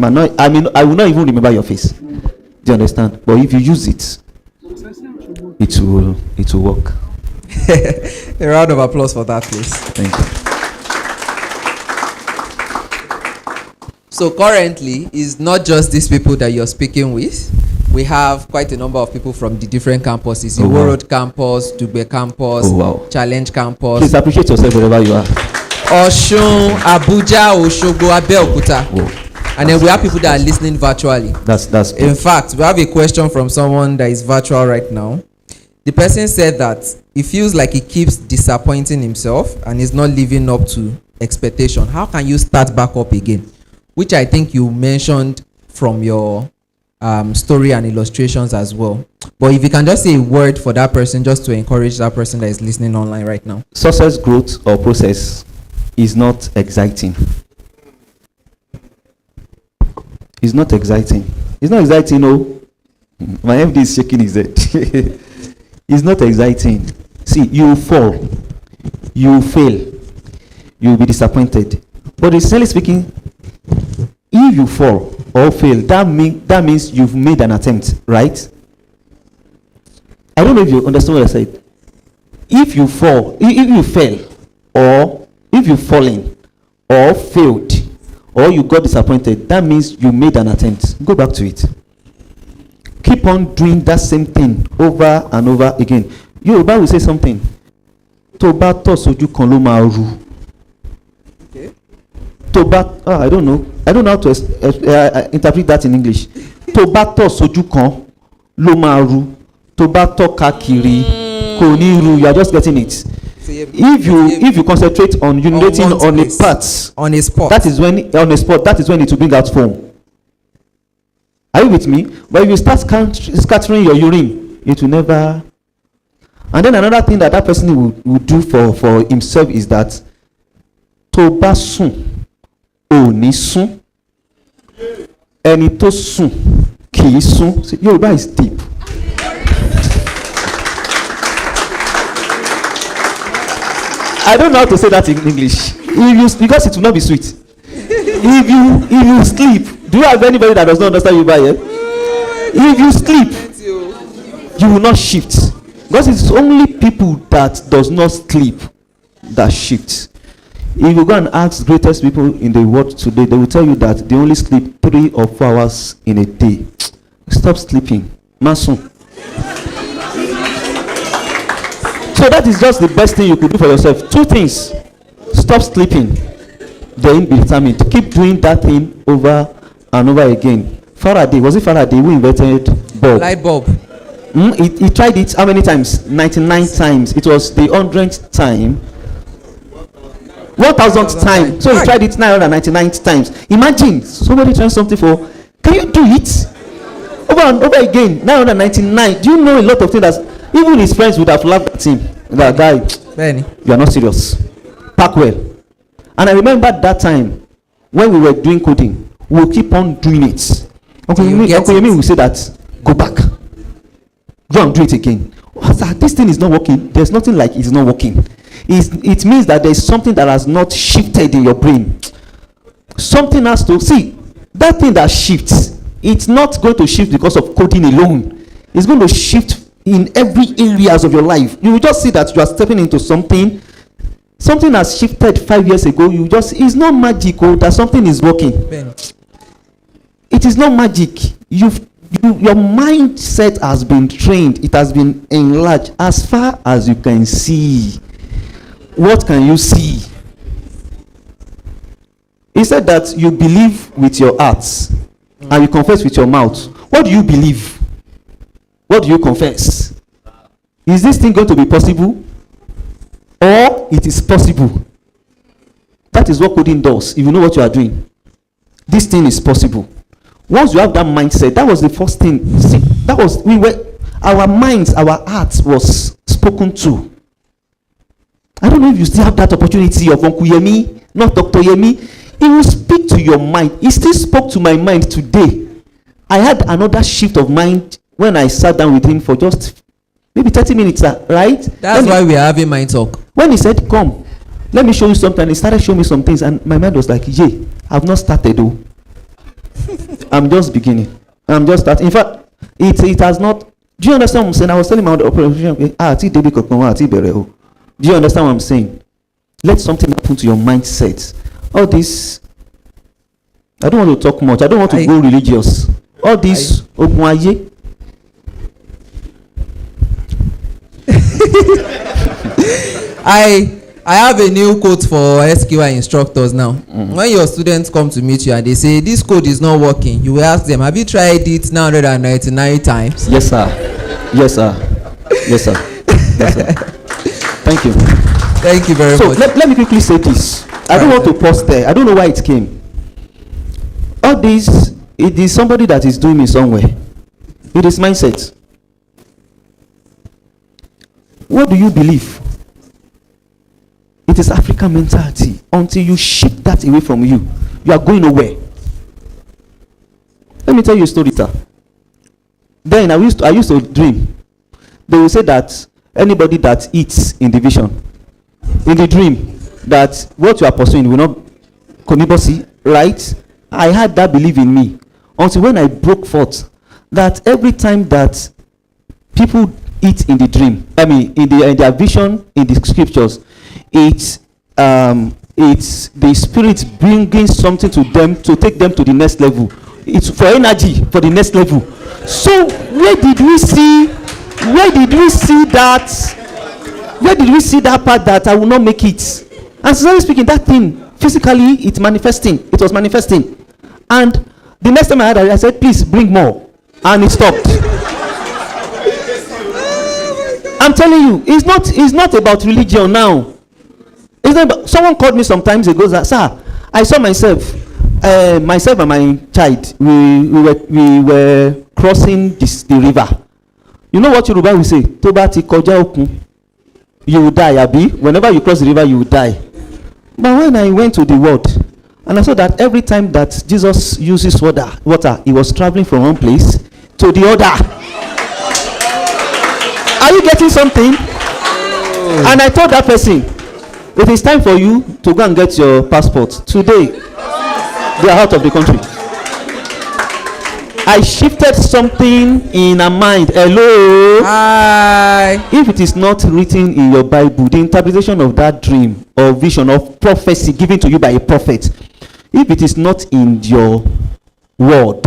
will not even remember your face. Do you understand? But if you use it, it will work. A round of applause for that, please. Thank you. So currently, it's not just these people that you're speaking with. We have quite a number of people from the different campuses. Iwo Road campus, Dugbe campus, Challenge campus. Please appreciate yourself wherever you are. Oshun, Abuja, Osogbo, Abeokuta. And then we have people that are listening virtually. That's In fact, we have a question from someone that is virtual right now. The person said that he feels like he keeps disappointing himself and is not living up to expectation. How can you start back up again? Which I think you mentioned from your story and illustrations as well. But if you can just say a word for that person, just to encourage that person that is listening online right now. Success, growth, or process is not exciting. It's not exciting. It's not exciting, no. My MD is shaking his head. It's not exciting. See, you fall, you fail, you will be disappointed. But essentially speaking, if you fall or fail, that means you've made an attempt, right? I don't know if you understand what I said. If you fall, if you fail, or if you've fallen, or failed, or you got disappointed, that means you made an attempt. Go back to it. Keep on doing that same thing over and over again. Yoruba will say something. Tó bá tọ́ sójú kan ló máa ru. I don't know how to interpret that in English. Tó bá tọ́ sójú kan ló máa ru. Tó bá tọ́ káàkiri kò ní ru. You are just getting it. If you concentrate on urinating on a part, on a spot, that is when it will bring out foam. Are you with me? But if you start scattering your urine, it will never. And then another thing that person will do for himself is that tó bá sùn ò ní sùn, ẹni tó sùn kì í sùn. Yoruba is deep. I don't know how to say that in English. Because it will not be sweet. If you sleep, do you have anybody that does not understand Yoruba yet? If you sleep, you will not shift. Because it's only people that does not sleep that shift. If you go and ask greatest people in the world today, they will tell you that they only sleep 3 or 4 hours in a day. Stop sleeping. Masun. So that is just the best thing you could do for yourself. 2 things. Stop sleeping. Then be determined. Keep doing that thing over and over again. Faraday, was it Faraday who invented bulb? Light bulb. He tried it how many times? 99 times. It was the 100th time. 1000th time. So he tried it 999 times. Imagine somebody trying something for. Can you do it? Over and over again. 999. Do you know a lot of things that even his friends would have laughed at him? That guy, Benny, you are not serious. Pack well. And I remember that time when we were doing coding, we'll keep on doing it. Uncle Yemi will say that, go back. Go and do it again. This thing is not working. There's nothing like it's not working. It means that there's something that has not shifted in your brain. Something has to, see, that thing that shifts, it's not going to shift because of coding alone. It's going to shift in every areas of your life. You will just see that you are stepping into something has shifted 5 years ago. It's not magical that something is working. Ben. It is not magic. Your mindset has been trained. It has been enlarged as far as you can see. What can you see? He said that you believe with your heart and you confess with your mouth. What do you believe? What do you confess? Is this thing going to be possible? Or it is possible? That is what coding does. If you know what you are doing, this thing is possible. Once you have that mindset, that was the first thing. See, our minds, our hearts was spoken to. I don't know if you still have that opportunity of Uncle Yemi, not Dr. Yemi. He will speak to your mind. He still spoke to my mind today. I had another shift of mind when I sat down with him for just maybe 30 minutes, right? That's why we are having MindTalk. When he said, come, let me show you something, he started showing me some things, and my mind was like, yeah, I've not started though. I'm just beginning. I'm just starting. In fact, it has not. Do you understand what I'm saying? I was telling my operation, do you understand what I'm saying? Let something happen to your mindset. All this, I don't want to talk much. I don't want to go religious. All this, I have a new quote for SQI instructors now. When your students come to meet you and they say this code is not working, you will ask them, have you tried it 999 times? Yes, sir. Yes, sir. Yes, sir. Yes, sir. Thank you. Thank you very So much. let me quickly say this. I don't want to pause there. I don't know why it came. All this, it is somebody that is doing me somewhere. It is mindset. What do you believe? It is African mentality. Until you shift that away from you, you are going nowhere. Let me tell you a story, sir. Then I used to dream. They will say that anybody that eats in the vision, in the dream, that what you are pursuing will not connibossy, right? I had that belief in me until when I broke forth that every time that people eat in the dream, I mean in their vision, in the scriptures, it's the spirit bringing something to them to take them to the next level. It's for energy for the next level. So where did we see that part that I will not make it? And sincerely speaking, that thing physically it was manifesting. And the next time I had it, I said, please bring more, and it stopped. I'm telling you, it's not about religion now. It's not about, someone called me some times ago that, sir, I saw myself and my child, we were crossing the river. You know what Yoruba will say? Toba ti koja okun. You will die, Abi. Whenever you cross the river, you will die. But when I went to the word, and I saw that every time that Jesus uses water, he was traveling from one place to the other. Are you getting something? And I told that person, it is time for you to go and get your passport. Today, they are out of the country. I shifted something in a mind. Hello? Hi. If it is not written in your Bible, the interpretation of that dream or vision of prophecy given to you by a prophet, if it is not in your word,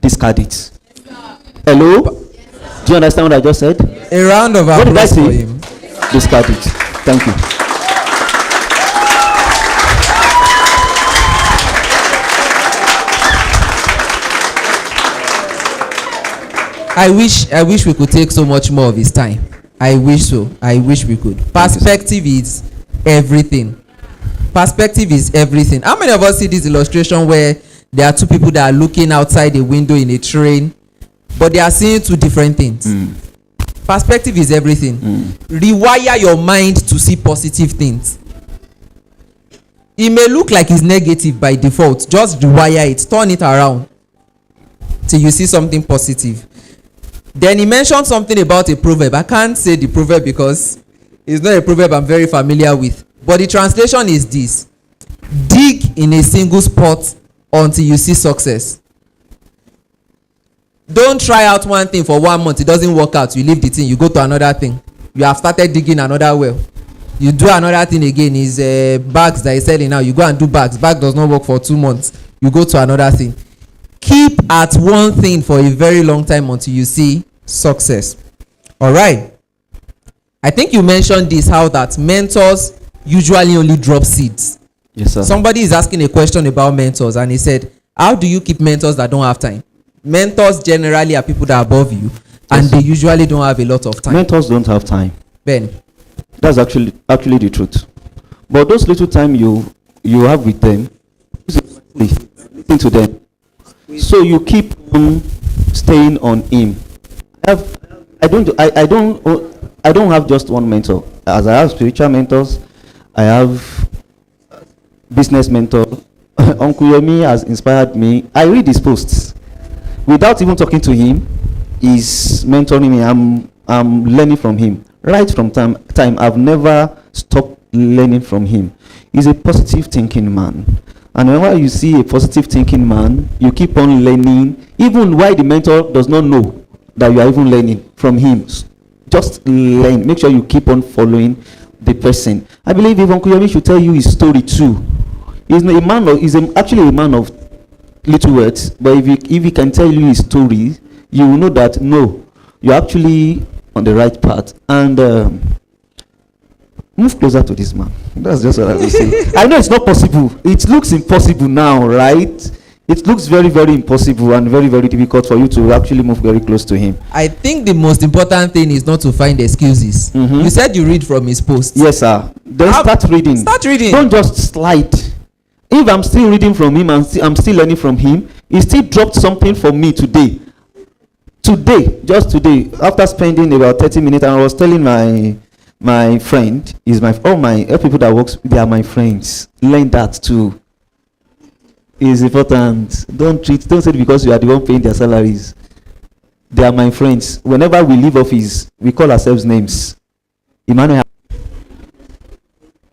discard it. Hello? Do you understand what I just said? A round of What did I applause for say? him. Discard it. Thank you. I wish we could take so much more of his time. I wish so. I wish we could. Perspective is everything. Perspective is everything. How many of us see this illustration where there are two people that are looking outside a window in a train, but they are seeing two different things? Perspective is everything. Rewire your mind to see positive things. It may look like it's negative by default. Just rewire it, turn it around till you see something positive. Then he mentioned something about a proverb. I can't say the proverb because it's not a proverb I'm very familiar with. But the translation is this: dig in a single spot until you see success. Don't try out one thing for 1 month, it doesn't work out, you leave the thing, you go to another thing. You have started digging another well. You do another thing again, is bags that is selling now. You go and do bags. Bag does not work for 2 months. You go to another thing. Keep at one thing for a very long time until you see success. All right. I think you mentioned this, how that mentors usually only drop seeds. Yes, sir. Somebody is asking a question about mentors, and he said, how do you keep mentors that don't have time? Mentors generally are people that are above you, and yes, they usually don't have a lot of time. Mentors don't have time. Ben. That's actually the truth. But those little time you have with them, listen to them. So you keep on staying on him. I don't have just one mentor. As I have spiritual mentors, I have business mentor. Uncle Yomi has inspired me. I read his posts without even talking to him. He's mentoring me. I'm learning from him. Right from time, I've never stopped learning from him. He's a positive thinking man. And whenever you see a positive thinking man, you keep on learning, even while the mentor does not know that you are even learning from him. Just learn. Make sure you keep on following the person. I believe if Uncle Yomi should tell you his story too. He's actually a man of little words, but if he can tell you his story, you will know that no, you're actually on the right path. And Move closer to this man. That's just what I will say. I know it's not possible. It looks impossible now, right? It looks very, very impossible and very, very difficult for you to actually move very close to him. I think the most important thing is not to find excuses. Mhm. You said you read from his post. Yes, sir. Then start reading. Start reading. Don't just slide. If I'm still reading from him and I'm still learning from him, he still dropped something for me today. Just today, after spending about 30 minutes, and I was telling my friend, is my people that works, they are my friends. Learn that too. It's important. Don't say it because you are the one paying their salaries. They are my friends. Whenever we leave office, we call ourselves names. Emmanuel.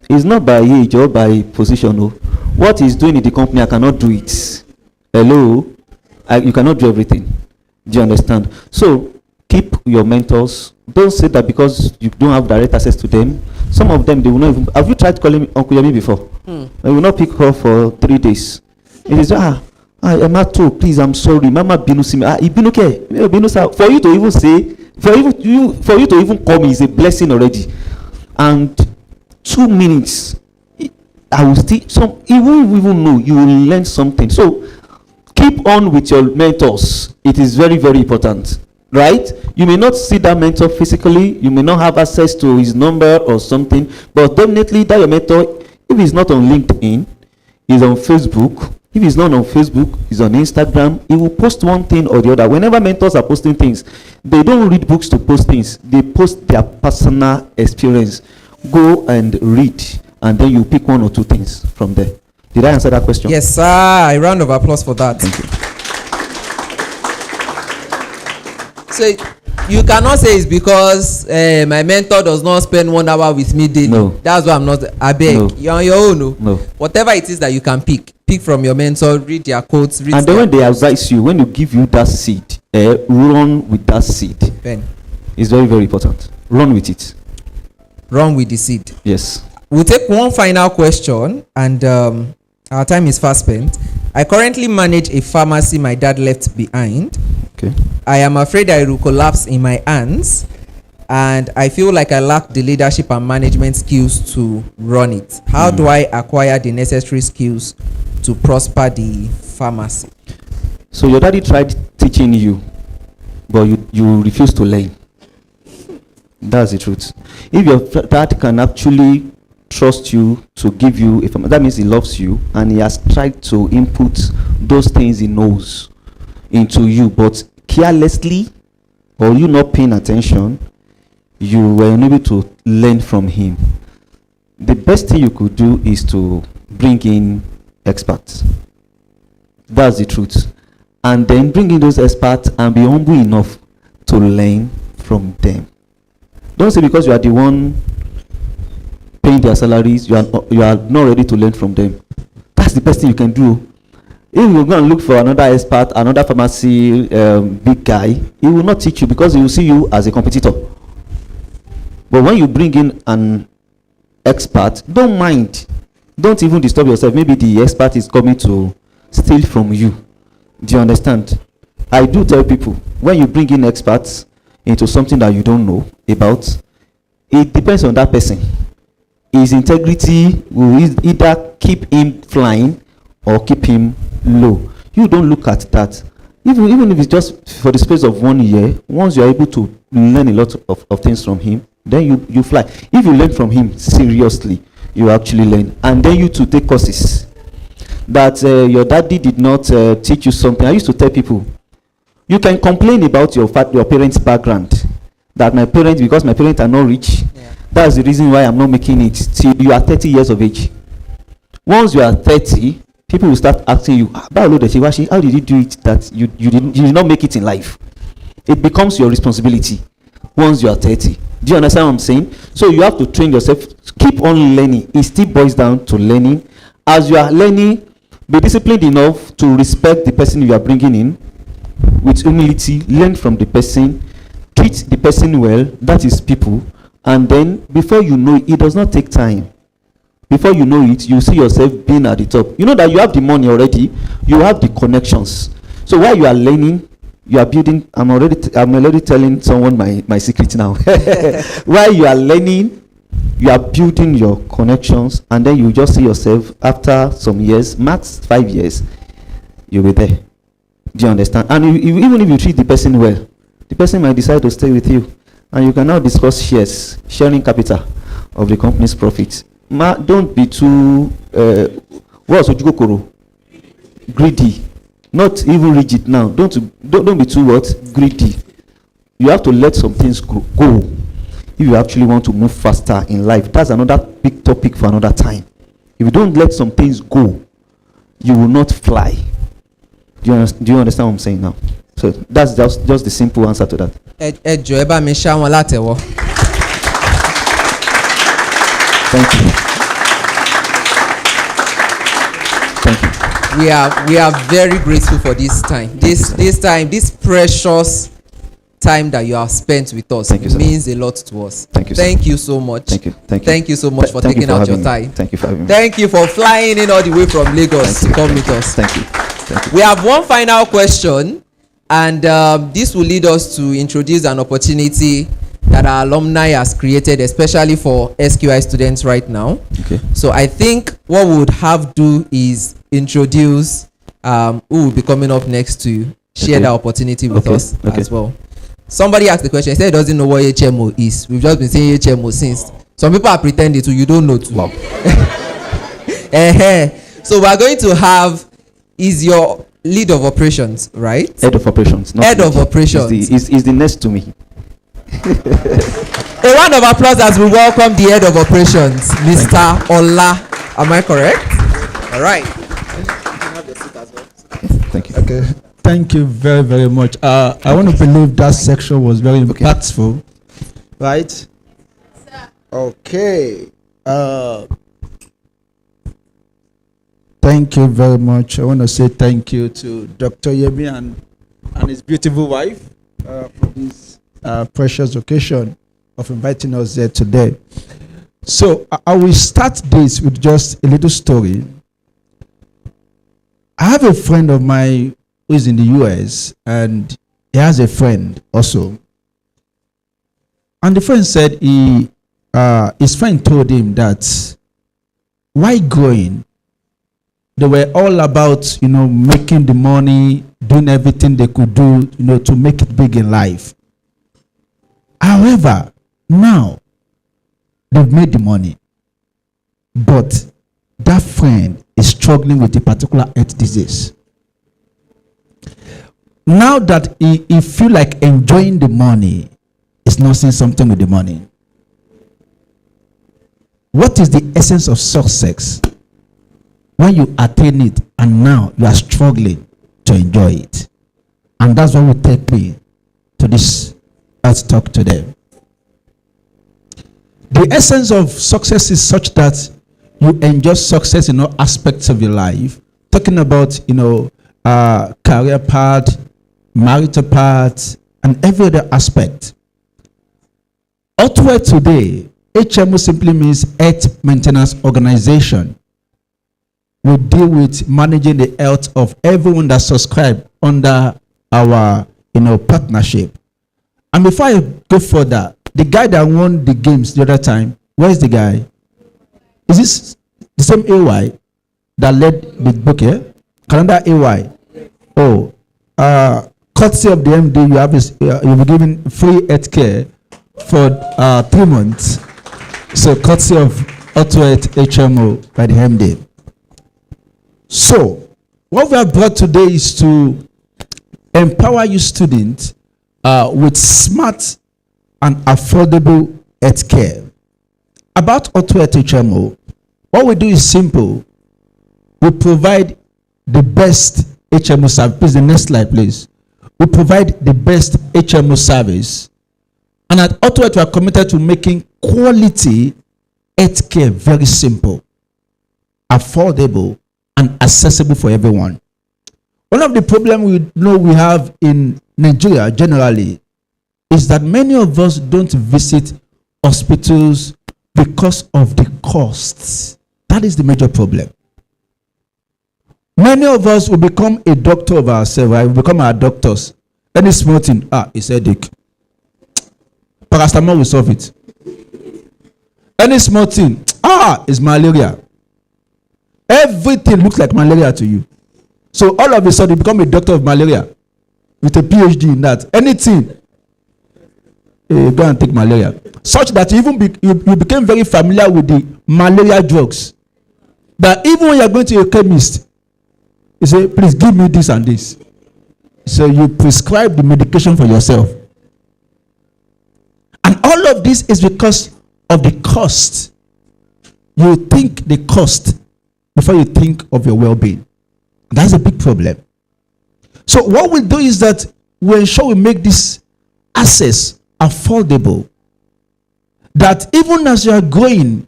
It's not by age or by position. No. What he's doing in the company, I cannot do it. Hello? You cannot do everything. Do you understand? So, keep your mentors. Don't say that because you don't have direct access to them. Some of them, they will not even. Have you tried calling Uncle Yemi before? They will not pick her for 3 days. It is, Emma too, please, I'm sorry. Mama Binu see me. Binu okay. Binu sir. For you to even say, for you to even call me is a blessing already. And 2 minutes, I will still, you won't even know, you will learn something. So, keep on with your mentors. It is very, very important, right? You may not see that mentor physically, you may not have access to his number or something, but definitely that your mentor, if he's not on LinkedIn, he's on Facebook. If he's not on Facebook, he's on Instagram. He will post one thing or the other. Whenever mentors are posting things, they don't read books to post things. They post their personal experience. Go and read, and then you pick 1 or 2 things from there. Did I answer that question? Yes, sir. A round of applause for that. Thank you. So you cannot say it's because my mentor does not spend 1 hour with me daily. No. That's why I'm not. I beg. No. You're on your own. No. Whatever it is that you can pick from your mentor, read their quotes. Read And then when they advise you, when you give you that seed, run with that seed. Ben, It's very, very important. Run with it. run with the seed. Yes. We'll take one final question, and our time is fast spent. I currently manage a pharmacy my dad left behind. Okay. I am afraid I will collapse in my hands, and I feel like I lack the leadership and management skills to run it. How do I acquire the necessary skills to prosper the pharmacy? So your daddy tried teaching you, but you refuse to learn. That's the truth. If your dad can actually trust you to give you, that means he loves you, and he has tried to input those things he knows into you, but carelessly, or you not paying attention, you were unable to learn from him. The best thing you could do is to bring in experts. That's the truth. And then bring in those experts and be humble enough to learn from them. Don't say because you are the one paying their salaries, you are not ready to learn from them. That's the best thing you can do. If you go and look for another expert, another pharmacy big guy, he will not teach you because he will see you as a competitor. But when you bring in an expert, don't mind. Don't even disturb yourself. Maybe the expert is coming to steal from you. Do you understand? I do tell people, when you bring in experts into something that you don't know about, it depends on that person. His integrity will either keep him flying or keep him low. You don't look at that. Even if it's just for the space of 1 year, once you're able to learn a lot of things from him, then you fly. If you learn from him seriously, you actually learn. And then you to take courses. That your daddy did not teach you something. I used to tell people, you can complain about your parents' background. That because my parents are not rich, that's the reason why I'm not making it till you are 30 years of age. Once you are 30, people will start asking you, how did you do it that you did not make it in life? It becomes your responsibility once you are 30. Do you understand what I'm saying? So you have to train yourself. Keep on learning. It still boils down to learning. As you are learning, be disciplined enough to respect the person you are bringing in with humility. Learn from the person. Treat the person well. That is people. And then before you know it, it does not take time. Before you know it, you see yourself being at the top. You know that you have the money already. You have the connections. So while you are learning, you are building. I'm already telling someone my secret now. While you are learning, You are building your connections, and then you just see yourself after some years, max 5 years, you'll be there. Do you understand? And even if you treat the person well, the person might decide to stay with you, and you can now discuss sharing capital of the company's profits. Don't be too greedy, not even rigid now. Don't be too greedy. You have to let some things go if you actually want to move faster in life. That's another big topic for another time. If you don't let some things go, you will not fly. Do you understand what I'm saying now? So that's just the simple answer to that. Thank you. Thank you. We are very grateful for this time. This precious time that you have spent with us. Thank you, sir. Means a lot to us. Thank you, sir. Thank you so much. Thank you. Thank you so much for taking out your time. Thank you for having me. Thank you for flying in all the way from Lagos to come with us. Thank you. We have one final question, and this will lead us to introduce an opportunity that our alumni has created, especially for SQI students right now. Okay. So I think what we would have do is introduce who will be coming up next to share the opportunity with us as well. Somebody asked the question, he said he doesn't know what HMO is. We've just been saying HMO since. Some people are pretending to, you don't know too. Wow. So we're going to have, is your lead of operations, right? Head of operations. Head of operations. Is the next to me. A round of applause as we welcome the head of operations, Mr. Ola. Am I correct? All right. Thank you. Okay. Thank you very, very much. I want to believe that section was very impactful, right? Okay. Thank you very much. I want to say thank you to Dr. Yemi and his beautiful wife for this precious occasion of inviting us there today. So I will start this with just a little story. I have a friend of mine who is in the US, and he has a friend also. And the friend said his friend told him that why growing? They were all about, making the money, doing everything they could do, to make it big in life. However, now they've made the money, but that friend is struggling with a particular health disease. Now that he feel like enjoying the money, is not saying something with the money. What is the essence of success? When you attain it and now you are struggling to enjoy it. And that's what will take me to this Earth Talk today. The essence of success is such that you enjoy success in all aspects of your life. Talking about, career path, marital path, and every other aspect. Outward today, HMO simply means Health Maintenance Organization. We deal with managing the health of everyone that subscribe under our partnership. And before I go further, the guy that won the games the other time, where's the guy? Is this the same AY that led the book here? Calendar AY. Oh, courtesy of the MD, you'll be given free health care for 3 months. So courtesy of Outward HMO by the MD. So, what we have brought today is to empower you students with smart and affordable health care. About Outward HMO, what we do is simple. We provide the best HMO service. Please, the next slide, please. We provide the best HMO service. And at Outward, we are committed to making quality health care very simple, affordable, and accessible for everyone. One of the problems we have in Nigeria generally is that many of us don't visit hospitals because of the costs. That is the major problem. Many of us will become a doctor of ourselves, right? We become our doctors. Any small thing, it's headache. Paracetamol will solve it. Any small thing, is malaria. Everything looks like malaria to you. So all of a sudden, you become a doctor of malaria with a PhD in that. Anything, go and take malaria. Such that you became very familiar with the malaria drugs. That even when you are going to a chemist, you say, please give me this and this. So you prescribe the medication for yourself. And all of this is because of the cost. You think the cost before you think of your well-being. That's a big problem. So what we do is that we ensure we make this access affordable. That even as you are going,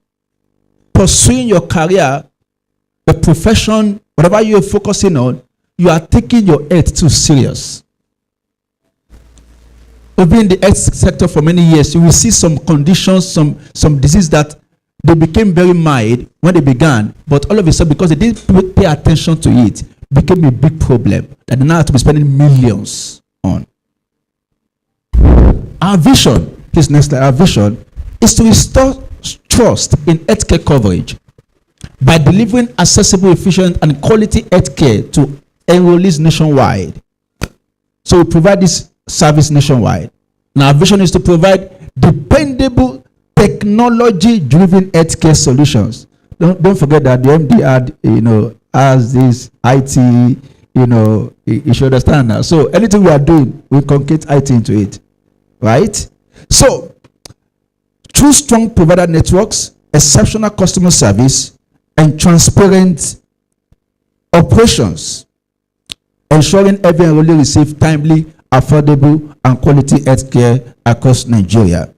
pursuing your career, the profession, whatever you are focusing on, you are taking your health too serious. We've been in the health sector for many years. You will see some conditions, some disease that they became very mild when they began, but all of a sudden, because they didn't pay attention to it, became a big problem that they now have to be spending millions on. Our vision, please next slide, our vision is to restore trust in healthcare coverage by delivering accessible, efficient, and quality healthcare to enrollees nationwide. So we provide this service nationwide. Now our vision is to provide dependable, technology-driven healthcare solutions. Don't forget that the MD had, has this IT, you should understand now. So anything we are doing, we concrete IT into it, right? So through strong provider networks, exceptional customer service, and transparent operations, ensuring every enrollee receives timely, affordable, and quality health care across Nigeria.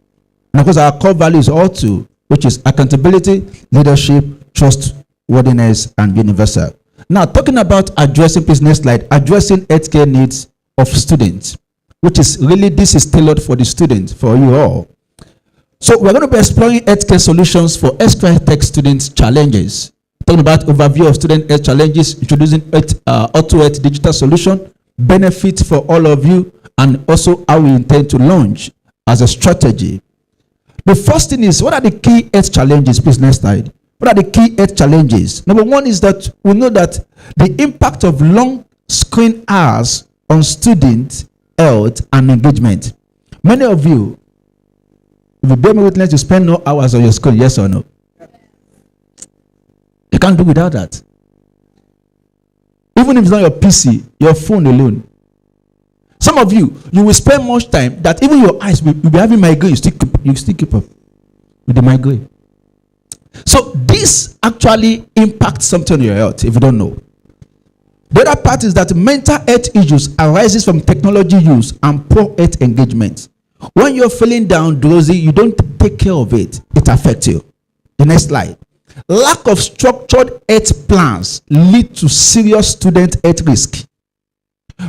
And of course, our core values are all two, which is accountability, leadership, trustworthiness, and universal. Now, talking about addressing, please next slide, addressing healthcare needs of students, which is really, this is tailored for the students, for you all. So we're going to be exploring healthcare solutions for SQI students' challenges. Talking about overview of student health challenges, introducing auto health digital solution, benefits for all of you, and also how we intend to launch as a strategy. The first thing is, what are the key health challenges? Please next slide. What are the key health challenges? Number one is that we know that the impact of long screen hours on student health and engagement. Many of you, if you bear me witness, you spend no hours on your screen, yes or no? You can't do without that. Even if it's not your PC, your phone alone. Some of you, you will spend much time that even your eyes will be having migraine. You still keep up with the migraine. So this actually impacts something on your health if you don't know. The other part is that mental health issues arises from technology use and poor health engagement. When you're feeling down, drowsy, you don't take care of it. It affects you. The next slide. Lack of structured health plans lead to serious student health risk.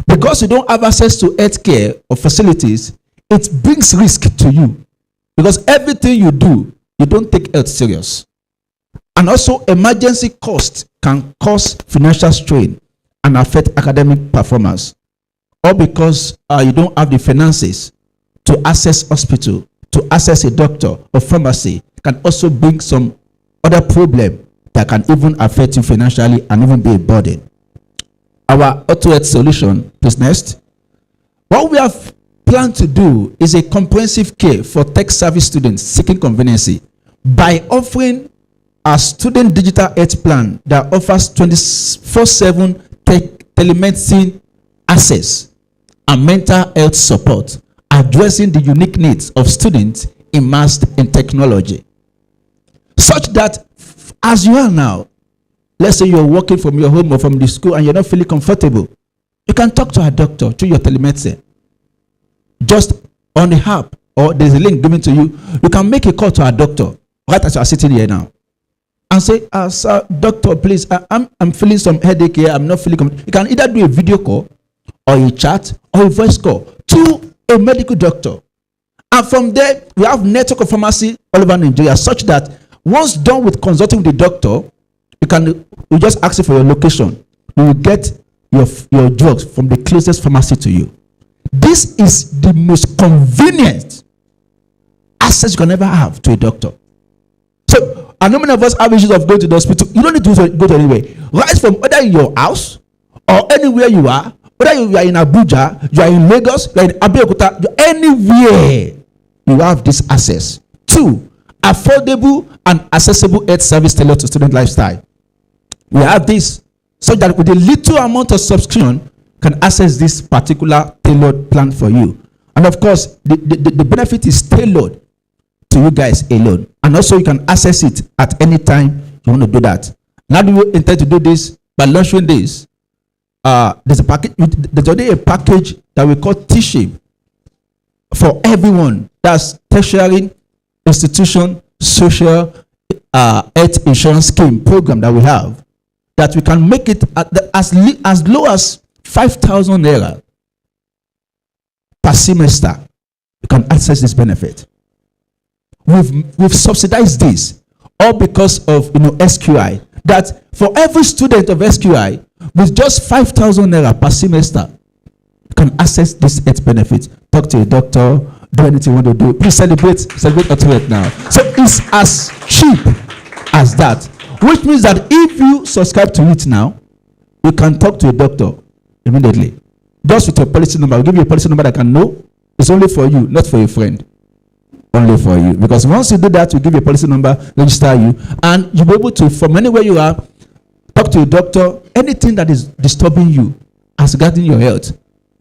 Because you don't have access to health care or facilities, it brings risk to you. Because everything you do, you don't take health serious. And also, emergency costs can cause financial strain and affect academic performance. Or because you don't have the finances to access hospital, to access a doctor or pharmacy, can also bring some other problem that can even affect you financially and even be a burden. Our auto health solution, please next. What we have planned to do is a comprehensive care for tech service students seeking conveniency by offering a student digital health plan that offers 24/7 telemedicine access and mental health support, addressing the unique needs of students immersed in technology. Such that as you are now, let's say you're working from your home or from the school and you're not feeling comfortable, you can talk to a doctor through your telemedicine. Just on the app, or there's a link given to you, you can make a call to a doctor right as you are sitting here now and say, sir, doctor, please, I'm feeling some headache here, I'm not feeling comfortable. You can either do a video call or a chat or a voice call to a medical doctor. And from there, we have network of pharmacy all over Nigeria, such that once done with consulting with the doctor, you just ask it for your location. You will get your drugs from the closest pharmacy to you. This is the most convenient access you can ever have to a doctor. So, and how many of us have issues of going to the hospital? You don't need to go to anywhere. Right from whether in your house or anywhere you are, whether you are in Abuja, you are in Lagos, you are in Abeokuta, anywhere, you have this access. 2, affordable and accessible health service tailored to student lifestyle. We have this so that with a little amount of subscription, can access this particular tailored plan for you. And of course, the benefit is tailored to you guys alone. And also you can access it at any time you want to do that. Now do you intend to do this? By launching this, there's a package, there's already a package that we call T-shape for everyone. That's tertiary institution social health insurance scheme program that we have, that we can make it as low as 5,000 naira per semester. You can access this benefit. We've subsidized this all because of SQI. That for every student of SQI with just 5,000 naira per semester, you can access this health benefit. Talk to a doctor, do anything you want to do. Please celebrate Ultimate now. So it's as cheap as that, which means that if you subscribe to it now, you can talk to a doctor immediately. Just with your policy number. I'll give you a policy number that can know. It's only for you, not for a friend. Only for you. Because once you do that, we give you a policy number, register you, and you'll be able to, from anywhere you are, talk to a doctor. Anything that is disturbing you as regarding your health,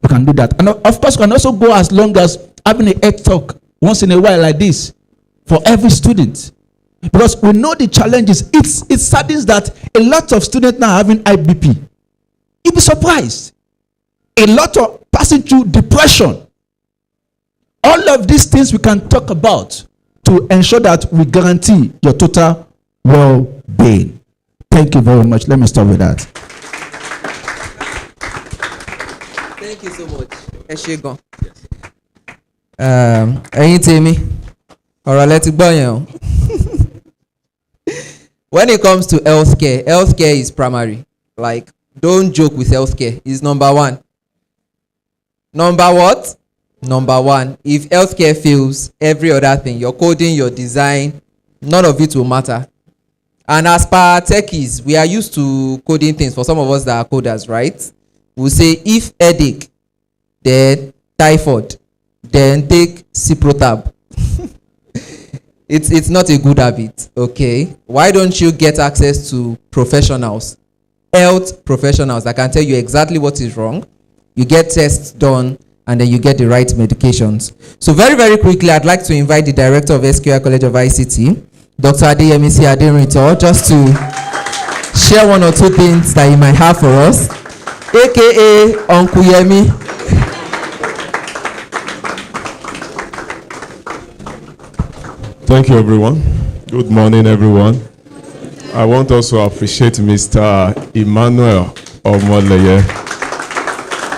you can do that. And of course, you can also go as long as having a health talk once in a while like this for every student. Because we know the challenges. It saddens that a lot of students now having IBP. You'll be surprised. A lot of passing through depression. All of these things we can talk about to ensure that we guarantee your total well-being. Thank you very much. Let me start with that. Thank you so much. Eshegon. Ẹ̀yin tèmi, ọ̀rọ̀ lẹ ti gbọ́ yẹn o. When it comes to healthcare is primary. Like, don't joke with healthcare. It's number one. Number what? Number one. If healthcare fails, every other thing, your coding, your design, none of it will matter. And as per techies, we are used to coding things. For some of us that are coders, right? We'll say if headache, then typhoid, then take Ciprotab. It's not a good habit, okay? Why don't you get access to professionals, health professionals that can tell you exactly what is wrong? You get tests done, and then you get the right medications. So very, very quickly, I'd like to invite the director of SQI College of ICT, Dr. Adeyemisi Aderinto, just to share one or two things that he might have for us, aka Uncle Yemi. Thank you, everyone. Good morning, everyone. I want us to appreciate Mr. Emmanuel Omoleye.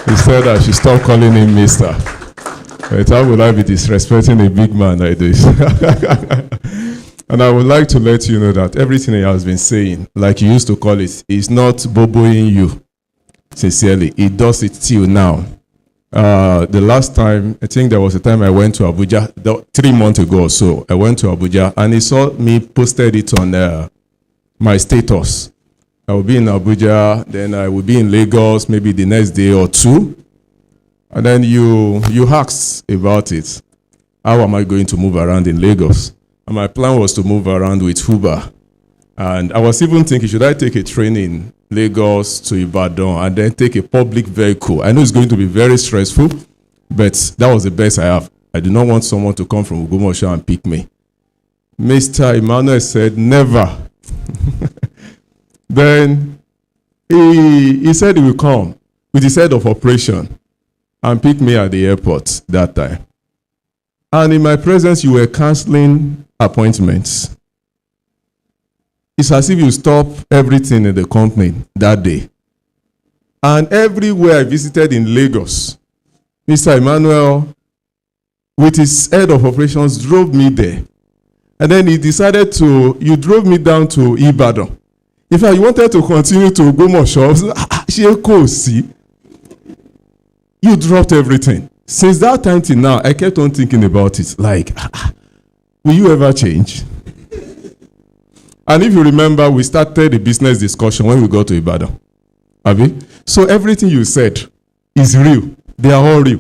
He said I should stop calling him Mr. But how will I be disrespecting a big man like this? And I would like to let you know that everything he has been saying, like you used to call it, is not boboing you. Sincerely, he does it till now. The last time, I think there was a time I went to Abuja, 3 months ago or so. I went to Abuja and he saw me posted it on my status. I will be in Abuja, then I will be in Lagos, maybe the next day or two. And then you asked about it. How am I going to move around in Lagos? And my plan was to move around with Uber. And I was even thinking, should I take a train in Lagos to Ibadan and then take a public vehicle? I know it's going to be very stressful, but that was the best I have. I do not want someone to come from Ogumosho and pick me. Mr. Emmanuel said, never. Then he said he will come with his head of operation and pick me at the airport that time. And in my presence, you were canceling appointments. It's as if you stop everything in the company that day. And everywhere I visited in Lagos, Mr. Emmanuel, with his head of operations, drove me there. And then he decided you drove me down to Ibadan. In fact, you wanted to continue to Ogumosho. You dropped everything. Since that time till now, I kept on thinking about it. Like, will you ever change? And if you remember, we started the business discussion when we got to Ibadan. Abi? So everything you said is real. They are all real.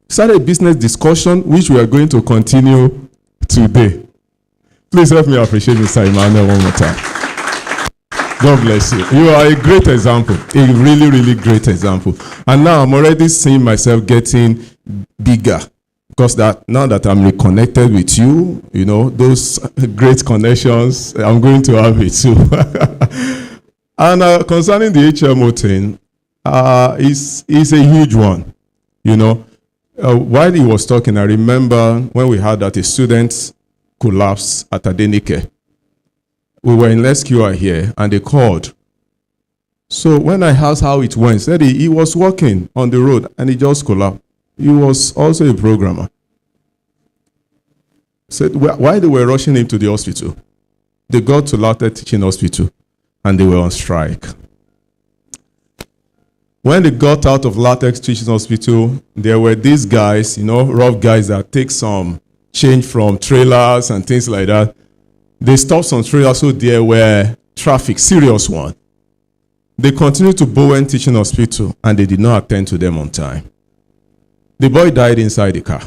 Started a business discussion, which we are going to continue today. Please help me appreciate Mr. Emmanuel one more time. God bless you. You are a great example, a really, really great example. And now I'm already seeing myself getting bigger. Because now that I'm reconnected with you, you know, those great connections, I'm going to have it too. And concerning the HMO thing, is a huge one. You know, while he was talking, I remember when we had that a student collapsed at Adenike. We were in SQI here, and they called. So when I asked how it went, said he was walking on the road, and he just collapsed. He was also a programmer. Said why they were rushing him to the hospital. They got to Latte Teaching Hospital, and they were on strike. When they got out of Latex Teaching Hospital, there were these guys, you know, rough guys that take some change from trailers and things like that. They stopped some trailers, so there were traffic, serious one. They continued to Bowen Teaching Hospital, and they did not attend to them on time. The boy died inside the car.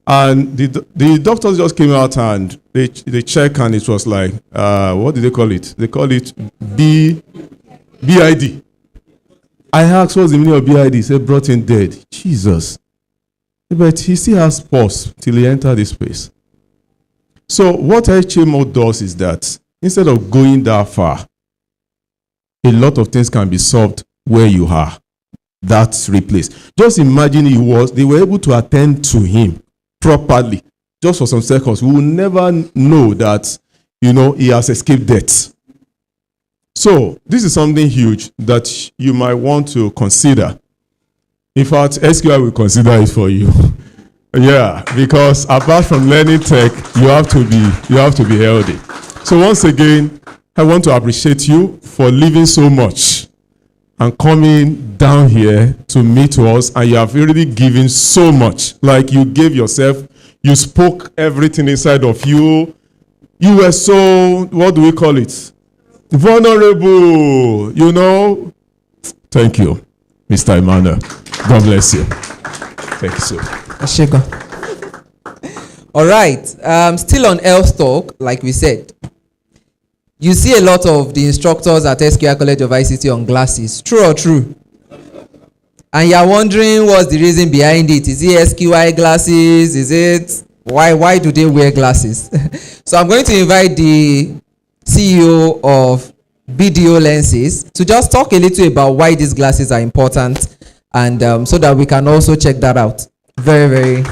And the doctors just came out and they checked, and it was like, what did they call it? They call it BID. I asked, what's the meaning of BID? He said, brought in dead. Jesus. But he still has pulse till he entered this place. So what HMO does is that instead of going that far, a lot of things can be solved where you are. That's replaced. Just imagine they were able to attend to him properly just for some seconds. We will never know that, you know, he has escaped death. So this is something huge that you might want to consider. In fact, SQI will consider it for you. Yeah, because apart from learning tech, you have to be healthy. So once again, I want to appreciate you for living so much and coming down here to meet us, and you have really given so much. Like you gave yourself, you spoke everything inside of you. You were so, what do we call it? Vulnerable, you know. Thank you, Mr. Emmanuel. God bless you. Thank you, sir. All right. Still on health talk, like we said. You see a lot of the instructors at SQI College of ICT on glasses. True or true? And you're wondering what's the reason behind it. Is it SQI glasses? Is it why do they wear glasses? So I'm going to invite the CEO of BDO Lenses to just talk a little about why these glasses are important, and so that we can also check that out. Very, very.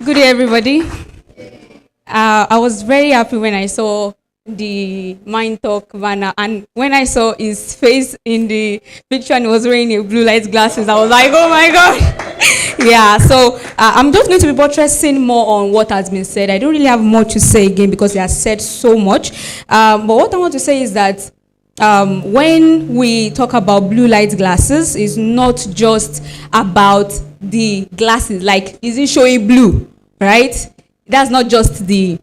Good day, everybody. I was very happy when I saw the MindTalk banner, and when I saw his face in the picture and he was wearing a blue light glasses, I was like, oh my God. Yeah, so I'm just going to be buttressing more on what has been said. I don't really have more to say again because he has said so much. But what I want to say is that when we talk about blue light glasses, it's not just about the glasses, like is it showing blue, right? That's not just the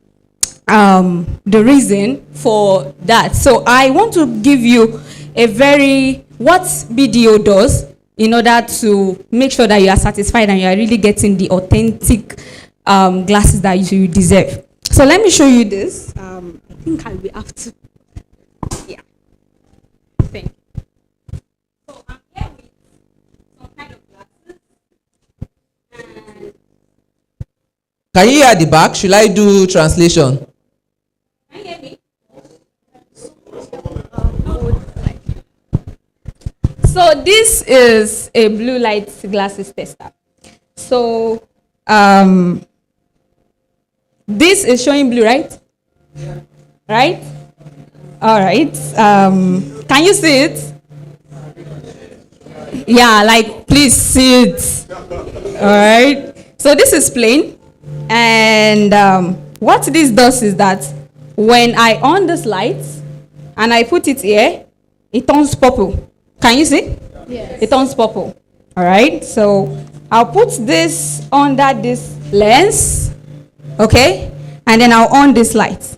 reason for that. So I want to give you what BDO does in order to make sure that you are satisfied and you are really getting the authentic glasses that you deserve. So let me show you this. I think I'll be after. Yeah. Thank you. So I'm here with some kind of glasses. And can you hear at the back? Should I do translation? can you hear me? So this is a blue light glasses tester. So this is showing blue, right? Yeah. Right? All right. Can you see it? Yeah, like please see it. All right. So this is plain. And what this does is that when I on this light and I put it here, it turns purple. Can you see? Yes. It turns purple. All right. So I'll put this under this lens. Okay. and then I'll on this light.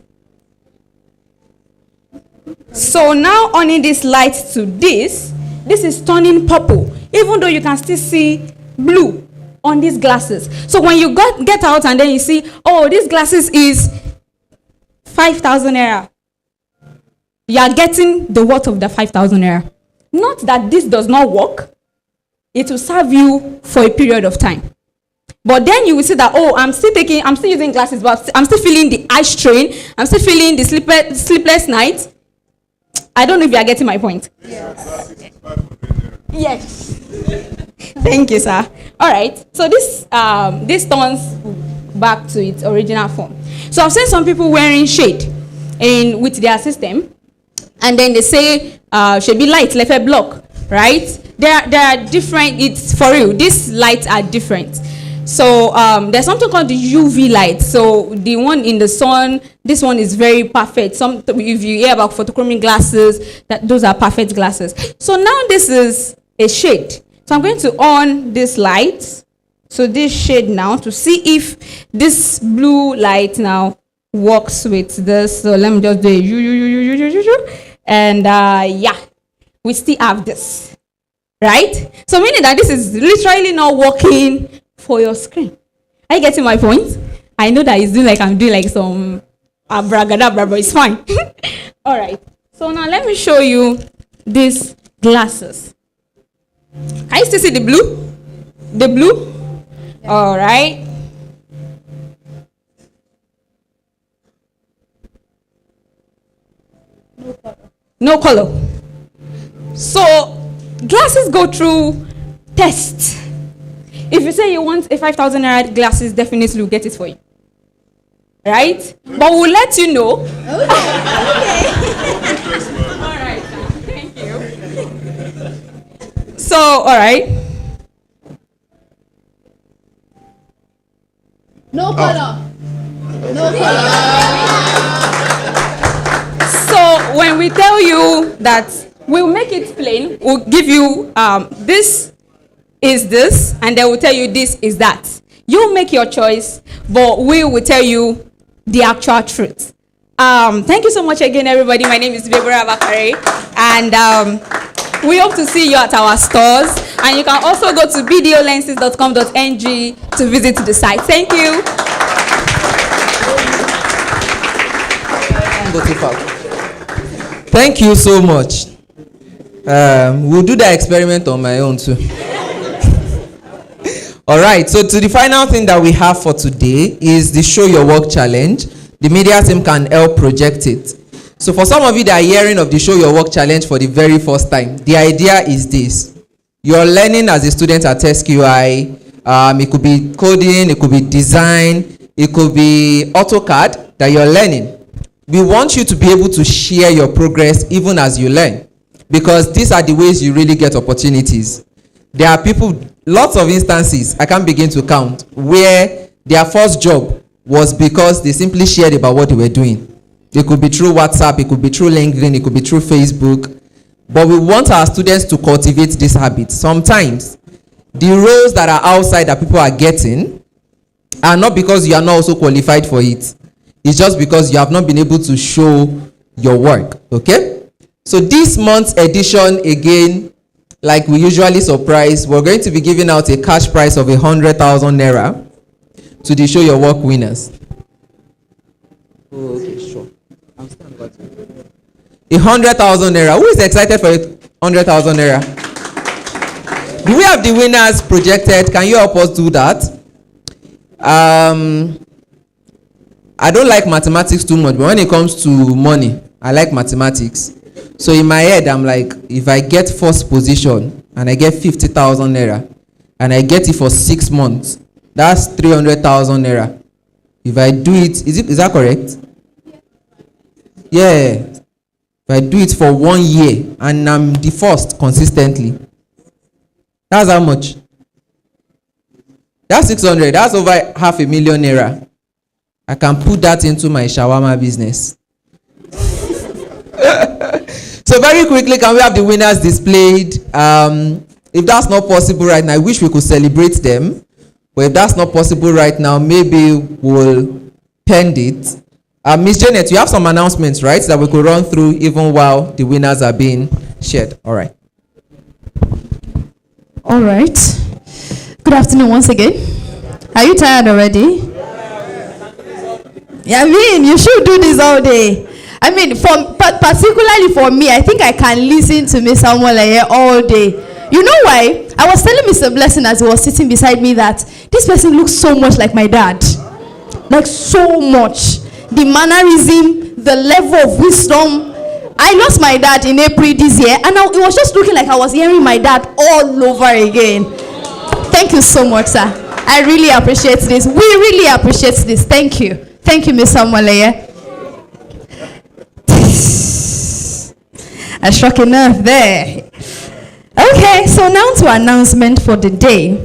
So now on this light to this is turning purple, even though you can still see blue on these glasses. So when you get out and then you see, oh, this glasses is 5,000 naira. You are getting the worth of the 5,000 naira. Not that this does not work. It will serve you for a period of time. But then you will see that, oh, I'm still using glasses, but I'm still feeling the eye strain. I'm still feeling the sleepless night. I don't know if you are getting my point. Yes. Thank you, sir. All right. So this turns back to its original form. So I've seen some people wearing shade with their system, and then they say should be light, left a block, right? There are different. It's for real. These lights are different. So there's something called the UV light. So the one in the sun, this one is very perfect. If you hear about photochromic glasses, those are perfect glasses. So now this is a shade. So I'm going to on this light. So this shade now to see if this blue light now works with this. So let me just do it. And yeah, we still have this, right? So meaning that this is literally not working for your screen. Are you getting my point? I know that it's doing like I'm doing like some abracadabra, but it's fine. All right. So now let me show you these glasses. Can you still see the blue? The blue? Yeah. All right. No color. So glasses go through tests. If you say you want a 5,000 naira glasses, definitely we'll get it for you. Right? But we'll let you know. Okay. All right. Thank you. So, all right. No color. No color. So when we tell you that we'll make it plain, we'll give you this is this, and then we'll tell you this is that. You make your choice, but we will tell you the actual truth. Thank you so much again, everybody. My name is Deborah Bakare, and we hope to see you at our stores. And you can also go to bdolenses.com.ng to visit the site. Thank you. Thank you so much. We'll do the experiment on my own too. All right, so to the final thing that we have for today is the Show Your Work Challenge. The media team can help project it. So for some of you that are hearing of the Show Your Work Challenge for the very first time, the idea is this. You're learning as a student at SQI. It could be coding, it could be design, it could be AutoCAD that you're learning. We want you to be able to share your progress even as you learn, because these are the ways you really get opportunities. There are people, lots of instances, I can't begin to count, where their first job was because they simply shared about what they were doing. It could be through WhatsApp, it could be through LinkedIn, it could be through Facebook. But we want our students to cultivate this habit. Sometimes, the roles that are outside that people are getting are not because you are not also qualified for it. It's just because you have not been able to show your work, okay? So this month's edition, again, like we usually surprise, we're going to be giving out a cash prize of 100,000 naira to the Show Your Work winners. Oh, okay, sure. I'm still about 100,000 naira. Who is excited for 100,000 naira? Do we have the winners projected? Can you help us do that? I don't like mathematics too much, but when it comes to money, I like mathematics. So in my head, I'm like, if I get first position and I get 50,000 naira and I get it for 6 months, that's 300,000 naira. If I do it, is that correct? Yeah. If I do it for 1 year and I'm the first consistently, that's how much? That's 600. That's over 500,000 naira. I can put that into my shawarma business. So very quickly, can we have the winners displayed? If that's not possible right now, I wish we could celebrate them. But if that's not possible right now, maybe we'll penned it. Miss Janet, you have some announcements, right, that we could run through even while the winners are being shared. All right. All right. Good afternoon once again. Are you tired already? Yeah, I mean, you should do this all day. I mean, particularly for me, I think I can listen to Miss Amoleye all day. You know why? I was telling Mr. Blessing as he was sitting beside me that this person looks so much like my dad. Like so much. The mannerism, the level of wisdom. I lost my dad in April this year, and it was just looking like I was hearing my dad all over again. Thank you so much, sir. I really appreciate this. We really appreciate this. Thank you. Thank you, Ms. Amoleye. I struck a nerve there. Okay, so now to announcement for the day.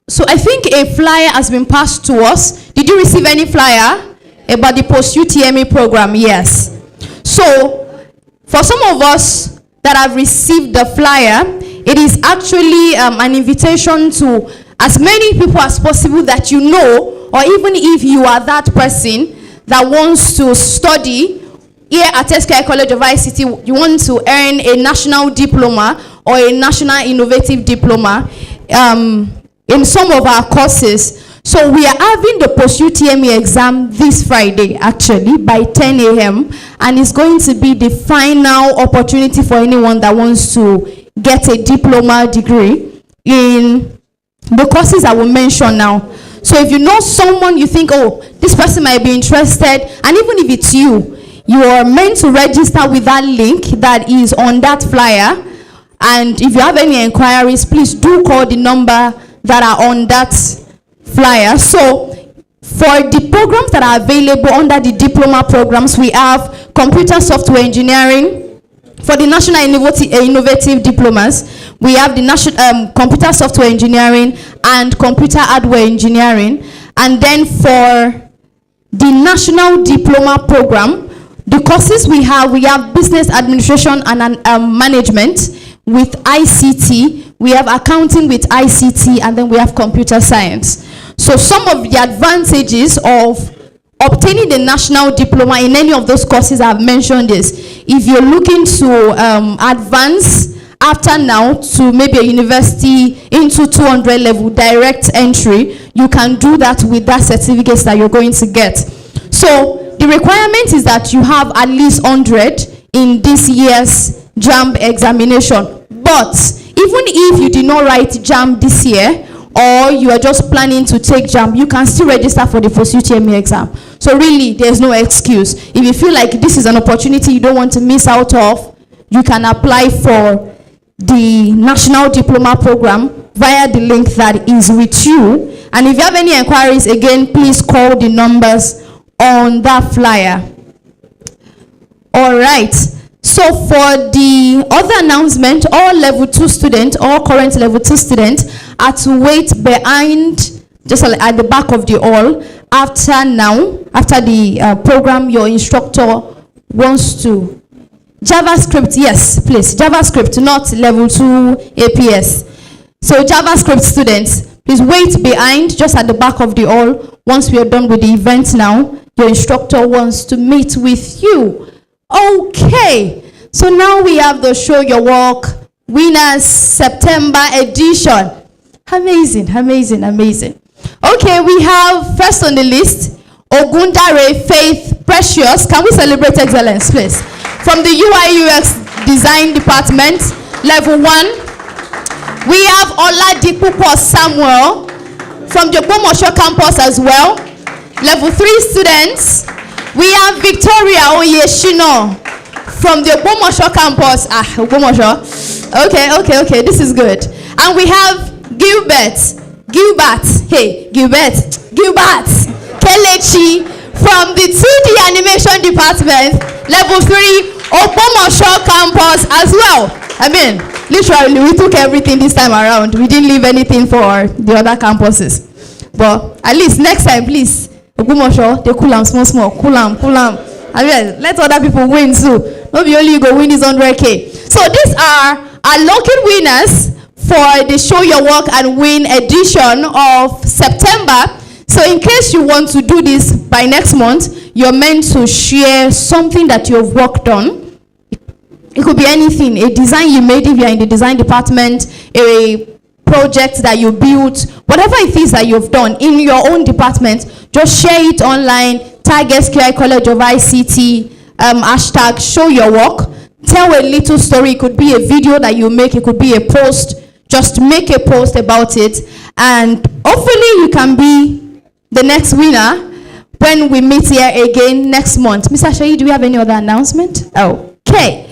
So I think a flyer has been passed to us. Did you receive any flyer about the post-UTME program? Yes. So for some of us that have received the flyer, it is actually an invitation to as many people as possible that you know, or even if you are that person that wants to study here at SQI College of ICT, you want to earn a national diploma or a national innovative diploma in some of our courses. So we are having the post-UTME exam this Friday, actually, by 10 a.m. And it's going to be the final opportunity for anyone that wants to get a diploma degree in the courses I will mention now. So if you know someone you think, oh, this person might be interested, and even if it's you, you are meant to register with that link that is on that flyer. And if you have any inquiries, please do call the number that are on that flyer. So for the programs that are available under the diploma programs, we have computer software engineering. For the national innovative diplomas, we have the national computer software engineering and computer hardware engineering. And then for the national diploma program, the courses we have business administration and management with ICT, we have accounting with ICT, and then we have computer science. So some of the advantages of obtaining the national diploma in any of those courses I've mentioned is, if you're looking to advance after now to maybe a university into 200 level direct entry, you can do that with that certificate that you're going to get. So the requirement is that you have at least 100 in this year's JAMB examination. But even if you did not write JAMB this year, or you are just planning to take JAMB, you can still register for the post-UTME exam. So really, there's no excuse. If you feel like this is an opportunity you don't want to miss out of, you can apply for the National Diploma Program via the link that is with you. And if you have any inquiries, again, please call the numbers on that flyer. All right. So for the other announcement, all level 2 students, all current level 2 students are to wait behind, just at the back of the hall. After the program, your instructor wants to. JavaScript, yes, please. JavaScript, not level 2 APS. So JavaScript students, please wait behind, just at the back of the hall. Once we are done with the event now, your instructor wants to meet with you. Okay, so now we have the Show Your Work Winners September edition. Amazing, amazing, amazing. Okay, we have first on the list, Ogundare Faith Precious. Can we celebrate excellence, please? From the UI UX Design Department, level 1. We have Oladipupo Samuel from the Ogbomoso campus as well, level 3 students. We have Victoria Oyeshino from the Ogbomoso campus. Ogbomoso. Okay, this is good. And we have Gilbert Kelechi from the 2D animation department, level 3, Ogbomoso campus as well. I mean, literally, we took everything this time around. We didn't leave anything for the other campuses. But at least next time, please, Ogbomoso, they cool am small, cool am. I mean, let other people win too. Not be only you go win this 100K. So these are our lucky winners for the Show Your Work and Win edition of September. So in case you want to do this by next month, you're meant to share something that you've worked on. It could be anything, a design you made if you're in the design department, a project that you built, whatever it is that you've done in your own department, just share it online, tag SQI College of ICT, hashtag show your work, tell a little story. It could be a video that you make, it could be a post. Just make a post about it, and hopefully you can be the next winner when we meet here again next month. Mr. Shayi, do we have any other announcement? Okay.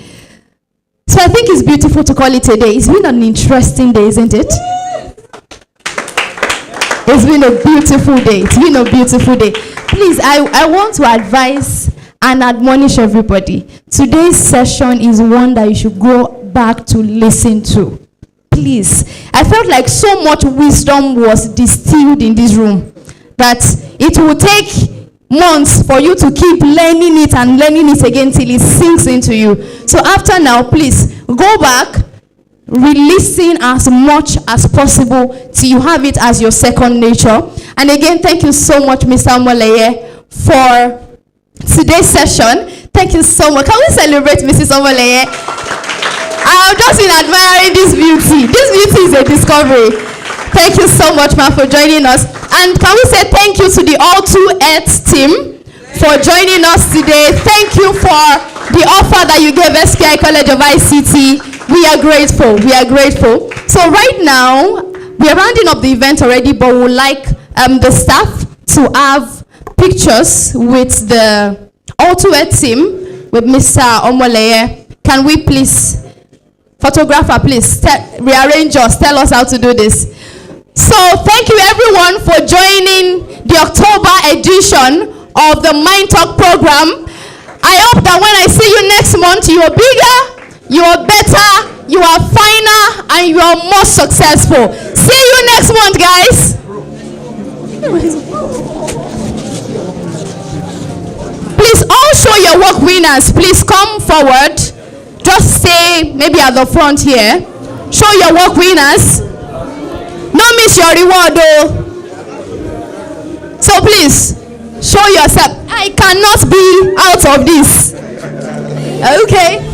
So I think it's beautiful to call it a day. It's been an interesting day, isn't it? It's been a beautiful day. It's been a beautiful day. Please, I want to advise and admonish everybody. Today's session is one that you should go back to listen to. Please. I felt like so much wisdom was distilled in this room that it will take months for you to keep learning it and learning it again till it sinks into you. So after now, please go back, re-listen as much as possible till you have it as your second nature. And again, thank you so much, Mr. Omoleye, for today's session. Thank you so much. Can we celebrate Mrs. Omoleye? I've just been admiring this beauty. This beauty is a discovery. Thank you so much, ma'am, for joining us. And can we say thank you to the All2Earth team for joining us today. Thank you for the offer that you gave SQI College of ICT. We are grateful. We are grateful. So right now, we are rounding up the event already, but we would like the staff to have pictures with the All2Earth team, with Mr. Omoleye. Can we please, photographer, please, rearrange us, tell us how to do this. So thank you everyone for joining the October edition of the MindTalk program. I hope that when I see you next month, you are bigger, you are better, you are finer, and you are more successful. See you next month, guys. Please all show your work winners. Please come forward. Just stay maybe at the front here. Show your work winners. Don't miss your reward though. So please, show yourself. I cannot be out of this. Okay.